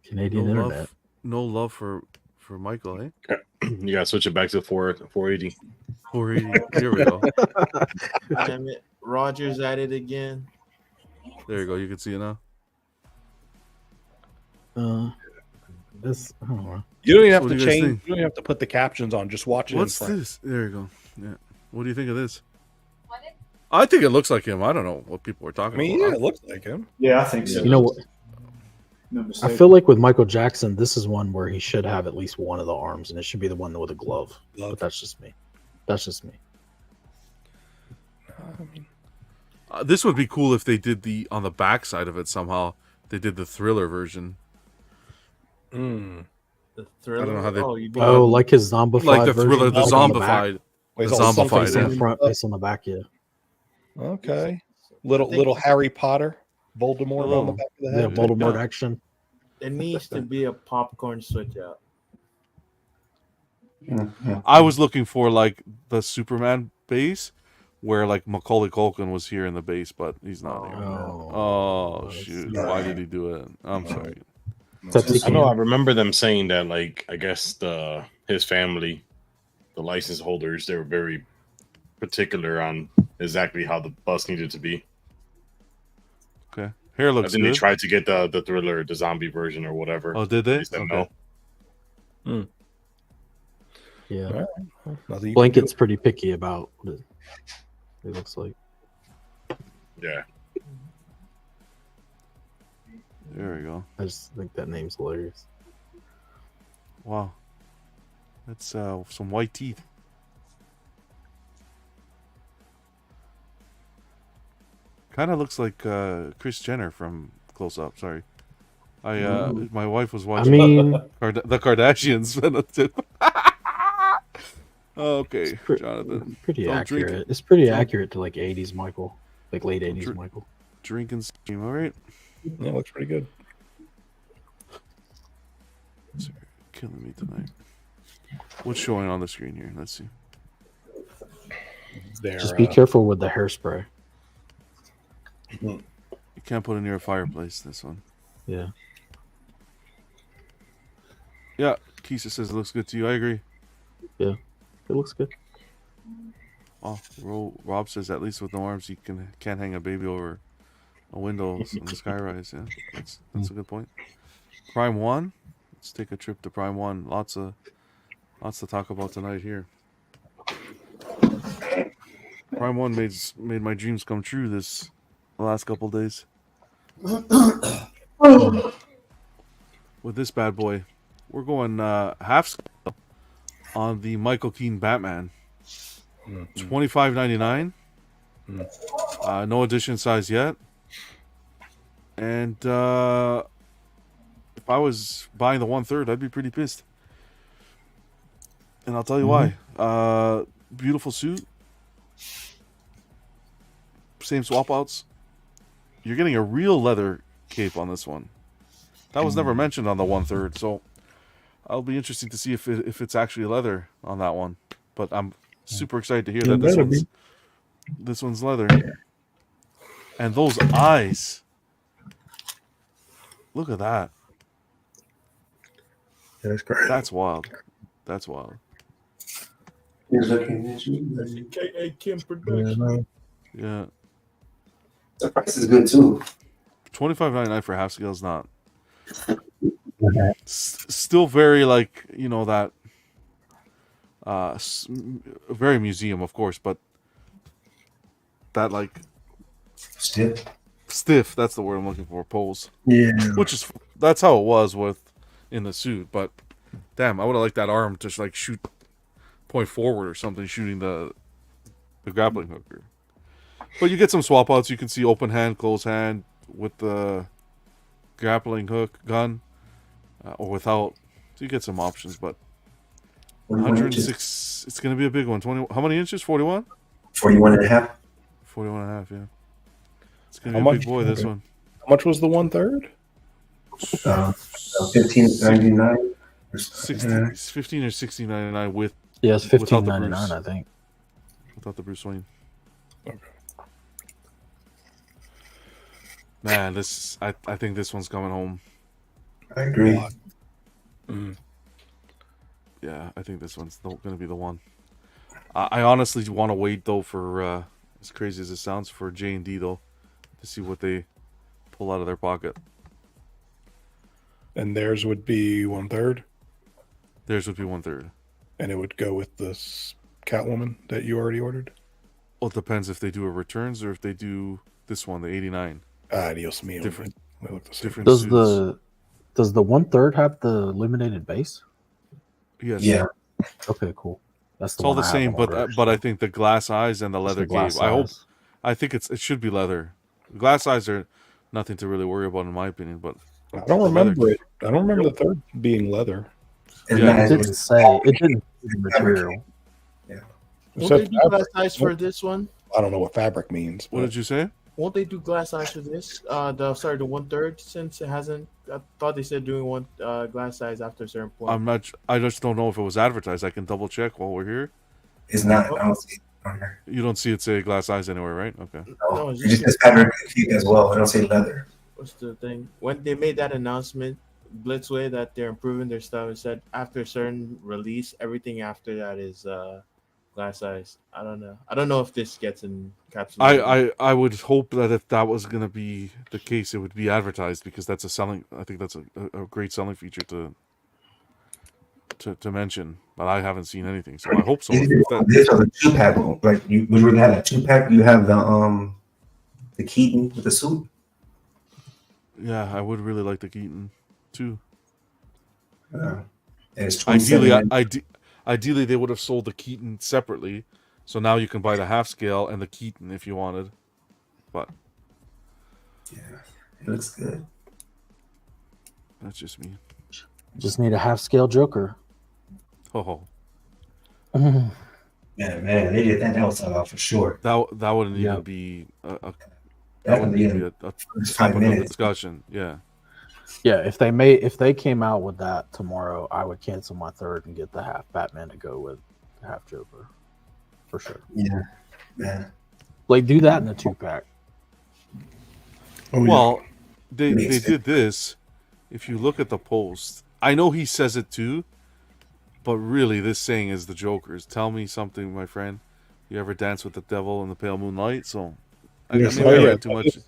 Canadian internet. No love for Michael, eh? You gotta switch it back to 480. 480. Here we go. Damn it. Roger's at it again. There you go. You can see it now. This I don't know. You don't even have What to do you guys change. think? You don't even have to put the captions on. Just watch it. What's in front. this? There you go. Yeah. What do you think of this? I think it looks like him. I don't know what people were talking I mean, about. yeah, it looks like him. Yeah, I think so. You know what? No I mistake. feel like with Michael Jackson, this is one where he should have at least one of the arms, and it should be the one with a glove. But that's just me. That's just me. This would be cool if they did on the back side of it somehow. They did the Thriller version. The Thriller. I don't know how they. Like his zombified like the version? Thriller, the Like on the zombified, back? the Face on zombified. the front, face on the back. Yeah. Okay. Little Harry Potter, Voldemort on the back of the Yeah, head. Voldemort action. It needs to be a popcorn switch out. I was looking for like the Superman base, where like Macaulay Culkin was here in the base, but he's not here. Oh shoot! Why did he do it? I'm sorry. I know. I remember them saying that, like, I guess his family, the license holders, they were very particular on exactly how the bus needed to be. Okay, hair looks I think good. they tried to get the Thriller, the zombie version or whatever. Oh, did they? They said Okay. no. Yeah. Nothing you can Blanket's do. pretty picky about what it looks like. Yeah. There we go. I just think that name's hilarious. Wow, that's some white teeth. Kind of looks like Kris Jenner from Close Up. Sorry, my wife was watching. The Kardashians. Okay, Jonathan. Pretty Don't accurate. drink it. It's pretty Don't- accurate to like 80s Michael, like late 80s Michael. Drink and steam. All right. Yeah, looks pretty good. Sorry, killing me tonight. What's showing on the screen here? Let's see. Just be careful with the hairspray. You can't put it near a fireplace. This one. Yeah. Yeah, Keisha says it looks good to you. I agree. Yeah, it looks good. Oh, Rob says at least with no arms, you can't hang a baby over a window in the skyrise. Yeah, that's a good point. Prime 1. Let's take a trip to Prime 1. Lots to talk about tonight here. Prime 1 made my dreams come true the last couple days. With this bad boy, we're going half scale on the Michael Keaton Batman. $25.99. No edition size yet. And if I was buying the 1/3, I'd be pretty pissed. And I'll tell you why. Beautiful suit. Same swap outs. You're getting a real leather cape on this one. That was never mentioned on the 1/3, so I'll be interested to see if it's actually leather on that one. But I'm super excited to hear that this one's leather. And those eyes. Look at that. Yeah, that's great. That's wild. That's wild. K.A. Kim production. Yeah. The price is good too. $25.99 for half scale is not. Still very like, that very museum, of course, but that like stiff. That's the word I'm looking for. Pose. Yeah. Which is that's how it was with in the suit. But damn, I would have liked that arm to like shoot point forward or something, shooting the grappling hooker. But you get some swap outs. You can see open hand, close hand with the grappling hook gun, or without. So you get some options, but 106. It's going to be a big one. 20. How many inches? 41. 41 and a half. 41 and a half. Yeah. It's going to be a big boy. This one. How much was the 1/3? 15.99. 15 or 16.99 with. Yeah, it's 15.99, I think. Without the Bruce Wayne. Okay. Man, this I think this one's coming home. I agree. Yeah, I think this one's going to be the one. I honestly want to wait though for as crazy as it sounds for J&D though, to see what they pull out of their pocket. And theirs would be 1/3. Theirs would be 1/3. And it would go with this Catwoman that you already ordered. Well, it depends if they do a returns or if they do this one, the 89. Dios mío. Different. They look the same. Different Does suits. the 1/3 have the illuminated base? Yes. Yeah. Okay, cool. That's It's all the one I same, haven't ordered. but I think the glass eyes and the leather glass game. eyes. I think it should be leather. Glass eyes are nothing to really worry about in my opinion, but I don't remember it. I don't remember the third being leather. Yeah. It didn't say. It didn't say the material. Won't they do glass eyes for this one? I don't know what fabric means. What did you say? Won't they do glass eyes for this? The 1/3, since it hasn't. I thought they said doing one glass eyes after a certain point. I just don't know if it was advertised. I can double check while we're here. It's not. I don't see it on here. You don't see it say glass eyes anywhere, right? Okay. No, it just says fabric as well. I don't say leather. What's the thing? When they made that announcement, Blitzway, that they're improving their stuff, it said after a certain release, everything after that is glass eyes. I don't know. I don't know if this gets encapsulated. I would hope that if that was going to be the case, it would be advertised because that's I think that's a great selling feature to mention. But I haven't seen anything, so I hope so. This is a 2-pack. Like you would really have a 2-pack. You have the Keaton with the suit. Yeah, I would really like the Keaton too. And it's Ideally, they would have sold the Keaton separately, so now you can buy the half scale and the Keaton if you wanted. But yeah, it looks good. That's just me. Just need a half scale Joker. Oh, man, they did that. That was for sure. That wouldn't even be a first 5 topic of minutes. discussion. Yeah. Yeah, if they came out with that tomorrow, I would cancel my 3rd and get the half Batman to go with the half Joker, for sure. Yeah, man. Like do that in a 2-pack. Well, they did this. If you look at the post, I know he says it too, but really this saying is the Joker's. Tell me something, my friend. You ever dance with the devil in the pale moonlight? So I read too much.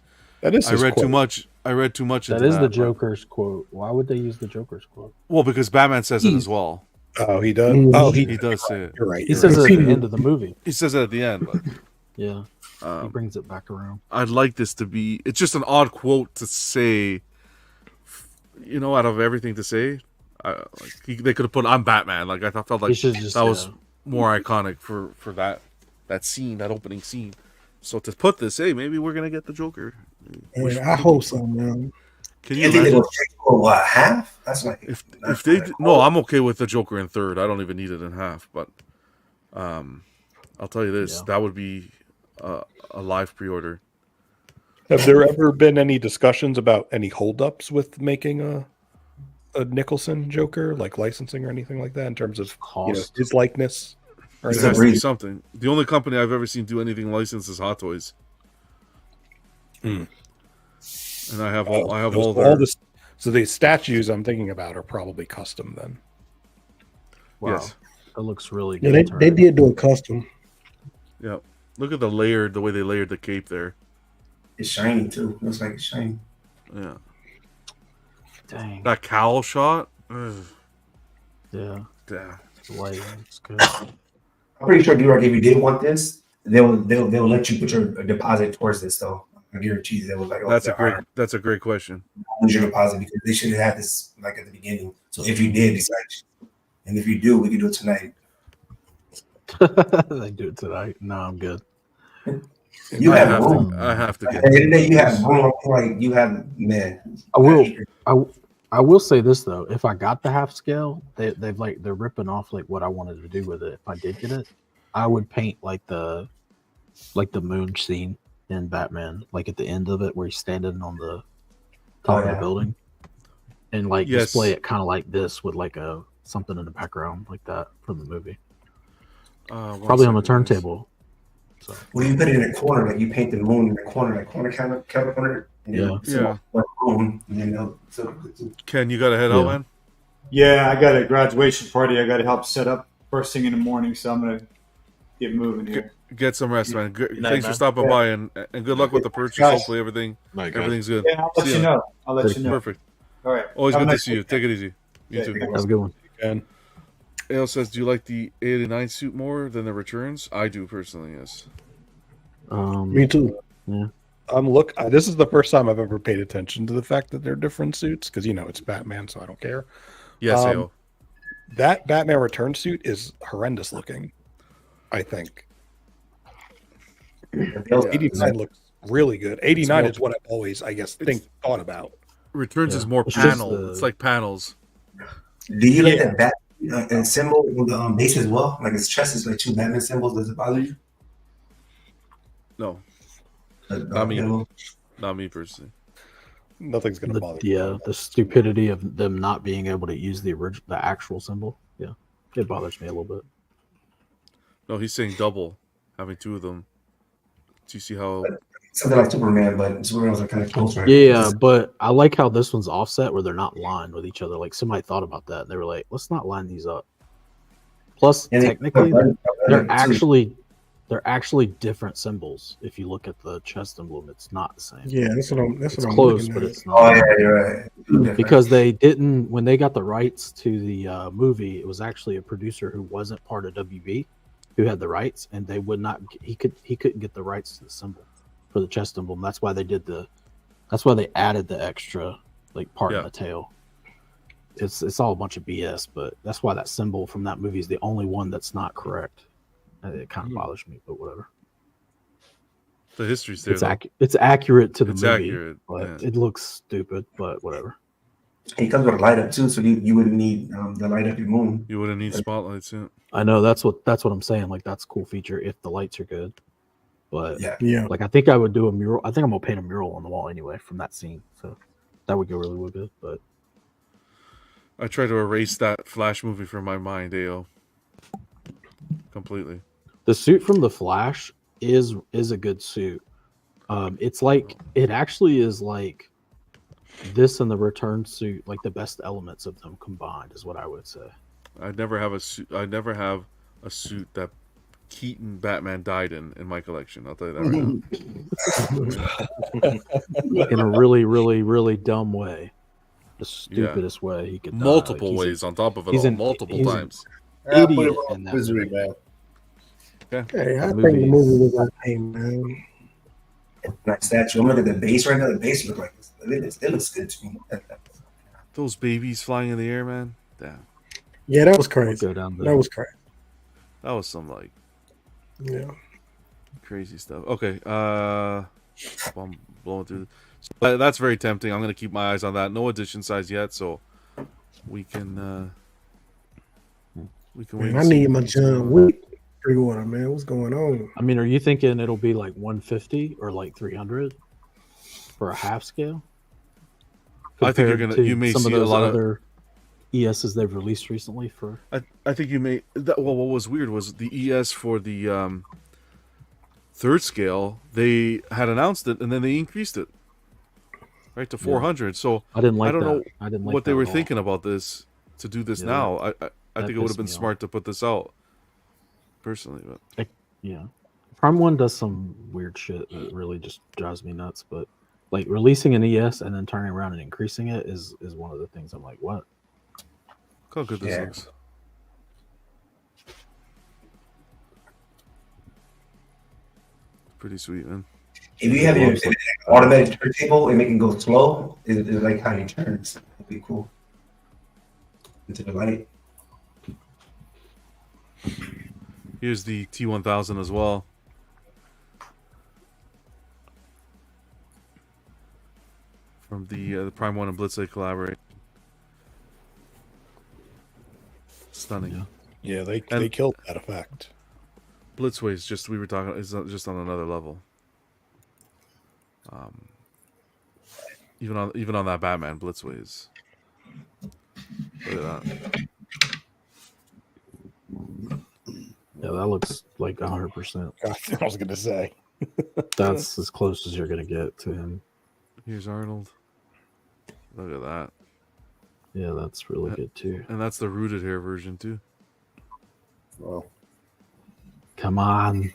That is. I read too much. I read too much. That is the Joker's quote. Why would they use the Joker's quote? Well, because Batman says it as well. Oh, he does. He does say it. You're right. He says it at the end of the movie. He says it at the end, but yeah, he brings it back around. I'd like this to be. It's just an odd quote to say. You know, out of everything to say, they could have put "I'm Batman." Like I felt like that was more iconic for that scene, that opening scene. So to put this, hey, maybe we're gonna get the Joker. I hope so, man. Can you imagine? What, half? That's like if they no, I'm okay with the Joker in 3rd. I don't even need it in half. But I'll tell you this: that would be a live pre-order. Have there ever been any discussions about any holdups with making a Nicholson Joker, like licensing or anything like that, in terms of his likeness? Or it has to be something. The only company I've ever seen do anything licensed is Hot Toys. And I have all this. So the statues I'm thinking about are probably custom then. Wow. Yes. That looks really Yeah, good. they did do a custom. Yeah. Look at the way they layered the cape there. It's shiny too. Looks like it's shiny. Yeah. Dang. That cowl shot. Ugh. Yeah. Yeah. It's good. I'm pretty sure, D-Rock, if you did want this, they'll let you put your deposit towards this though. I guarantee you that was like, That's a great question. Who's your deposit? Because they should have had this like at the beginning. So if you did decide, and if you do, we can do it tonight. They do it tonight. No, I'm good. You have room. I have to get. You have room. Like you have, man. I will say this though: if I got the half scale, they're ripping off like what I wanted to do with it. If I did get it, I would paint like the moon scene in Batman, like at the end of it where he's standing on the top of the building, and like display it kind of like this with like a something in the background like that from the movie. Probably on the turntable. So. Well, you put it in a corner, like you paint the moon in the corner kind of corner. Yeah. Room, and then Ken, you got to head out, man. Yeah, I got a graduation party. I got to help set up first thing in the morning, so I'm gonna get moving here. Get some rest, man. Thanks man. for stopping by, and good luck with the purchase. Guys. Hopefully everything's good. Yeah, I'll let you know. I'll let you know. Perfect. All right. Always Have a good to nice see you. weekend. Take it easy. You Yeah, too. Have a good one. And Ale says, "Do you like the 89 suit more than the returns?" I do personally. Yes. Me too. Yeah. This is the first time I've ever paid attention to the fact that they're different suits because it's Batman, so I don't care. Yes, Ale. That Batman Return suit is horrendous looking. I think 89 looks really good. 89 is what I've always, I guess, thought about. Returns is more panel. It's like panels. Do you like that bat and symbol with the base as well? Like his chest is like two Batman symbols. Does it bother you? No. Not me. Not me personally. Nothing's gonna bother me. Yeah, the stupidity of them not being able to use the actual symbol. Yeah, it bothers me a little bit. No, he's saying double, having two of them. Do you see how? Something like Superman, but Superman was like kind of close, right? Yeah, but I like how this one's offset where they're not lined with each other. Like somebody thought about that. They were like, let's not line these up. Plus, technically, they're actually different symbols. If you look at the chest emblem, it's not the same. Yeah, that's what I'm close, looking but at. it's not. Oh yeah, you're right. Because they didn't when they got the rights to the movie, it was actually a producer who wasn't part of WB who had the rights, and they would not. He couldn't get the rights to the symbol for the chest emblem. That's why they did that's why they added the extra like part in the tail. It's all a bunch of BS, but that's why that symbol from that movie is the only one that's not correct. It kind of bothers me, but whatever. The history's there. It's accurate to the movie, accurate, but it looks stupid. But whatever. He comes with a light up too, so you wouldn't need the light up your moon. You wouldn't need spotlights. Yeah. I know that's what I'm saying. Like that's a cool feature if the lights are good. But yeah. Like I think I would do a mural. I think I'm gonna paint a mural on the wall anyway from that scene. So that would go really good. But I try to erase that Flash movie from my mind, AO. Completely. The suit from the Flash is a good suit. It's like it actually is like this and the Return suit, like the best elements of them combined, is what I would say. I never have a suit. I never have a suit that Keaton Batman died in my collection. I'll tell you that right now. In a really, really, really dumb way. The stupidest way he could die. Multiple ways on top of it all. Multiple times. Idiot in that misery, movie. man. Hey, I think the movie was okay, man. That statue. I'm looking at the base right now. The base looks like it looks good to me. Those babies flying in the air, man. Damn. Yeah, that was crazy. Go down That was crazy. That was some like crazy stuff. Okay. I'm blowing through. So that's very tempting. I'm gonna keep my eyes on that. No edition size yet, so we can wait. Man, I need my John Wick pre-order, man. What's going on? I mean, are you thinking it'll be like 150 or like 300 for a half scale? I think you're gonna. You may some see of those a lot other ESs they've released recently for. I think you may. Well, what was weird was the ES for the third scale. They had announced it and then they increased it right to 400. So I didn't like I don't that. know I didn't like what they that were at all. thinking about this to do this now. I think it would have been pissed me smart to put this out personally, but Prime One does some weird shit that really just drives me nuts. But like releasing an ES and then turning around and increasing it is one of the things I'm like, what? Look how good this looks. Pretty sweet, man. If you have your automatic turntable and make it go slow, it's like how you turn. It'd be cool. Into the light. Here's the T1000 as well. From the Prime 1 and Blitzway collaborate. Stunning. Yeah, they killed that effect. Blitzway is just, we were talking, is just on another level. Even on that Batman, Blitzway is. Look at that. Yeah, that looks like 100%. I was gonna say. That's as close as you're gonna get to him. Here's Arnold. Look at that. Yeah, that's really good too. And that's the rooted hair version too. Wow. Come on.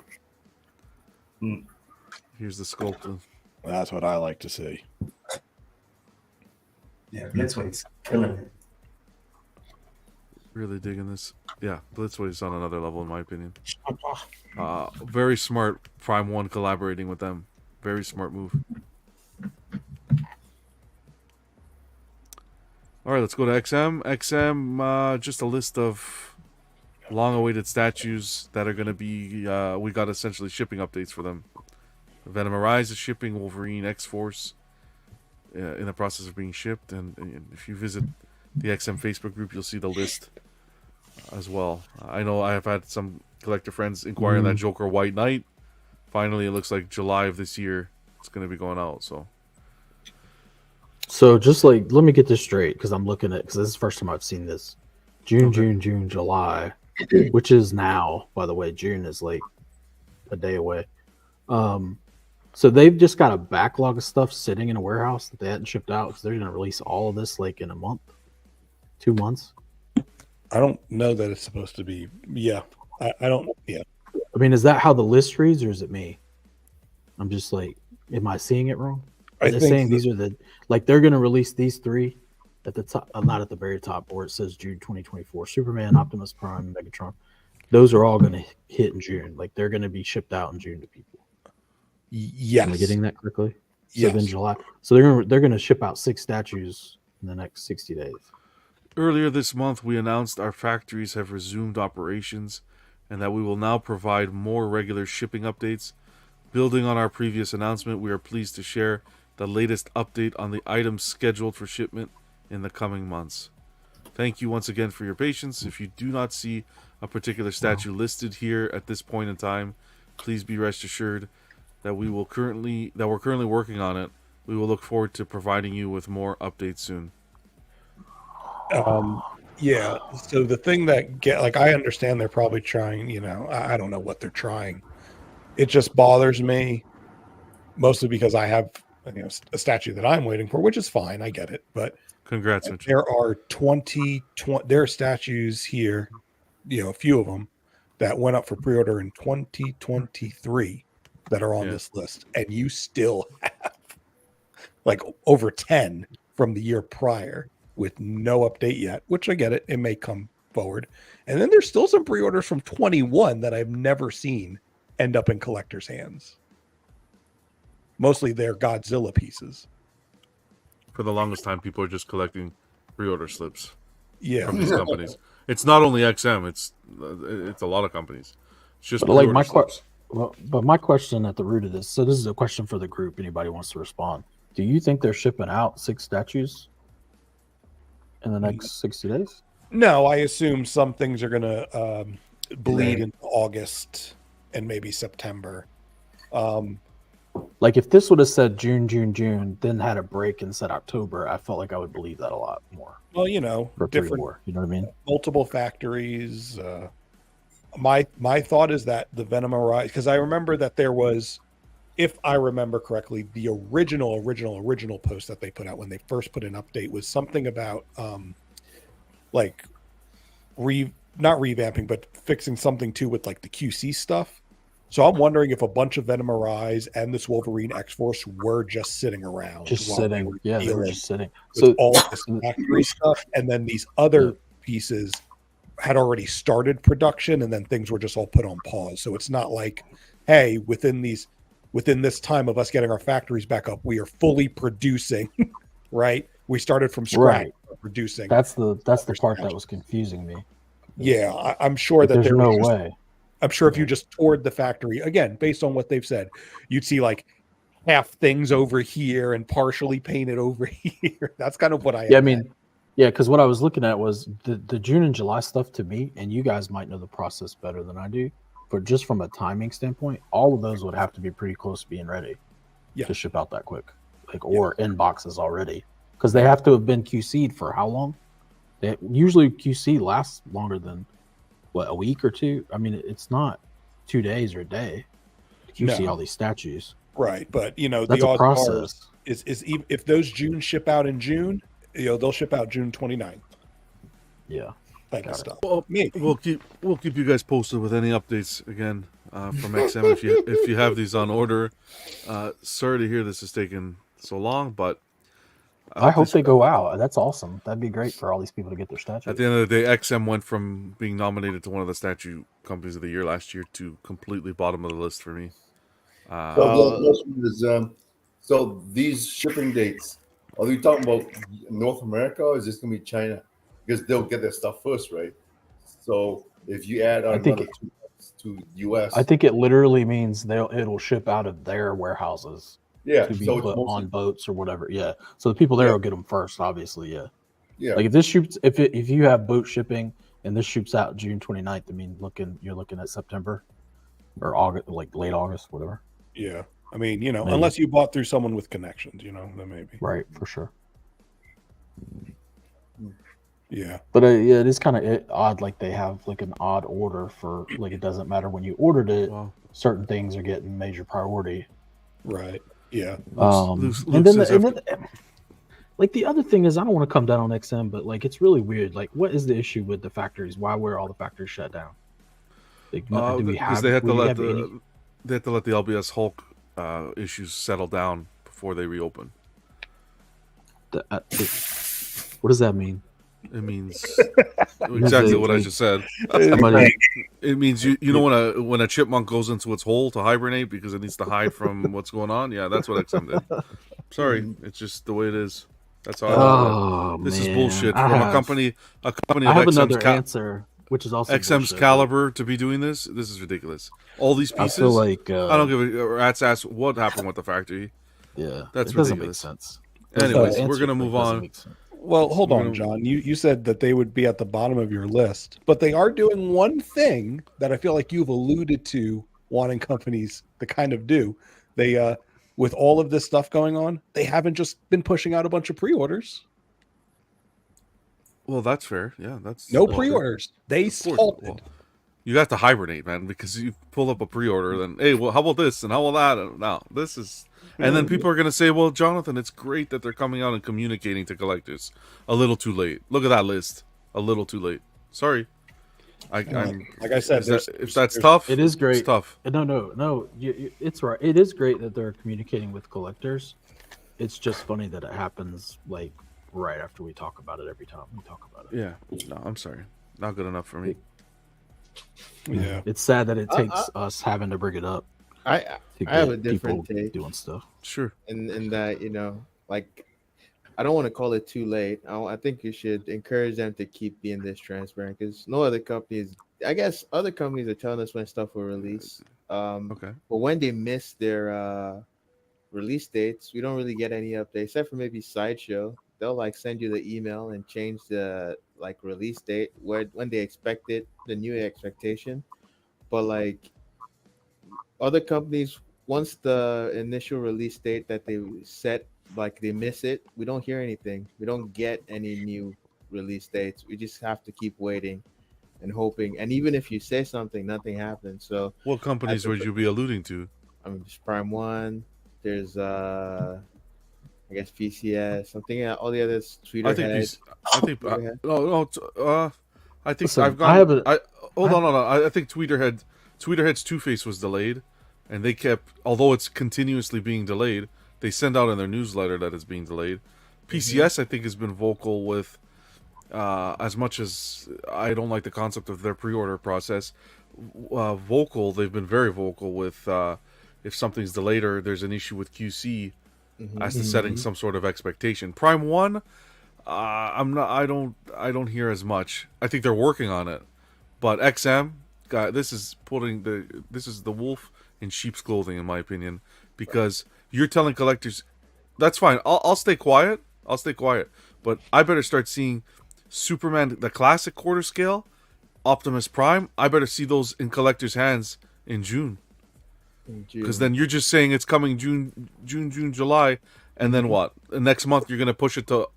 Here's the sculptor. That's what I like to see. Yeah, Blitzway's killing it. Really digging this. Yeah, Blitzway's on another level in my opinion. Very smart Prime 1 collaborating with them. Very smart move. All right, let's go to XM. XM, just a list of long-awaited statues that are going to be, we got essentially shipping updates for them. Venom Arise is shipping, Wolverine X-Force in the process of being shipped, and if you visit the XM Facebook group, you'll see the list as well. I know I have had some collector friends inquiring that Joker White Knight. Finally, it looks like July of this year it's going to be going out, So just like, let me get this straight, because I'm looking at, because this is the first time I've seen this. June, July, which is now, by the way. June is like a day away. So they've just got a backlog of stuff sitting in a warehouse that they hadn't shipped out, because they're going to release all of this like in a month, 2 months. I don't know that it's supposed to be. Yeah, I don't. Yeah. I mean, is that how the list reads, or is it me? I'm just like, am I seeing it wrong? Are they saying these are the, like, they're going to release these three at the top, not at the very top, where it says June 2024, Superman, Optimus Prime, Megatron. Those are all going to hit in June. Like, they're going to be shipped out in June to people. Yes. Am I getting that correctly? So Yes. then July. So they're going to ship out 6 statues in the next 60 days. Earlier this month, we announced our factories have resumed operations and that we will now provide more regular shipping updates. Building on our previous announcement, we are pleased to share the latest update on the items scheduled for shipment in the coming months. Thank you once again for your patience. If you do not see a particular statue listed here at this point in time, please be rest assured that we're currently working on it. We will look forward to providing you with more updates soon. Yeah. So the thing that I understand they're probably trying, I don't know what they're trying. It just bothers me mostly because I have, a statue that I'm waiting for, which is fine. I get it. But congrats. There are 20, there are statues here, a few of them that went up for pre-order in 2023 that are on this list. And you still have like over 10 from the year prior with no update yet, which I get it. It may come forward. And then there's still some pre-orders from 21 that I've never seen end up in collectors' hands. Mostly they're Godzilla pieces. For the longest time, people are just collecting pre-order slips from these Yeah. companies. It's not only XM, it's a lot of companies. It's just But like pre-order slips. but my question at the root of this, so this is a question for the group. Anybody wants to respond? Do you think they're shipping out 6 statues in the next 60 days? No, I assume some things are going to bleed into August and maybe September. Like if this would have said June, then had a break and said October, I felt like I would believe that a lot more. Well, For different, pre-war, you know what I mean? multiple factories. My thought is that the Venom Arise, because I remember that there was, if I remember correctly, the original post that they put out when they first put an update was something about like not revamping, but fixing something too with like the QC stuff. So I'm wondering if a bunch of Venom Arise and this Wolverine X-Force were just sitting around. Just while they sitting. were Yeah, they were dealing just sitting. with So all this factory stuff, and then these other pieces had already started production, and then things were just all put on pause. So it's not like, hey, within within this time of us getting our factories back up, we are fully producing, right? We started from scratch Right. producing. That's the part that was confusing me. Yeah, I'm sure Like, that there's there no was way. I'm sure if you just toured the factory, again, based on what they've said, you'd see like half things over here and partially painted over here. That's kind of what I Yeah, I mean, yeah, because what I was looking at was the June and July stuff to me, and you guys might know the process better than I do, but just from a timing standpoint, all of those would have to be pretty close to being ready to ship out that quick, like, or in boxes already, because they have to have been QC'd for how long? Usually QC lasts longer than a week or two. I mean, it's not 2 days or a day to QC No. all these statues. Right, but you know, That's the a odds process. are is if those June ship out in June, you know, they'll ship out June 29th. Yeah, that kind of stuff. Well, we'll keep you guys posted with any updates again from XM if you have these on order. Sorry to hear this is taking so long, but I hope they go out. That's awesome. That'd be great for all these people to get their statues. At the end of the day, XM went from being nominated to one of the statue companies of the year last year to completely bottom of the list for me. So the question is, so these shipping dates, are we talking about North America or is this going to be China? Because they'll get their stuff first, right? So if you add on another 2 months to US, I think it literally means it'll ship out of their warehouses. Yeah, to be so it's put mostly- on boats or whatever. Yeah, so the people there will get them first, obviously. Yeah. Yeah. Like if this shoots, if you have boat shipping and this shoots out June 29th, I mean, you're looking at September or August, like late August, whatever. Yeah, I mean, you know, Maybe. unless you bought through someone with connections, you know, then maybe. Right, for sure. Yeah, But yeah, it is kind of odd. Like they have like an odd order for like it doesn't matter when you ordered it. Certain things are getting major priority. Right. Yeah. And then like the other thing is, I don't want to come down on XM, but like it's really weird. Like, what is the issue with the factories? Why were all the factories shut down? Like, do we Because have? they had to do we let have any- the LBS Hulk issues settle down before they reopen. What does that mean? It means exactly what I just said. It means you know when a chipmunk goes into its hole to hibernate because it needs to hide from what's going on. Yeah, that's what XM did. Sorry, it's just the way it is. That's how I look at it. This is bullshit from a company of I have XM's another answer, which is also XM's bullshit. caliber to be doing this. This is ridiculous. All these I pieces. feel like, I don't give a rat's ass what happened with the factory. Yeah, that's it doesn't ridiculous. make sense. Anyways, The we're answer gonna move doesn't on. make sense. Well, hold We're on, gonna- John. You said that they would be at the bottom of your list, but they are doing one thing that I feel like you've alluded to wanting companies to kind of do. They, with all of this stuff going on, they haven't just been pushing out a bunch of pre-orders. Well, that's fair. Yeah, that's No well, pre-orders. They of course. halted. Well, you have to hibernate, man, because you pull up a pre-order, then hey, well, how about this and how about that? And now this is, and then people are gonna say, well, Jonathan, it's great that they're coming out and communicating to collectors. A little too late. Look at that list. A little too late. Sorry. I'm Like I said, if that's tough, It is great. It's tough. No. It's right. It is great that they're communicating with collectors. It's just funny that it happens like right after we talk about it every time we talk about it. Yeah. No, I'm sorry. Not good enough for me. Yeah. It's sad that it takes us having to bring it up. I to have get a different people take doing stuff. Sure. in that, you know, like I don't want to call it too late. I think you should encourage them to keep being this transparent because no other companies. I guess other companies are telling us when stuff will release. Okay. But when they miss their release dates, we don't really get any updates except for maybe Sideshow. They'll like send you the email and change the like release date when they expect it, the new expectation. But like other companies, once the initial release date that they set, like they miss it, we don't hear anything. We don't get any new release dates. We just have to keep waiting and hoping. And even if you say something, nothing happens. So What companies would you be alluding to? I mean, there's Prime One. There's I guess PCS. Something. All the others. Twitter. I think I think Listen, I've I have gone. a- Hold on. I think Tweeterhead's Two-Face was delayed, and they kept, although it's continuously being delayed, they send out in their newsletter that it's being delayed. PCS I think has been vocal with, as much as I don't like the concept of their pre-order process. They've been very vocal with if something's delayed or there's an issue with QC as to Mhm. setting some sort of expectation. Prime 1, I don't hear as much. I think they're working on it. But XM, God, this is the wolf in sheep's clothing, in my opinion, because you're telling collectors, that's fine. I'll stay quiet. I'll stay quiet. But I better start seeing Superman, the classic quarter scale, Optimus Prime. I better see those in collectors' hands in June. Because then you're just saying it's coming June, July, and then what? The next month you're gonna push it to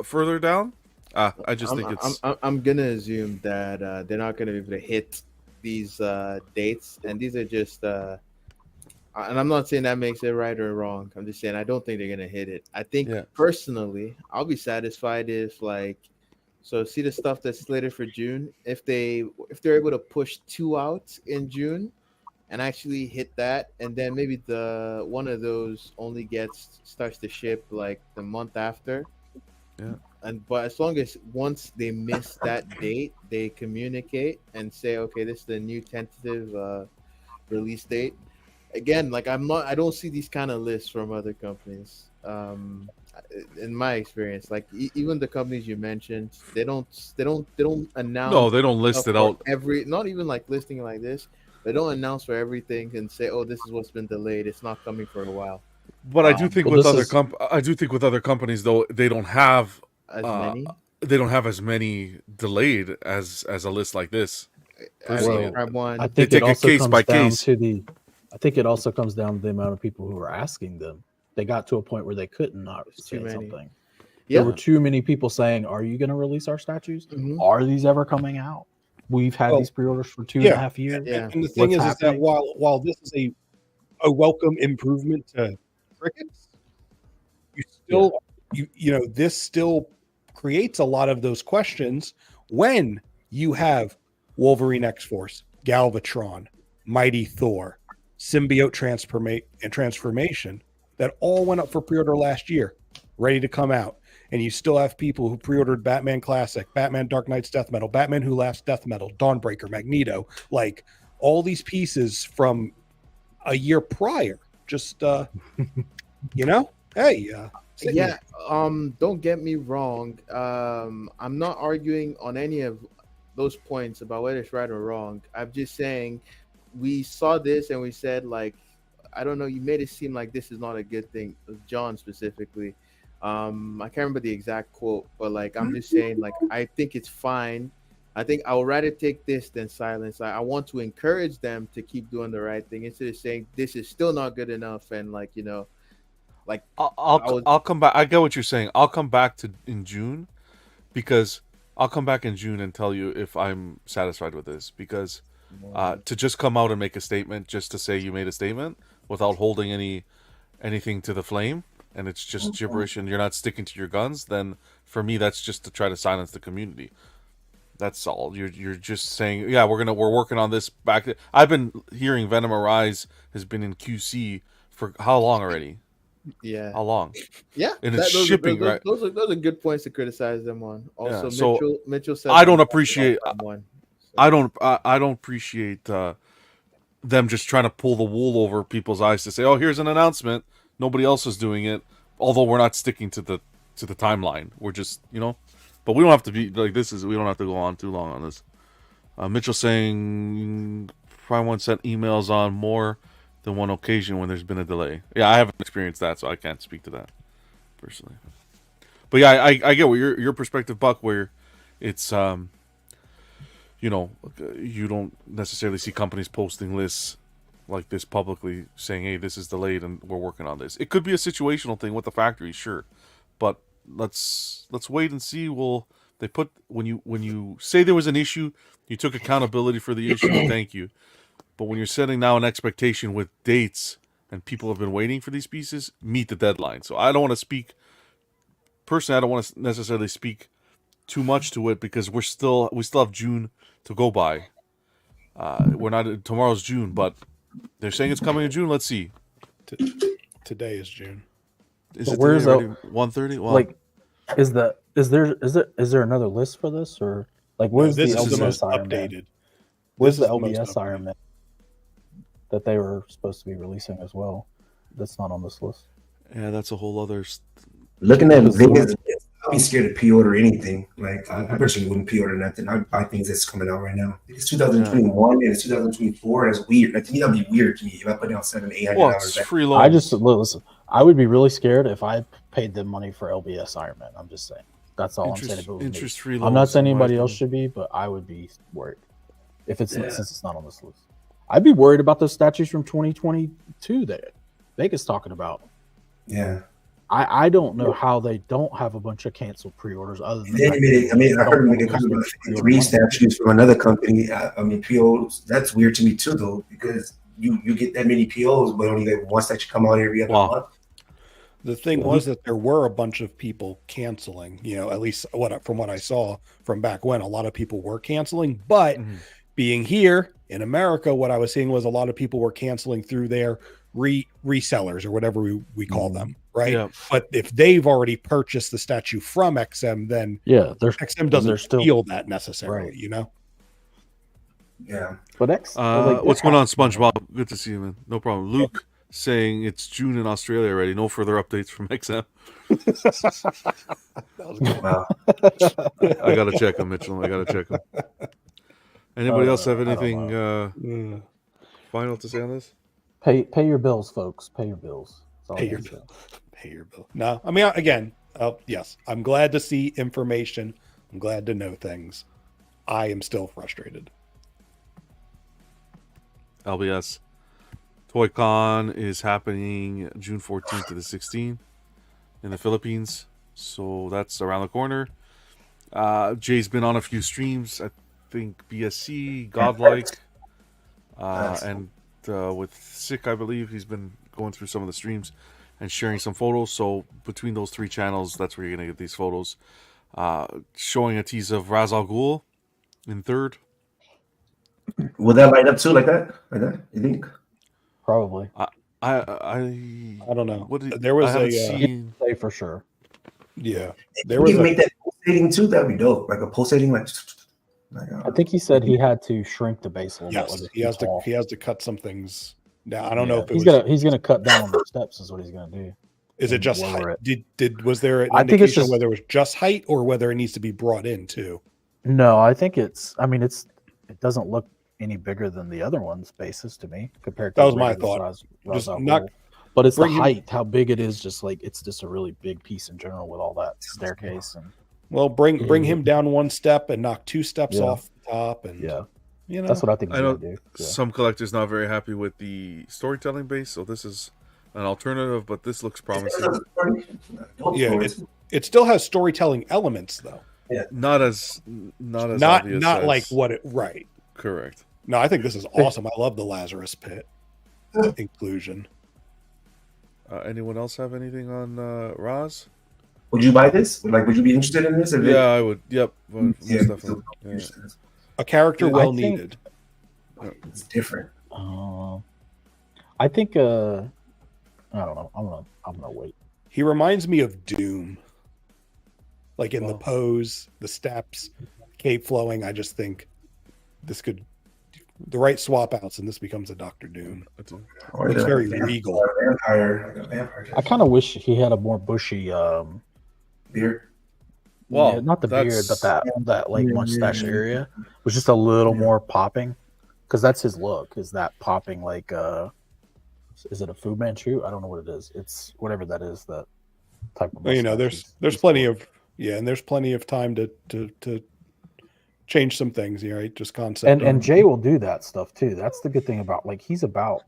further down. I just think it's. I'm gonna assume that they're not gonna be able to hit these dates, and these are just. And I'm not saying that makes it right or wrong. I'm just saying I don't think they're gonna hit it. I think personally, I'll be satisfied if so see the stuff that's slated for June. If they're able to push 2 out in June, and actually hit that, and then maybe the one of those only starts to ship like the month after. Yeah. But as long as once they miss that date, they communicate and say, okay, this is the new tentative release date. Again, I don't see these kind of lists from other companies. In my experience, even the companies you mentioned, they don't announce. No, they don't list it out. Not even listing like this. They don't announce for everything and say, "Oh, this is what's been delayed. It's not coming for a while." But I do think with other companies, though, they don't have as many. They don't have as many delayed as a list like this. Personally, I think it also comes down to the. I think it also comes down to the amount of people who are asking them. They got to a point where they couldn't not say something. There were too many people saying, "Are you going to release our statues? Are these ever coming out? We've had these pre-orders for 2.5 years." And the thing is that while this is a welcome improvement to crickets, you still this still creates a lot of those questions when you have Wolverine X-Force, Galvatron, Mighty Thor, Symbiote Transformation that all went up for pre-order last year, ready to come out. And you still have people who pre-ordered Batman Classic, Batman Dark Knight's Death Metal, Batman Who Laughs Death Metal, Dawnbreaker, Magneto, all these pieces from a year prior. Just hey, don't get me wrong. I'm not arguing on any of those points about whether it's right or wrong. I'm just saying we saw this and we said I don't know, you made it seem like this is not a good thing, John specifically. I can't remember the exact quote, but I'm just saying I think it's fine. I think I would rather take this than silence. I want to encourage them to keep doing the right thing instead of saying this is still not good enough and I'll come back. I get what you're saying. I'll come back in June, because I'll come back in June and tell you if I'm satisfied with this, because to just come out and make a statement just to say you made a statement without holding anything to the flame, and it's just gibberish and you're not sticking to your guns, then for me that's just to try to silence the community. That's all. You're just saying, yeah, we're working on this back. I've been hearing Venom Arise has been in QC for how long already? Yeah. How long? Yeah. And it's shipping, right? Those are good points to criticize them on. Also, Yeah, so Mitchell said I don't appreciate. I don't appreciate them just trying to pull the wool over people's eyes to say, "Oh, here's an announcement. Nobody else is doing it." Although we're not sticking to the timeline, we're just But we don't have to be we don't have to go on too long on this. Mitchell saying Prime 1 sent emails on more than one occasion when there's been a delay. Yeah, I haven't experienced that, so I can't speak to that personally. But yeah, I get what your perspective, Buck, where it's you don't necessarily see companies posting lists like this publicly saying, "Hey, this is delayed and we're working on this." It could be a situational thing with the factory, sure, but let's wait and see. Will they put when you say there was an issue, you took accountability for the issue, thank you. But when you're setting now an expectation with dates and people have been waiting for these pieces, meet the deadline. So I don't want to speak personally. I don't want to necessarily speak too much to it because we still have June to go by. We're not tomorrow's June, but they're saying it's coming in June. Let's see. Today is June. Is it where's 1:30? Well, is there another list for this, or where's this the is the LBS most Iron updated? Man? Where's the LBS Iron Man? that they were supposed to be releasing as well. That's not on this list. Yeah, that's a whole other. Looking at Vegas, I'd be scared to pre-order anything. Like I personally wouldn't pre-order nothing. I'd buy things that's coming out right now. It's 2021 and it's 2024. That's weird. Like, to me, that'd be weird to me if I put down $700-800. Well, it's free loan. I just listen. I would be really scared if I paid them money for LBS Iron Man. I'm just saying. That's all I'm saying. If it was me. Interest-free I'm not saying loans, anybody else should be, but I would be worried if it's since it's not on this list. I'd be worried about those statues from 2022 that Vegas talking about. Yeah. I don't know how they don't have a bunch of canceled pre-orders other than I heard them talking about 3 statues from another company. POs. That's weird to me too, though, because you get that many POs, but only like one statue come out every other month. The thing was that there were a bunch of people canceling, at least from what I saw from back when, a lot of people were canceling. But being here in America, what I was seeing was a lot of people were canceling through their resellers or whatever we call them, right? Yeah. But if they've already purchased the statue from XM, then XM doesn't feel that necessarily, Yeah. But what's going on, SpongeBob? Good to see you, man. No problem. Luke saying it's June in Australia already. No further updates from XM. That was good. Wow. I gotta check him, Mitchell. I gotta check him. Anybody else have anything final to say on this? Pay your bills, folks. Pay your bills. Pay your bill. Pay your bill. No, I mean, again, yes, I'm glad to see information. I'm glad to know things. I am still frustrated. LBS ToyCon is happening June 14th to the 16th in the Philippines. So that's around the corner. Jay's been on a few streams. I think BSC, Godlike, and with Sick, I believe. He's been going through some of the streams and sharing some photos. So between those 3 channels, that's where you're going to get these photos. Showing a tease of Ra's al Ghul in 3rd. Will that light up too like that? You think? Probably. I don't know. There was say for sure. Yeah, there was. Make that pulsating too. That'd be dope. Like a pulsating, like. I think he said he had to shrink the base a little bit. Yes, he has to cut some things down. I don't know if he's gonna cut down on the steps. Is what he's gonna do. Is it just height? Was there an indication whether it was just height or whether it needs to be brought in too? No, I think it's. I mean, it doesn't look any bigger than the other one's bases to me compared to that was my thought. But it's the height, how big it is. Just like it's just a really big piece in general with all that staircase and. Well, bring him down 1 step and knock 2 steps off the top, and that's what I think. I know some collectors not very happy with the storytelling base, so this is an alternative, but this looks promising. Yeah, it still has storytelling elements though. Yeah, not as obvious not as, like what it right. Correct. No, I think this is awesome. I love the Lazarus Pit inclusion. Anyone else have anything on Roz? Would you buy this? Like, would you be interested in this? I would. Yep. Definitely. Yeah. A character needed. It's different. I think. I don't know. I'm gonna wait. He reminds me of Doom. Like in the pose, the steps, cape flowing. I just think this could the right swap outs, and this becomes a Doctor Doom. It's very regal. I kind of wish he had a more bushy beard. Well, yeah, not the beard, but that like mustache area was just a little more popping, because that's his look. Is that popping like is it a Fu Manchu? I don't know what it is. It's whatever that is. That type of. Well, there's plenty of and there's plenty of time to change some things, right? Just concept. And Jay will do that stuff too. That's the good thing about he's about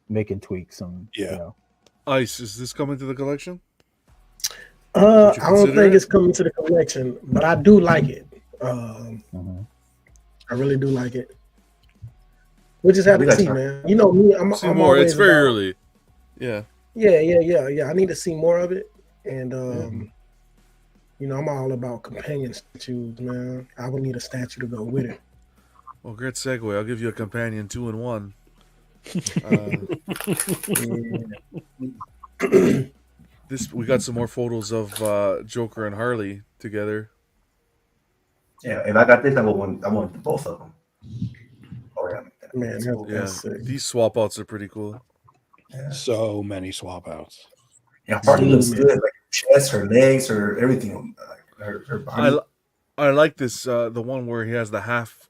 making tweaks and Ice, is this coming to the collection? I don't think it's coming to the collection, but I do like it. I really do like it. We just have to see, man. You know me, I'm more. It's very early. Yeah. I need to see more of it, and I'm all about companion statues, man. I would need a statue to go with it. Well, great segue. I'll give you a companion 2 in 1. We got some more photos of Joker and Harley together. Yeah, if I got this, I want both of them. Oh yeah, Man, That's that's, cool. that's sick. These swap outs are pretty cool. So many swap outs. Yeah, Hardy looks man. good. Like chest, her legs, her everything. Her body. I like this the one where he has the half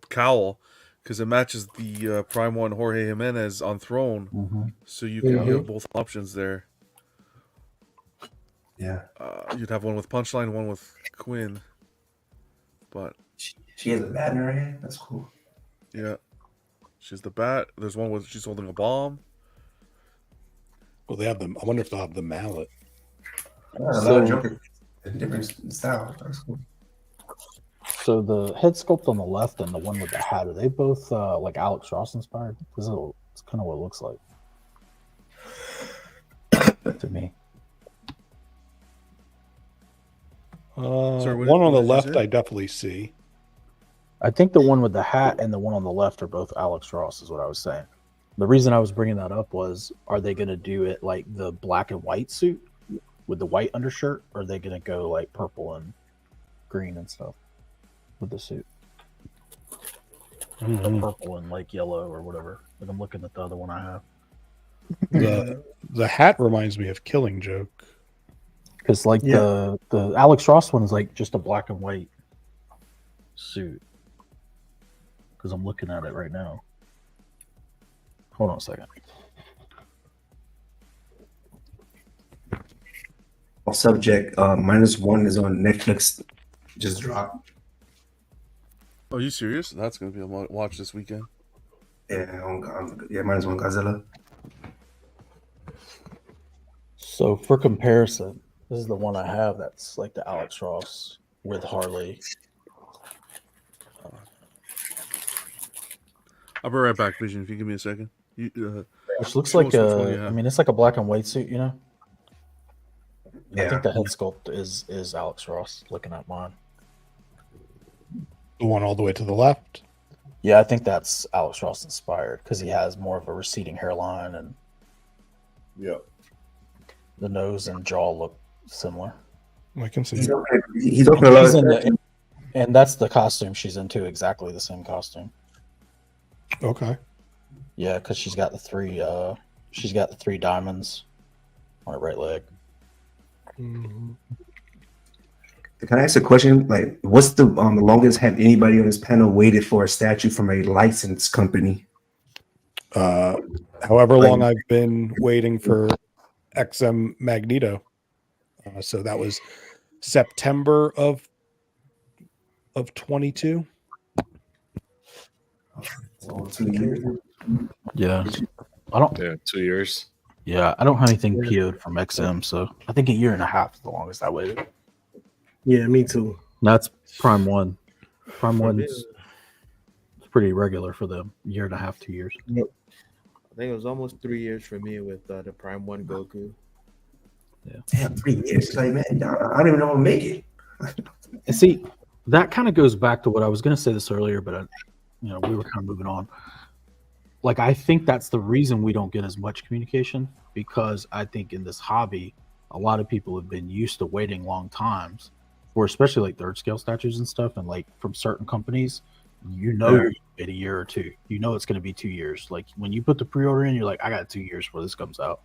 cowl because it matches the Prime One Jorge Jimenez on Throne, so you can have both options there. Yeah. You'd have one with Punchline, one with Quinn. But she has a bat in her hand. That's cool. Yeah, she's the bat. There's one with she's holding a bomb. Well, they have them. I wonder if they'll have the mallet. A lot of Joker, different style. That's cool. So the head sculpt on the left and the one with the hat, are they both like Alex Ross inspired? Because it's kind of what it looks like to me. One on the left, I definitely see. I think the one with the hat and the one on the left are both Alex Ross, is what I was saying. The reason I was bringing that up was, are they going to do it like the black and white suit with the white undershirt, or are they going to go like purple and green and stuff with the suit? The purple and like yellow or whatever. Like I'm looking at the other one I have. The hat reminds me of Killing Joke. Because like the Alex Ross one is like just a black and white suit. Because I'm looking at it right now. Hold on a second. Off subject, -1 is on Netflix. Just dropped. Oh, are you serious? That's gonna be a watch this weekend. Yeah, -1 Godzilla. So for comparison, this is the one I have that's like the Alex Ross with Harley. I'll be right back, Vision, if you give me a second. Which looks like I mean, it's like a black and white suit, you know? Yeah. I think the head sculpt is Alex Ross, looking at mine. The one all the way to the left? Yeah, I think that's Alex Ross inspired because he has more of a receding hairline and the nose and jaw look similar. I can see. He's open a lot of and that's the costume she's into, exactly the same costume. Okay. Yeah, because she's got the three diamonds on her right leg. Can I ask a question? Like, what's the longest have anybody on this panel waited for a statue from a licensed company? However long I've been waiting for XM Magneto. So that was September of 22. So 2 years. Yeah. I don't 2 years. Yeah, I don't have anything PO'd from XM, so I think a year and a half is the longest I waited. Yeah, me too. That's Prime 1. Prime 1 is pretty regular for them. Year and a half, 2 years. I think it was almost 3 years for me with the Prime 1 Goku. Yeah. Damn, 3 years. Like, man, I don't even know how to make it. And see, that kind of goes back to what I was going to say this earlier, but we were kind of moving on. Like, I think that's the reason we don't get as much communication, because I think in this hobby, a lot of people have been used to waiting long times for especially like third scale statues and stuff. And like from certain companies, you're going to wait a year or two. You know it's going to be 2 years. Like when you put the pre-order in, you're like, I got 2 years before this comes out.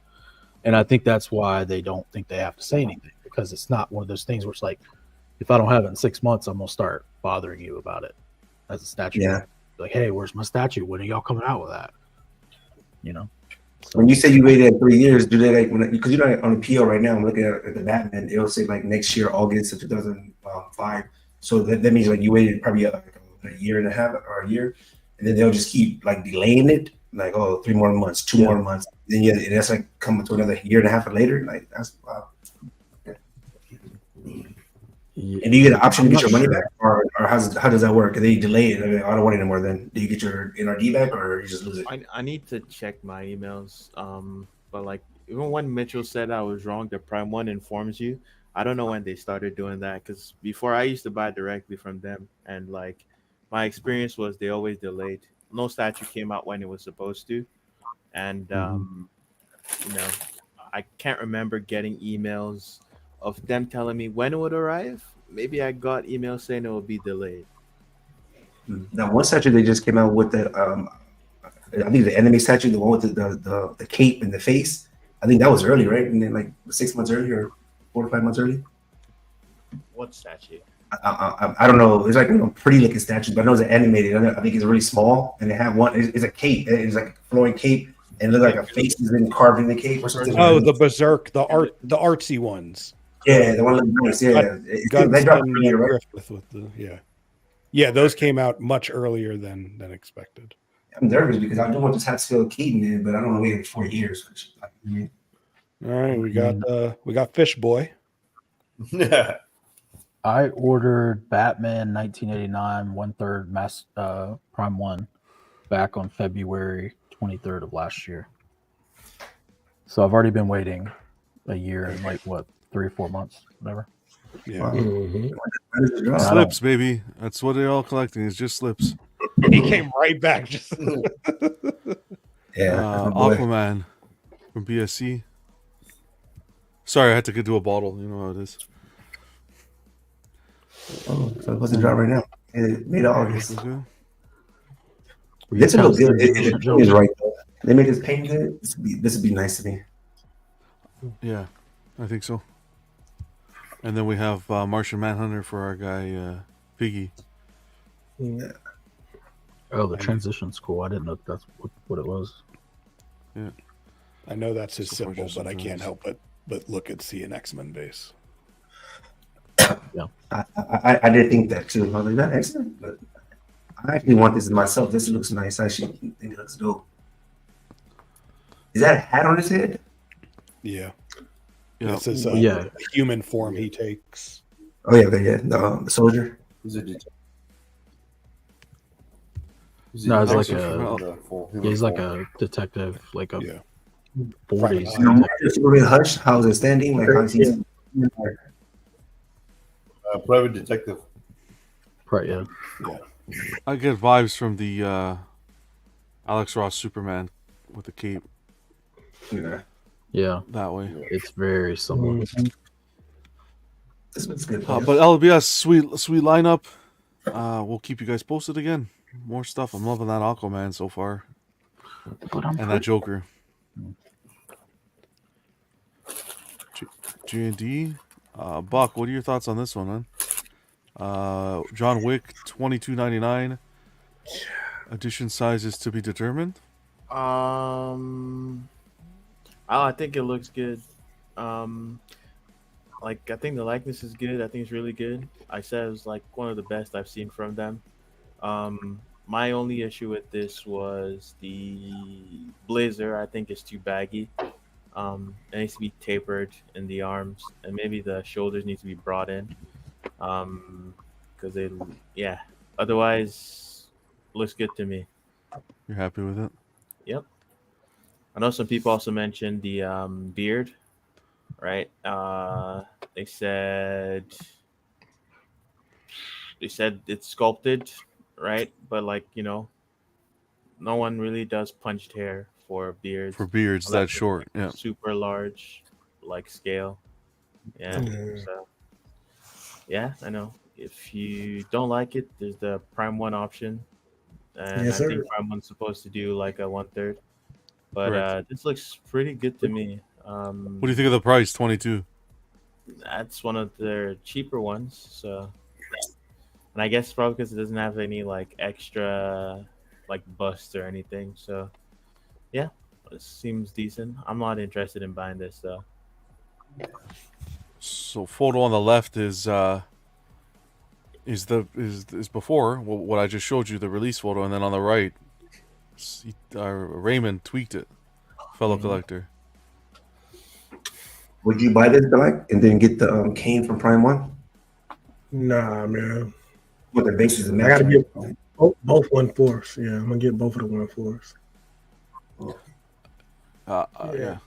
And I think that's why they don't think they have to say anything, because it's not one of those things where it's like, if I don't have it in 6 months, I'm going to start bothering you about it as a statue. Yeah. Like, hey, where's my statue? When are y'all coming out with that? When you say you waited 3 years, do they like because you're not on the PO right now? I'm looking at the Batman. It'll say like next year, August of 2005. So that means like you waited probably a year and a half or a year, and then they'll just keep like delaying it, like 3 more months, 2 more months. Then that's like coming to another year and a half later. Like that's wow. And do you get an option to get your money back, or how does that work? If they delay it, I don't want it anymore. Then do you get your NRD back, or you just lose it? I need to check my emails. But like even when Mitchell said I was wrong, the Prime 1 informs you. I don't know when they started doing that, because before I used to buy directly from them, and like my experience was they always delayed. No statue came out when it was supposed to, and I can't remember getting emails of them telling me when it would arrive. Maybe I got emails saying it will be delayed. Now, one statue they just came out with the I think the anime statue, the one with the cape and the face. I think that was early, right? And then like 6 months early or 4 or 5 months early. What statue? I don't know. It's like a pretty looking statue, but I know it's animated. I think it's really small, and they have one. It's a cape. It's like a flowing cape, and it looks like a face has been carved in the cape or something. Oh, the Berserk, the artsy ones. Yeah, the one looks nice. Yeah, they dropped earlier, right? With the, yeah, those came out much earlier than expected. I'm nervous because I do want this Hatfield Keaton in, but I don't want to wait 4 years. All right, we got Fish Boy. Yeah. I ordered Batman 1989 1/3 Mass Prime 1 back on February 23rd of last year. So I've already been waiting a year and like what 3 or 4 months, whatever. Yeah. Slips, baby. That's what they're all collecting. It's just slips. He came right back. Just Aquaman from BSC. Sorry, I had to get to a bottle. You know how it is. Oh, so it wasn't drop right now. Made August. Okay. This looks good. It is right though. They made this paint good. This would be nice to me. Yeah, I think so. And then we have Martian Manhunter for our guy Piggy. Yeah. Oh, the transition's cool. I didn't know that's what it was. Yeah. I know that's his symbol, but I can't help but look and see an X-Men base. Yeah, I did think that too. I was like, that X-Men, but I actually want this myself. This looks nice. I actually think it looks dope. Is that a hat on his head? Yeah. Yeah. This is the human form he takes. Oh yeah, the soldier. No, it's like he's like a detective, like a 40s. Hush, how's it standing? Like how's he? Private detective. Right, yeah. I get vibes from the Alex Ross Superman with the cape. Yeah, that way. It's very similar. This looks good. But LBS, sweet lineup. We'll keep you guys posted again. More stuff. I'm loving that Aquaman so far, and that Joker. G&D. Buck, what are your thoughts on this one, man? John Wick, $22.99. Edition size is to be determined. I think it looks good. I think the likeness is good. I think it's really good. I said it was like one of the best I've seen from them. My only issue with this was the blazer. I think it's too baggy. It needs to be tapered in the arms, and maybe the shoulders need to be brought in. Because otherwise, looks good to me. You're happy with it? Yep. I know some people also mentioned the beard, right? They said it's sculpted, right? But no one really does punched hair for beards. For beards that short, yeah. Super large, scale. Yeah. So, I know. If you don't like it, there's the Prime 1 option. And Yes, I think sir. Prime 1's supposed to do like a 1/3. But this looks pretty good to me. What do you think of the price? 22. That's one of their cheaper ones. So, and I guess probably because it doesn't have any extra bust or anything. So, yeah, it seems decent. I'm not interested in buying this though. So photo on the left is before what I just showed you, the release photo, and then on the right, Raymond tweaked it, fellow collector. Would you buy this black and then get the cane from Prime 1? Nah, man. What the bases of I gotta get both 1/4s. Yeah, I'm gonna get both of the 1/4s. Yeah.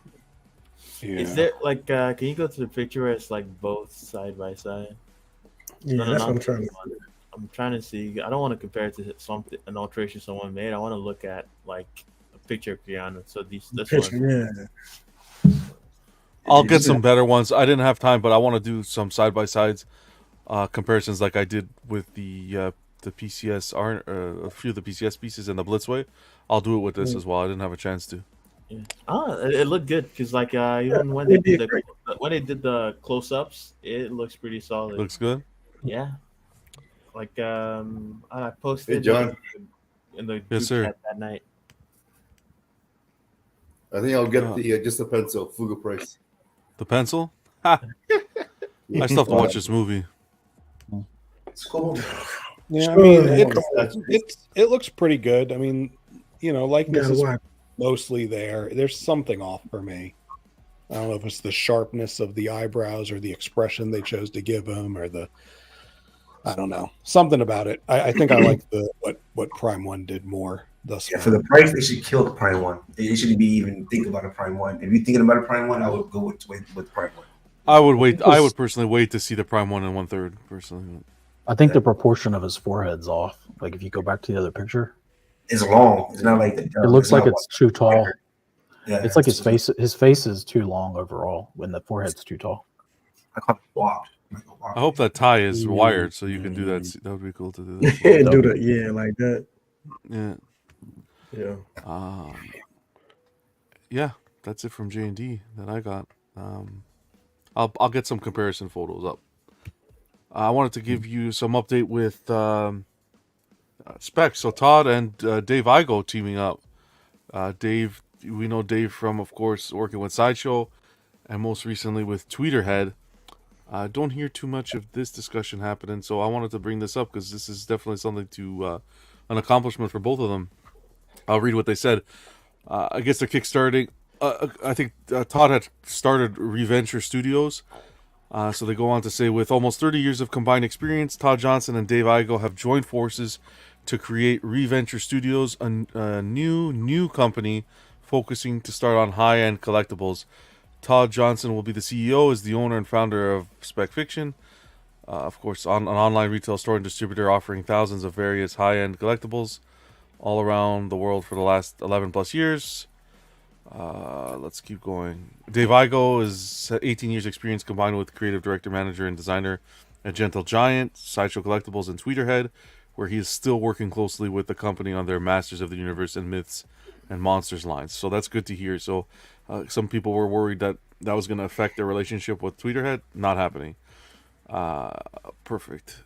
Is there can you go to the picture where it's both side by side? Yeah, that's what I'm trying to. I'm trying to see. I don't want to compare it to an alteration someone made. I want to look at a picture of Keanu. So this Picture, one. yeah. I'll get some better ones. I didn't have time, but I want to do some side by sides comparisons like I did with the the PCS a few of the PCS pieces and the Blitzway, I'll do it with this as well. I didn't have a chance to. Yeah. It looked good because like even when they did the close-ups, it looks pretty solid. Looks good. Yeah. Like I posted Hey, John. in the group Yes, sir. chat that night. I think I'll get the just the pencil, Fuga price. The pencil? Ha! I still have to watch this movie. It's cool. Yeah, I mean, it looks pretty good. I mean, likeness is mostly there. There's something off for me. I don't know if it's the sharpness of the eyebrows or the expression they chose to give him, or I don't know, something about it. I think I like what Prime 1 did more thus far. For the price, they should kill the Prime 1. They shouldn't be even thinking about a Prime 1. If you're thinking about a Prime 1, I would go with Prime 1. I would wait. I would personally wait to see the Prime 1 and 1/3. Personally, I think the proportion of his forehead's off. Like if you go back to the other picture, it's long. It's not like it looks like it's too tall. Yeah, it's like his face. His face is too long overall when the forehead's too tall. I call it blocked. I hope that tie is wired so you can do that. That would be cool to do. That. Yeah, do that. Yeah, like that. Yeah. Yeah. Yeah, that's it from J&D that I got. I'll get some comparison photos up. I wanted to give you some update with specs. So Todd and Dave Igo teaming up. Dave, we know Dave from, of course, working with Sideshow, and most recently with Tweeterhead. Don't hear too much of this discussion happening, so I wanted to bring this up because this is definitely something to an accomplishment for both of them. I'll read what they said. I guess they're kickstarting. I think Todd had started Reventure Studios. So they go on to say, with almost 30 years of combined experience, Todd Johnson and Dave Igo have joined forces to create Reventure Studios, a new company focusing to start on high-end collectibles. Todd Johnson will be the CEO, is the owner and founder of Spec Fiction. Of course, an online retail store and distributor offering thousands of various high-end collectibles all around the world for the last 11 plus years. Let's keep going. Dave Igo is 18 years experience combined with creative director, manager, and designer at Gentle Giant, Sideshow Collectibles, and Tweeterhead, where he is still working closely with the company on their Masters of the Universe and Myths and Monsters lines. So that's good to hear. So some people were worried that was going to affect their relationship with Tweeterhead. Not happening. Perfect.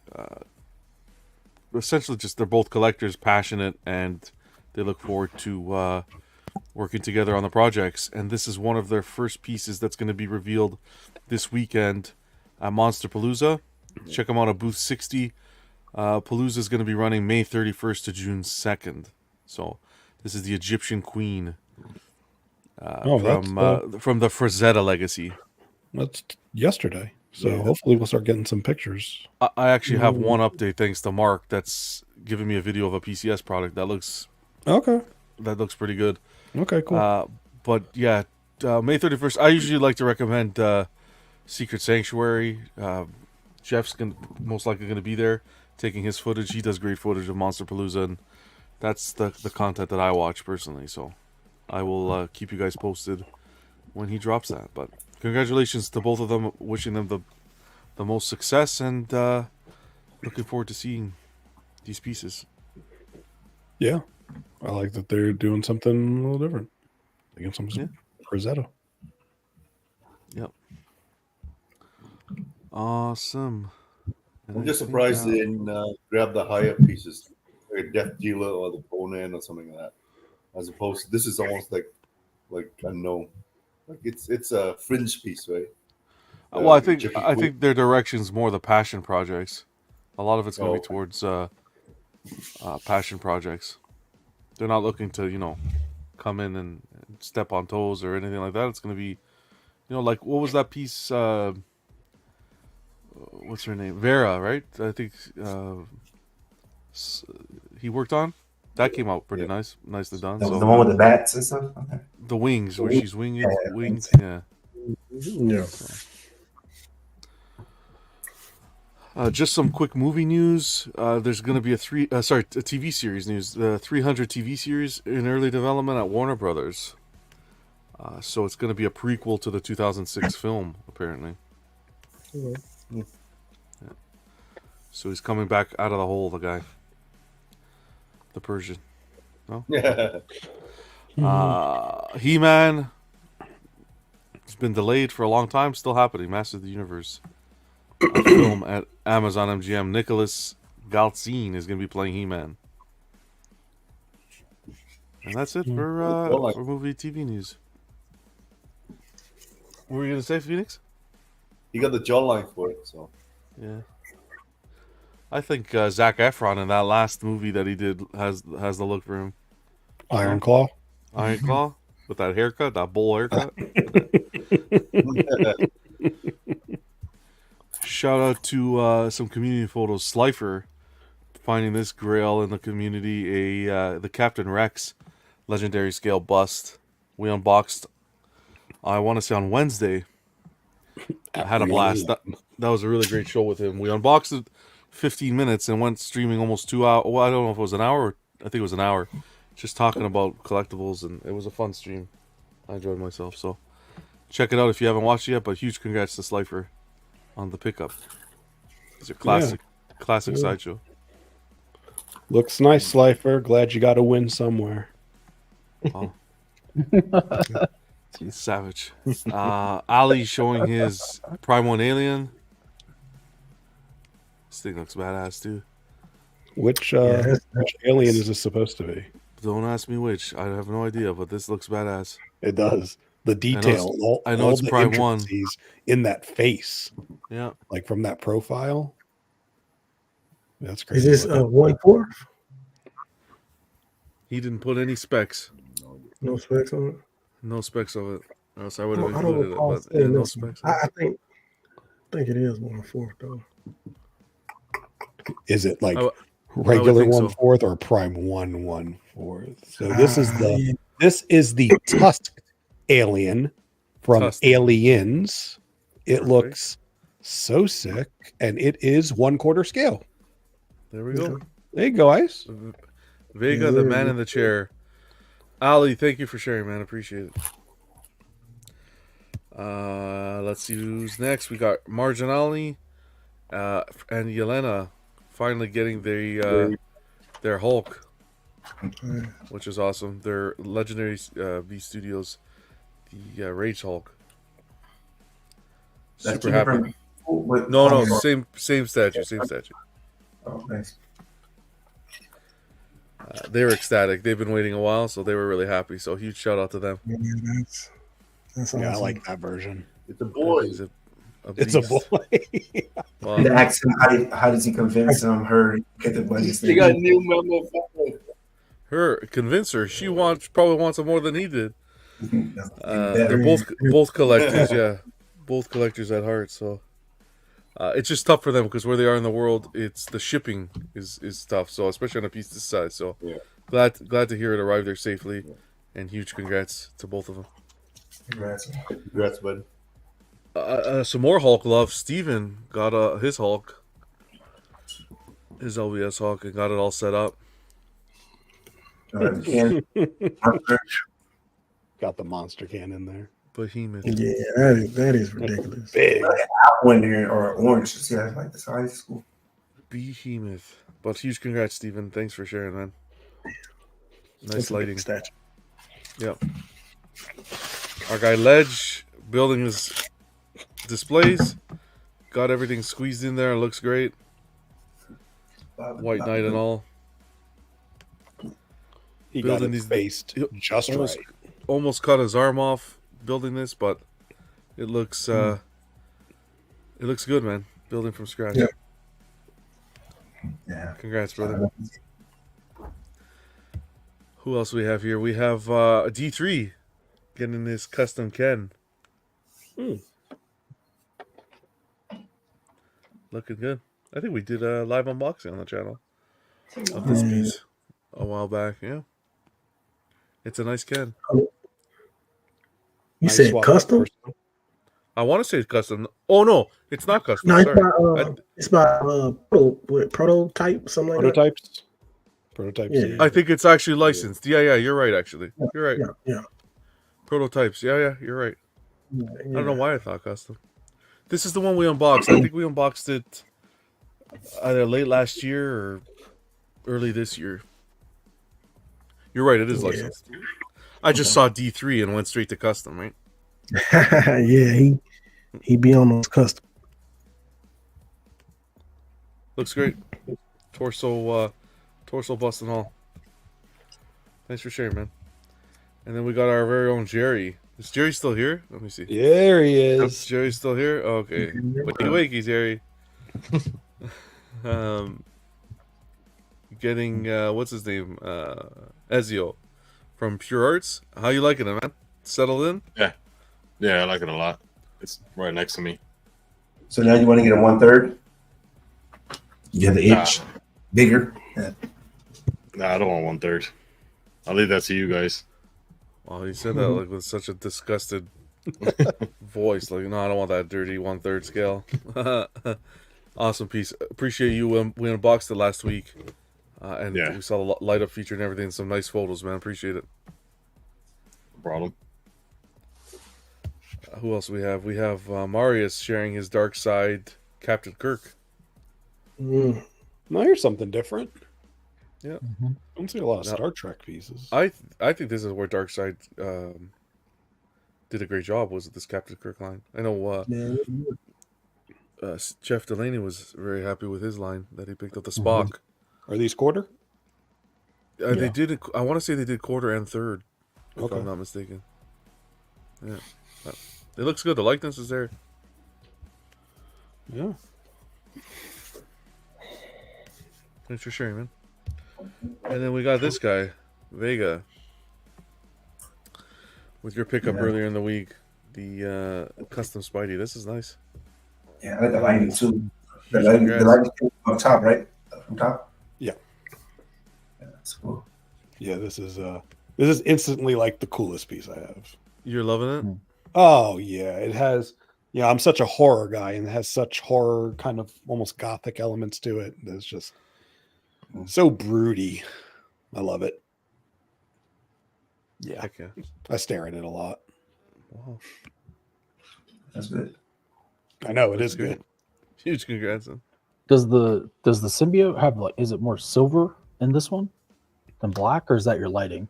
Essentially, just they're both collectors, passionate, and they look forward to working together on the projects. And this is one of their first pieces that's going to be revealed this weekend at Monsterpalooza. Check them out at booth 60. Palooza is going to be running May 31st to June 2nd. So this is the Egyptian Queen from the Frazetta Legacy. That's yesterday. So hopefully we'll start getting some pictures. I actually have one update thanks to Mark that's giving me a video of a PCS product that looks pretty good. Okay, cool. But yeah, May 31st. I usually like to recommend Secret Sanctuary. Jeff's most likely going to be there taking his footage. He does great footage of Monsterpalooza, and that's the content that I watch personally. So I will keep you guys posted when he drops that. But congratulations to both of them. Wishing them the most success, and looking forward to seeing these pieces. Yeah. I like that they're doing something a little different. They get something Rosetta. Yep. Awesome. I'm just surprised they didn't grab the higher pieces, like a Death Dealer or the Bonan or something like that. As opposed to this is almost like unknown. Like it's a fringe piece, right? Well, I think their direction's more the passion projects. A lot of it's going to be towards passion projects. They're not looking to, come in and step on toes or anything like that. It's going to be, like, what was that piece? What's her name? Vera, right? I think he worked on. That came out pretty nice. Nicely done. The one with the bats and stuff? Okay. The wings, where she's winged. Yeah. Yeah. Just some quick movie news. There's going to be a TV series news. The 300 TV series in early development at Warner Brothers. So it's going to be a prequel to the 2006 film, apparently. Yeah. So he's coming back out of the hole, the guy. the Persian. No. Yeah. He-Man. It's been delayed for a long time. Still happening. Master of the Universe. A film at Amazon MGM. Nicholas Galtzine is going to be playing He-Man. And that's it for movie TV news. What were you going to say, Phoenix? You got the jawline for it, so. Yeah. I think Zac Efron in that last movie that he did has the look for him. Iron Claw? Iron Claw? With that haircut, that bowl haircut. Shout out to some community photos. Slifer finding this grail in the community, the Captain Rex legendary scale bust. We unboxed, I want to say on Wednesday. I had a blast. That was a really great show with him. We unboxed it 15 minutes and went streaming almost 2 hours. Well, I don't know if it was an hour. Or I think it was an hour. Just talking about collectibles, and it was a fun stream. I enjoyed myself. So check it out if you haven't watched it yet. But huge congrats to Slifer on the pickup. It's a classic sideshow. Looks nice, Slifer. Glad you got to win somewhere. Oh. Savage. Ali showing his Prime 1 Alien. This thing looks badass too. Which alien is this supposed to be? Don't ask me which. I have no idea, but this looks badass. It does. The detail. I know it's Prime 1. In that face. Yeah. Like from that profile. That's crazy. Is this 1/4? He didn't put any specs. No specs on it? No specs of it. Or else I would have I don't included it, recall but saying no this. specs. I think it is 1/4 though. Is it like I regular would think 1/4 or Prime 1/4? So this is the tusked alien from Tusked. Aliens. It looks so sick, and it is 1/4 scale. There we go. There you go, Ice. Vega, the man in the chair. Ali, thank you for sharing, man. Appreciate it. Let's see who's next. We got Marginali and Yelena finally getting their Hulk, which is awesome. Their legendary V Studios, the Rage Hulk. Super happy. No, same statue, same statue. Oh, nice. They were ecstatic. They've been waiting a while, so they were really happy. So huge shout out to them. Yeah, that's awesome. Yeah, I like that version. It's a boy. It's a boy. Wow. The accent, how does he convince her to get the budget? She got a new memo. Convince her. She probably wants it more than he did. They're both collectors, yeah. Both collectors at heart, so it's just tough for them because where they are in the world, it's the shipping is tough. So especially on a piece this size. So glad to hear it arrived there safely, and huge congrats to both of them. Congrats, bud. Some more Hulk love. Steven got his Hulk, his LVS Hulk, and got it all set up. Got the monster can in there. Behemoth. Yeah, that is ridiculous. Big. Apple in there or orange. See, I like this high school. Behemoth. But huge congrats, Steven. Thanks for sharing, man. Nice lighting. Yep. Our guy Ledge building his displays. Got everything squeezed in there. Looks great. White Knight and all. He got it based just right. Almost cut his arm off building this, but it looks good, man. Building from scratch. Yeah. Congrats, brother. Who else do we have here? We have D3 getting this custom Ken. Looking good. I think we did a live unboxing on the channel of this piece a while back. Yeah. It's a nice Ken. You said custom? I want to say it's custom. Oh no, it's not custom. No, Sorry. it's by prototype, something like Prototypes. Prototypes. that. I think it's actually licensed. Yeah, you're right. Actually, you're right. Yeah. Prototypes. Yeah, you're right. I don't know why I thought custom. This is the one we unboxed. I think we unboxed it either late last year or early this year. You're right. It is licensed. I just saw D3 and went straight to custom, right? Yeah, he be on those custom. Looks great. Torso bust and all. Thanks for sharing, man. And then we got our very own Jerry. Is Jerry still here? Let me see. There he is. Jerry's still here? Okay. Wakey, Jerry. Getting what's his name? Ezio from Pure Arts. How you liking it, man? Settled in? Yeah, I like it a lot. It's right next to me. So now you want to get a 1/3? You have the inch bigger. Yeah. Nah, I don't want 1/3. I'll leave that to you guys. Well, he said that like with such a disgusted voice. Like, no, I don't want that dirty 1/3 scale. Awesome piece. Appreciate you. We unboxed it last week, and we saw the light up feature and everything. Some nice photos, man. Appreciate it. No problem. Who else we have? We have Marius sharing his dark side Captain Kirk. Now here's something different. Yeah, I don't see a lot of Star Trek pieces. I think this is where Darkseid did a great job. Was this Captain Kirk line? I know Jeff Delaney was very happy with his line that he picked up the Spock. Are these quarter? They did. I want to say they did quarter and third, if Okay. I'm not mistaken. Yeah, it looks good. The likeness is there. Yeah. Thanks for sharing, man. And then we got this guy, Vega, with your pickup earlier in the week, the custom Spidey. This is nice. Yeah, I like the lighting too. The lighting up top, right? From top. Yeah. That's cool. Yeah, this is instantly like the coolest piece I have. You're loving it? Oh yeah, it has. Yeah, I'm such a horror guy, and it has such horror kind of almost gothic elements to it. It's just so broody. I love it. Yeah, Heck yeah. I stare at it a lot. Wow. That's good. I know it is good. Huge congrats. Does the symbiote have like? Is it more silver in this one than black, or is that your lighting?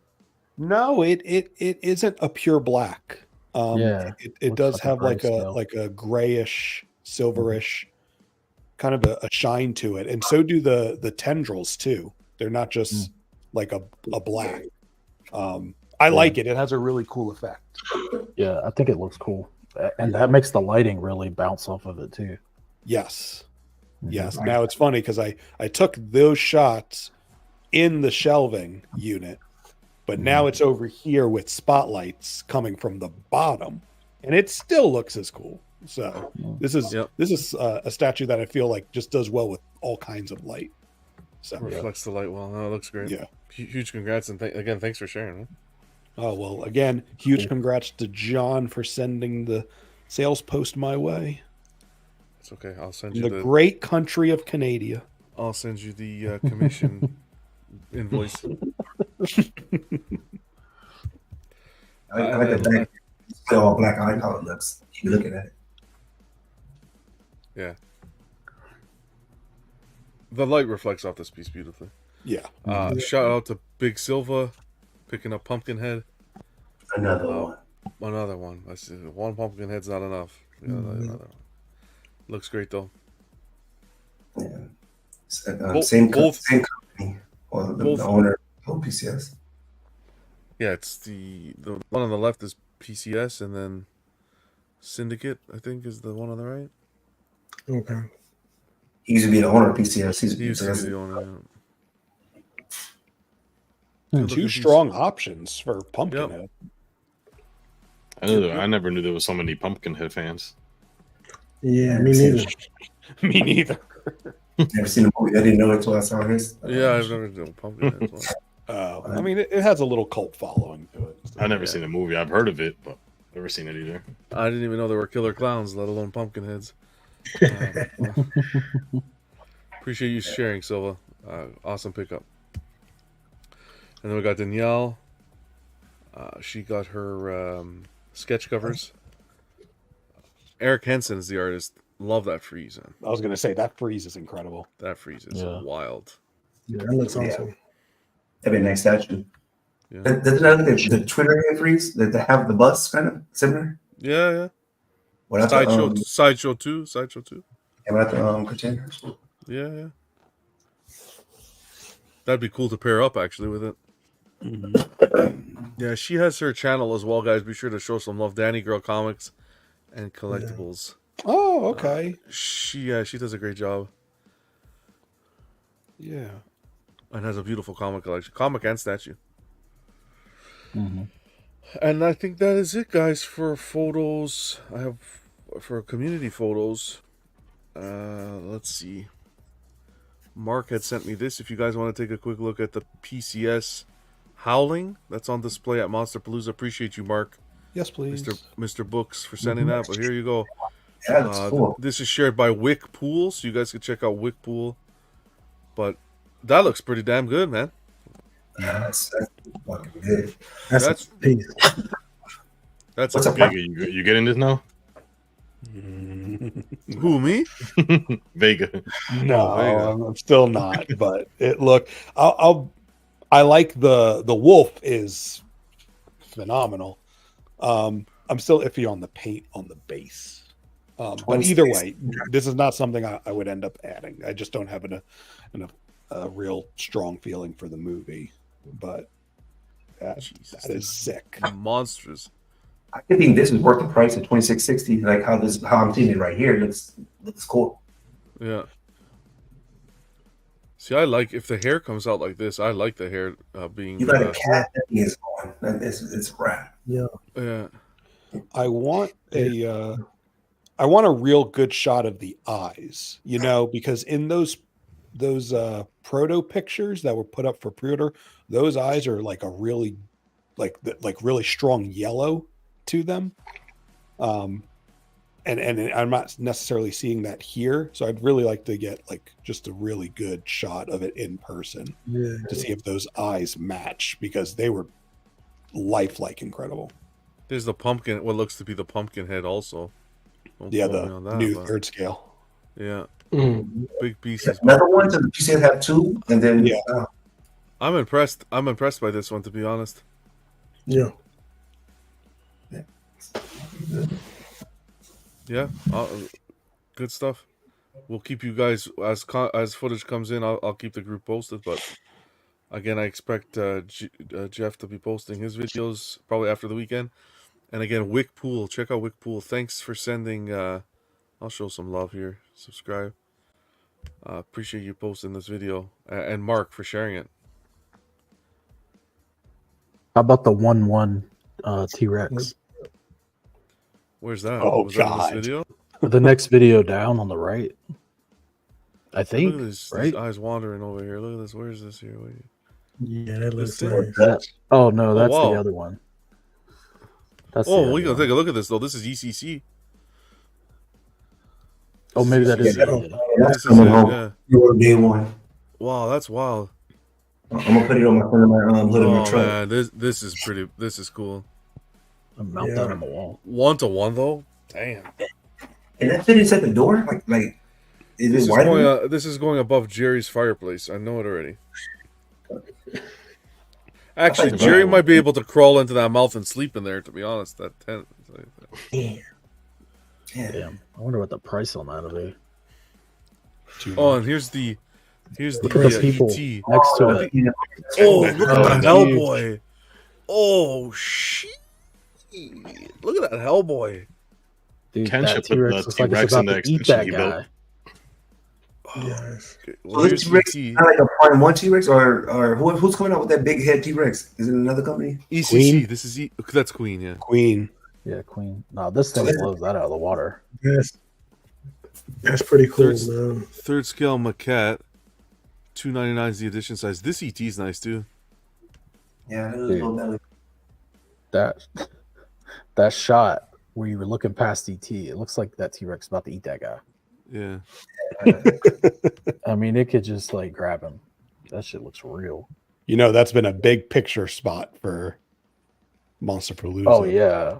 No, it isn't a pure black. Yeah, it does like a have gray like scale. a grayish, silverish kind of a shine to it, and so do the tendrils too. They're not just like a black. I like it. It has a really cool effect. Yeah, I think it looks cool, and that makes the lighting really bounce off of it too. Yes. Yes. Now it's funny because I took those shots in the shelving unit, but now it's over here with spotlights coming from the bottom, and it still looks as cool. So this is a statue that I feel like just does well with all kinds of light. So Reflects the light well. No, it looks great. Yeah. Huge congrats, and again, thanks for sharing, man. Oh well, again, huge congrats to John for sending the sales post my way. It's okay. I'll send you The great country of Canada. I'll send you the commission invoice. I like the back. It's all black. I like how it looks. Keep looking at it. Yeah. The light reflects off this piece beautifully. Yeah. Shout out to Big Silva picking up Pumpkinhead. Another one. Another one. I see. One Pumpkinhead's not enough. Another one. Looks great though. Yeah. Same company. Or the owner of PCS. Yeah, it's the one on the left is PCS, and then Syndicate, I think, is the one on the right. Okay. He used to be the owner of PCS. He used to be the owner. Two strong options for Pumpkinhead. I never knew there was so many Pumpkinhead fans. Yeah, me neither. Me neither. Never seen the movie. I didn't know it until I saw this. Yeah, I've never done Pumpkinhead. I mean, it has a little cult following to it. I've never seen the movie. I've heard of it, but never seen it either. I didn't even know there were killer clowns, let alone Pumpkinheads. Appreciate you sharing, Silva. Awesome pickup. And then we got Danielle. She got her sketch covers. Eric Henson is the artist. Love that frieze. I was going to say that frieze is incredible. That frieze is wild. Yeah, that looks awesome. That'd be a nice statue. Yeah. Doesn't that look the Twitter entries that have the bus kind of similar? Yeah. What Sideshow 2. About the containers. Yeah. That'd be cool to pair up actually with it. Yeah, she has her channel as well, guys. Be sure to show some love. Danny Girl Comics and Collectibles. Oh, okay. She does a great job. Yeah. And has a beautiful comic collection. Comic and statue. Mm-hmm. And I think that is it, guys, for photos. I have for community photos. Let's see. Mark had sent me this. If you guys want to take a quick look at the PCS Howling that's on display at Monsterpalooza. Appreciate you, Mark. Yes, please. Mr. Books for sending that. But here you go. Yeah, that's cool. This is shared by Wick Pool, so you guys can check out Wick Pool. But that looks pretty damn good, man. Yeah, that's fucking good. That's a piece. That's What's a up, Vega? You getting this now? Who, me? Vega. No, Vega. I'm still not. But I like the wolf is phenomenal. I'm still iffy on the paint on the base. But either way, this is not something I would end up adding. I just don't have a real strong feeling for the movie. But that is sick. Monstrous. I think this is worth the price of $26.60. Like how I'm seeing it right here. Looks cool. Yeah. See, I like if the hair comes out like this. I like the hair being. You got a cat that is on. It's rad. Yeah. Yeah. I want a real good shot of the eyes, because in those proto pictures that were put up for pre-order, those eyes are like a really really strong yellow to them. And I'm not necessarily seeing that here, so I'd really like to get just a really good shot of it in person to see if those eyes match, because they were lifelike incredible. There's the pumpkin. What looks to be the pumpkin head also. Don't Yeah, quote the me on that, new but- third scale. Yeah. Mm. Big pieces. Another one. So the PCS have two, and then I'm impressed. I'm impressed by this one, to be honest. Yeah. Yeah. Good stuff. We'll keep you guys as footage comes in. I'll keep the group posted. But again, I expect Jeff to be posting his videos probably after the weekend. And again, Wick Pool. Check out Wick Pool. Thanks for sending. I'll show some love here. Subscribe. Appreciate you posting this video, and Mark for sharing it. How about the 1/1 T-Rex? Where's that? Oh, Was that in this video? The next video down on the right. I think, Look at these right? eyes wandering over here. Look at this. Where's this here? Wait. Yeah, that looks This nice. That, oh no, that's wow. the other one. That's the Oh, other we gonna one. take a look at this though. This is ECC. Oh, maybe that is. Yeah, it. that's This is coming it, home. yeah. Your day one. Wow, that's wild. I'm gonna put it on my front of my hood of my Oh truck. man, this is pretty. This is cool. I'm mount that on the wall. 1-to-1 though. Damn. And that fit inside the door, like is This it is wide? going. This is going above Jerry's fireplace. I know it already. Actually, like Jerry that. might be able to crawl into that mouth and sleep in there. To be honest, that tent. Damn. I wonder what the price on that will be. Oh, and here's the Look at the people ET. next to it. Oh, look at that Oh, huge. Hellboy. Oh shit! Look at that Hellboy. Dude, Ken that should put T-Rex the looks like T-Rex it's in about the to eat extension that he built. guy. Yes. Okay, So well, this here's T-Rex ET. kind of like a Prime 1 T-Rex, or who's coming out with that big head T-Rex? Is it another company? ECC. Queen? This is that's Queen. Yeah. Queen. Yeah, Queen. No, this thing blows that out of the water. Yes. That's pretty cool, Third, man. third scale maquette. $2.99 is the edition size. This ET is nice too. Yeah, Dude. That shot where you were looking past ET, it looks like that T-Rex is about to eat that guy. Yeah. I mean, it could just grab him. That shit looks real. That's been a big picture spot for Monsterpalooza. Oh yeah.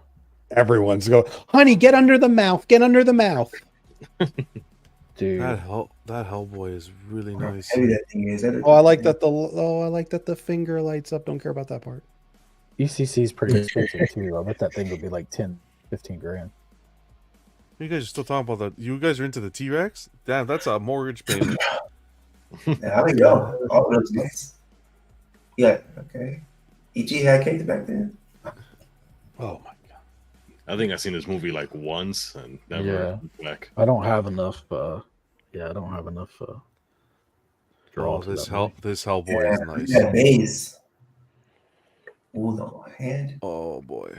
Everyone's going, honey, get under the mouth. Get under the mouth. Dude. That Hellboy is really nice. Heavy that thing is. I like that the finger lights up. Don't care about that part. ECC is pretty expensive too. I bet that thing would be like 10, 15 grand. You guys are still talking about that. You guys are into the T-Rex? Damn, that's a mortgage payment. Yeah, I think yo, all those guys. Yeah, okay. EG had cake back then. Oh my! I think I've seen this movie like once and never back. I don't have enough. I don't have enough. Draw Oh, to this that this Hellboy is nice. Yeah, base. Ooh, the hand. Oh boy.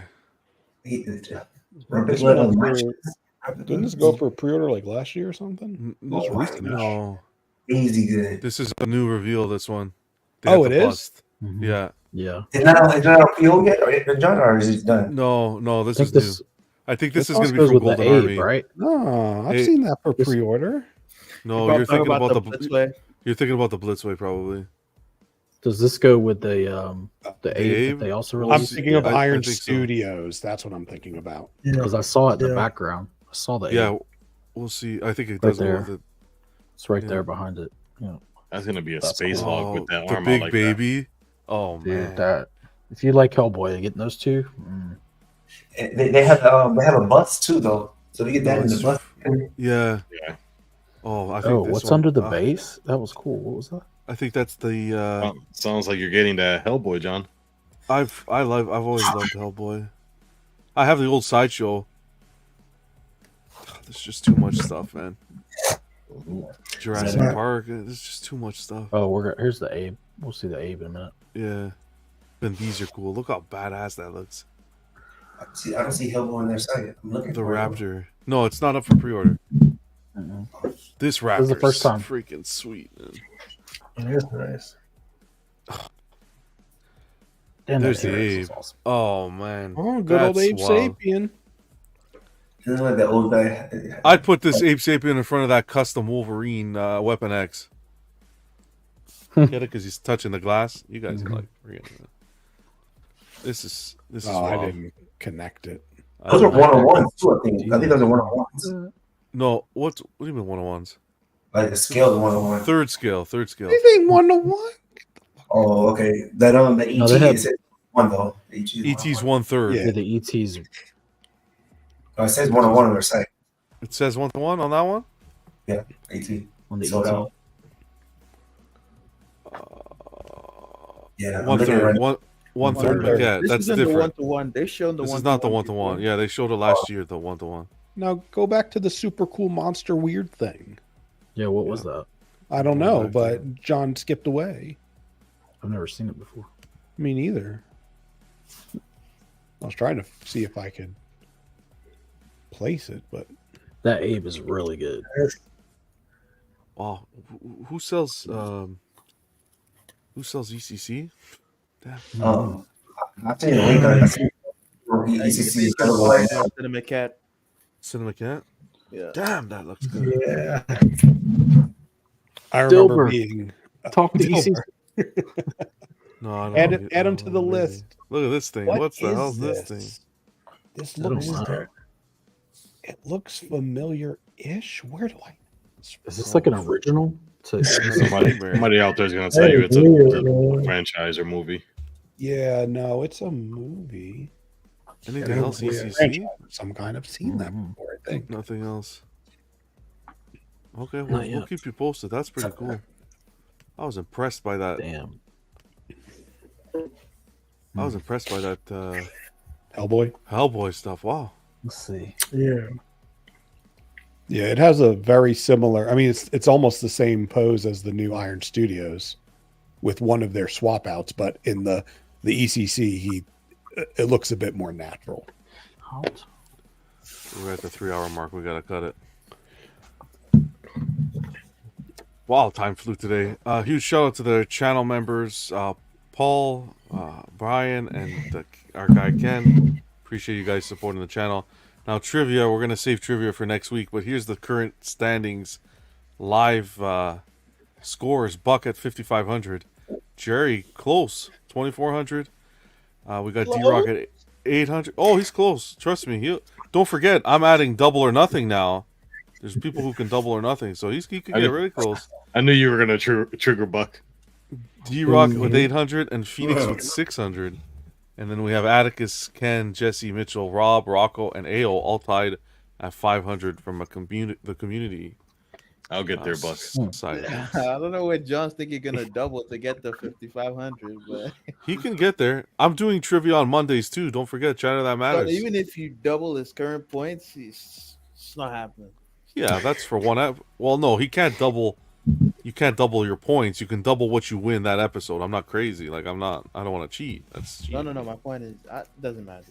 Didn't this go for pre-order like last year or something? This recent. No. Easy good. This is a new reveal, this one. Oh, it is? Mm-hmm. Yeah. Yeah. Is that a PO yet, or John, or is it done? No, this is new. I think this is going to be goes from with the Golden Abe, Army. right? No, I've seen that for pre-order. No, you're thinking about the Blitzway. You're thinking about the Blitzway, probably. Does this go with the Abe that they also I'm released? thinking of I Iron think so. Studios. That's what I'm thinking about. Because I saw it in the background. I saw the Yeah, Abe. we'll see. I think it Right does go there. with it. It's right Yeah. there behind it. Yeah. That's gonna be a That's space cool. hog with that the arm big out like baby. Oh Dude, man, that if you like Hellboy, getting those two. They have a bus too though, so they get that in the bus. Yeah. Yeah. Oh, I think. Oh, this what's one, under the base? That was cool. What was that? I think that's the. that. Sounds like you're getting that Hellboy, John. I've always loved Hellboy. I have the old Sideshow. There's just too much stuff, man. Jurassic Park. There's just too much stuff. Oh, here's the Abe. We'll see the Abe in a minute. Yeah. And these are cool. Look how badass that looks. See, I don't see Hellboy on their site. I'm looking The for it. Raptor. No, it's not up for pre-order. This Raptor is the first time. Freaking sweet, man. It is nice. Damn, There's that the T-Rex Abe. is awesome. Oh man. Oh, good old That's Abe wild. Sapien. Isn't like that old guy? I'd put this Ape Sapien in front of that custom Wolverine Weapon X. Get it? Because he's touching the glass. You guys are like, forget it. This is Oh, I wild. didn't connect it. Those are 101s too. I think those are 101s. No, what do you mean 101s? Like the scale of 101. Third scale. Anything 1-to-1? Oh, okay. That the ET No, they have- is one though. ET ET's 1/3. Yeah, the ET's. Oh, it says 101 on their site. It says 1-to-1 on that one. Yeah, ET. On the Sold ET. out. Yeah, I'm 1/3. looking right now. 1/3. Yeah, This that's isn't the different. 1-to-1. They showed the This one. is not the 1-to-1. Yeah, they showed it last year. The 1-to-1. Now go back to the super cool monster weird thing. Yeah, what was that? I don't know, but John skipped away. I've never seen it before. Me neither. I was trying to see if I could place it, but That Abe is really good. Wow, who sells ECC? Damn. I'll tell you the link. I see ECC is kind of like Cinema Cat. Cinema Cat. Yeah. Damn, that looks good. yeah. I remember Dilbert. being Talk to EC. No, I don't add know. add them to the list. Look at this thing. What What's the is hell's this thing? This I don't looks know. it looks familiar-ish. Where do I? Is this like an original? Somebody out there is gonna tell you it's a franchise or movie. Yeah, no, it's a movie. Anything else Probably a ECC? franchise of some kind. I've seen that before, I think. Nothing else. Okay, Not we'll yet. keep you posted. That's pretty cool. I was impressed by that. Damn. I was impressed by that Hellboy stuff. Wow. Let's see. Yeah. Yeah, it has a very similar. I mean, it's almost the same pose as the new Iron Studios, with one of their swap outs, but in the ECC, it looks a bit more natural. We're at the 3-hour mark. We gotta cut it. Wow, time flew today. Huge shout out to the channel members, Paul, Brian, and our guy Ken. Appreciate you guys supporting the channel. Now trivia, we're gonna save trivia for next week, but here's the current standings, live scores. Buck at 5,500, Jerry close 2,400. We got D-Rock at 800. Oh, he's close. Trust me. Don't forget, I'm adding double or nothing now. There's people who can double or nothing, so he could get really close. I knew you were gonna trigger Buck. D-Rock with 800 and Phoenix with 600. And then we have Atticus, Ken, Jesse, Mitchell, Rob, Rocco, and Ao all tied at 500 from the community. I'll get there, Buck. Side. I don't know what John's thinking gonna double to get the 5,500, but He can get there. I'm doing trivia on Mondays too. Don't forget, China That But Matters. even if you double his current points, it's not happening. Yeah, that's for one well, no, he can't double. You can't double your points. You can double what you win that episode. I'm not crazy. Like I don't want to cheat. That's cheating. No. My point is, it doesn't matter.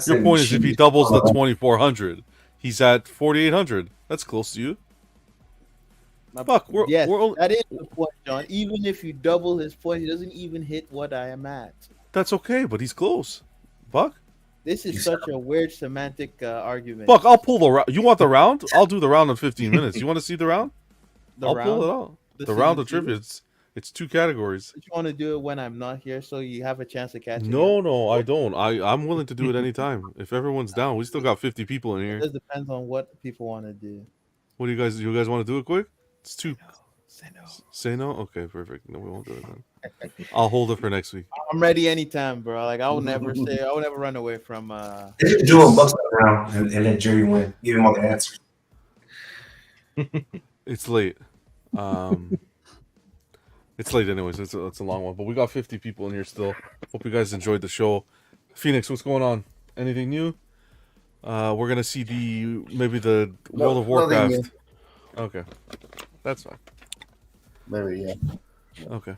Your point is if he doubles the 2,400, he's at 4,800. That's close to you. Fuck, yes, that is the point, John. Even if you double his point, he doesn't even hit what I am at. That's okay, but he's close. Buck? This is such a weird semantic argument. Buck, I'll pull the round. You want the round? I'll do the round in 15 minutes. You want to see the round? I'll pull it out. The round of trivia. It's 2 categories. You want to do it when I'm not here so you have a chance to catch it? No, I don't. I'm willing to do it anytime. If everyone's down, we still got 50 people in here. It just depends on what people want to do. What do you guys want to do it quick? It's 2. Say no. Say no? Okay, perfect. No, we won't do it then. I'll hold it for next week. I'm ready anytime, bro. Like I will never run away from They should do a Bucks round and let Jerry win. Give him all the answers. It's late. It's late anyways. It's a long one, but we got 50 people in here still. Hope you guys enjoyed the show. Phoenix, what's going on? Anything new? We're gonna see maybe the World of Warcraft. Okay, that's fine. Maybe, yeah. Okay.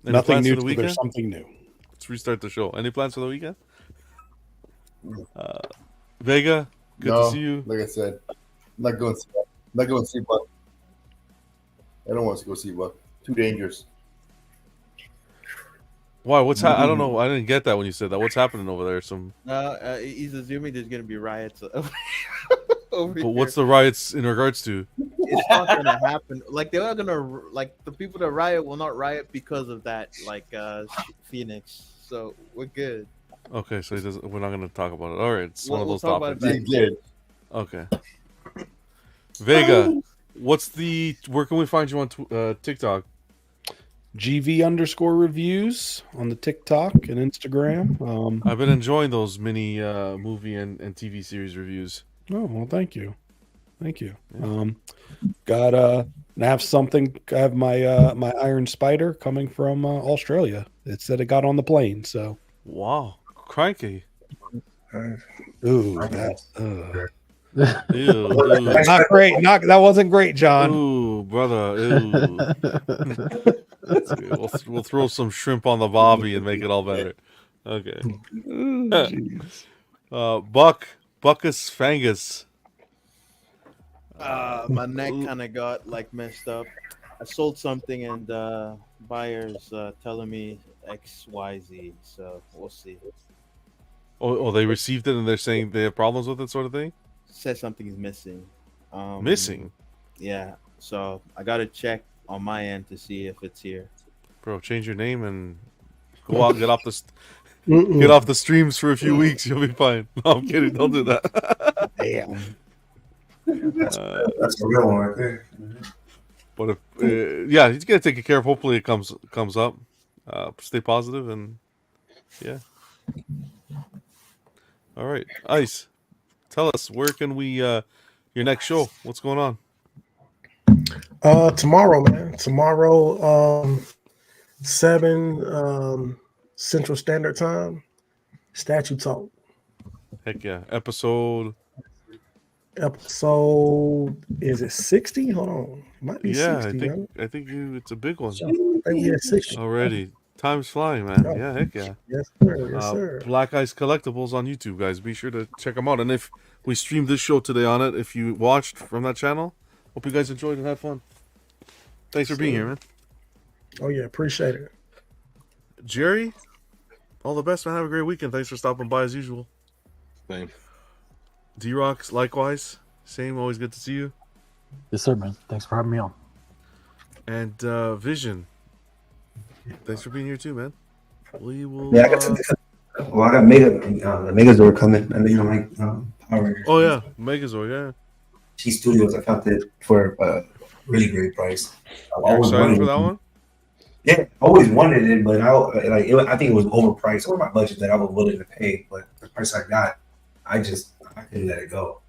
Nothing new. For the weekend? There's something new. Let's restart the show. Any plans for the weekend? Vega, good to see you. Like I said, I'm not going to see Buck. I don't want to go see Buck. Too dangerous. Why? I don't know. I didn't get that when you said that. What's happening over there? He's assuming there's gonna be riots But what's the riots in regards to? It's not gonna happen. Like they're not gonna the people that riot will not riot because of that. Phoenix. So we're good. Okay, so we're not gonna talk about it. All right, it's one of those talk topics. about it Okay. Vega, where can we find you on TikTok? GV_reviews on the TikTok and Instagram. I've been enjoying those mini movie and TV series reviews. Oh well, thank you. Yeah. I have my Iron Spider coming from Australia. It said it got on the plane. So wow, cranky. Ooh, not great. That wasn't great, John. Ooh, brother. Ooh. We'll throw some shrimp on the bobby and make it all better. Okay. Buckus Fangus. My neck kind of got messed up. I sold something and buyers telling me XYZ. So we'll see. Oh, they received it and they're saying they have problems with it, sort of thing. Says something is missing. Missing? Yeah. So I gotta check on my end to see if it's here. Bro, change your name and go out and get off the streams for a few weeks. You'll be fine. No, I'm kidding. Don't do that. Damn. That's a real one right there. But if he's gonna take care of. Hopefully it comes up. Stay positive and yeah. All right, Ice. Tell us, where can we your next show? What's going on? Tomorrow, man. Tomorrow, 7 Central Standard Time. Statue Talk. Heck yeah. Episode is it 60? Hold on. It might be 60. I think it's a big one. I think we had 60 already. Time's flying, man. Oh. Yeah, heck yeah. Yes, sir. Yes, sir. Black Ice Collectibles on YouTube, guys. Be sure to check them out. And if we streamed this show today on it, if you watched from that channel, hope you guys enjoyed and had fun. Thanks for being here, man. Oh, yeah. Appreciate it. Jerry, all the best, man. Have a great weekend. Thanks for stopping by as usual. Same. D-Rocks, likewise. Same. Always good to see you. Yes, sir, man. Thanks for having me on. And Vision, thanks for being here too, man. We will. Yeah, I got Mega. The Megazord coming. I know you don't like Power. Oh yeah, Megazord. Yeah. G Studios. I found it for a really great price. You're excited for that one? Yeah, I always wanted it, but I think it was overpriced over my budget that I was willing to pay. But the price I got, I couldn't let it go.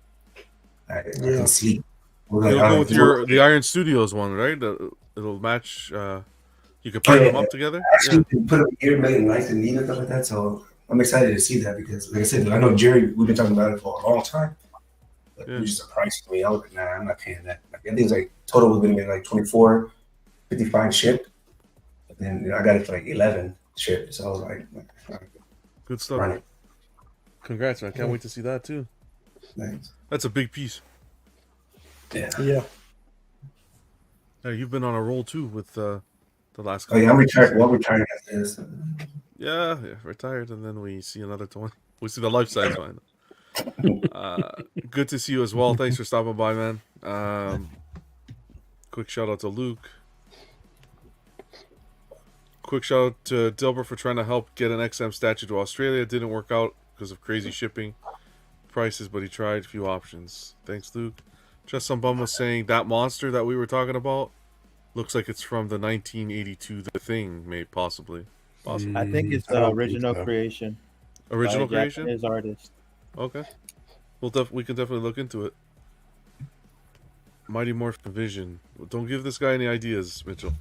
I can see. It'll go with the Iron Studios one, right? It'll match. You can pair them up together. Actually, put up here, make it nice and neat and stuff like that. So I'm excited to see that because, like I said, I know Jerry. We've been talking about it for a long time. But it was just a price to me. I was like, nah, I'm not paying that. I think it's like total was going to be like $24.55 shipped. But then I got it for like 11 shipped. So I was like, good stuff. Run it. Congrats, man! Can't wait to see that too. Thanks. That's a big piece. Yeah. Yeah. Hey, you've been on a roll too with the last. Oh yeah, I'm retired. Well, retired after this. Yeah, retired, and then we see another 20. We see the life size one. Good to see you as well. Thanks for stopping by, man. Quick shout out to Luke. Quick shout out to Dilbert for trying to help get an XM statue to Australia. It didn't work out because of crazy shipping prices, but he tried a few options. Thanks, Luke. Just some bum was saying that monster that we were talking about looks like it's from the 1982 The Thing, maybe possibly. I think it's the original creation. Original by a creation? Japanese artist. Okay. We can definitely look into it. Mighty Morphin Vision. Don't give this guy any ideas, Mitchell.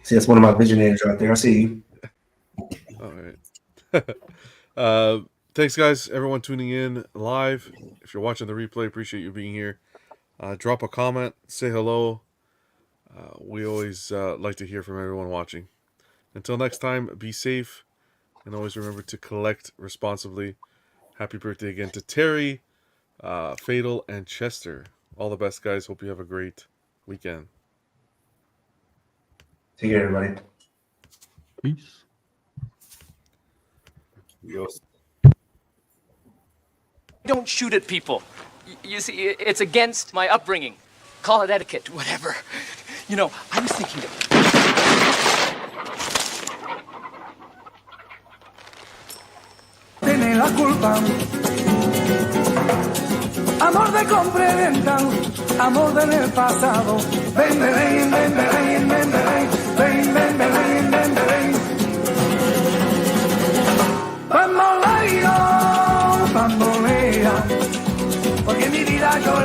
See, that's one of my visionaries right there. I see you. All right. Thanks, guys. Everyone tuning in live. If you're watching the replay, appreciate you being here. Drop a comment. Say hello. We always like to hear from everyone watching. Until next time, be safe. And always remember to collect responsibly. Happy birthday again to Terry, Fatal, and Chester. All the best, guys. Hope you have a great weekend. Take care, everybody. Peace. Yes. Don't shoot at people. You see, it's against my upbringing. Call it etiquette, whatever. You know, I was thinking that... Tiene la culpa. Amor de compra y venta, amor del pasado. Ven, ven, ven, ven, ven, ven, ven, ven, ven, ven, ven, ven. Bamboleo, bambolea, porque mi vida yo la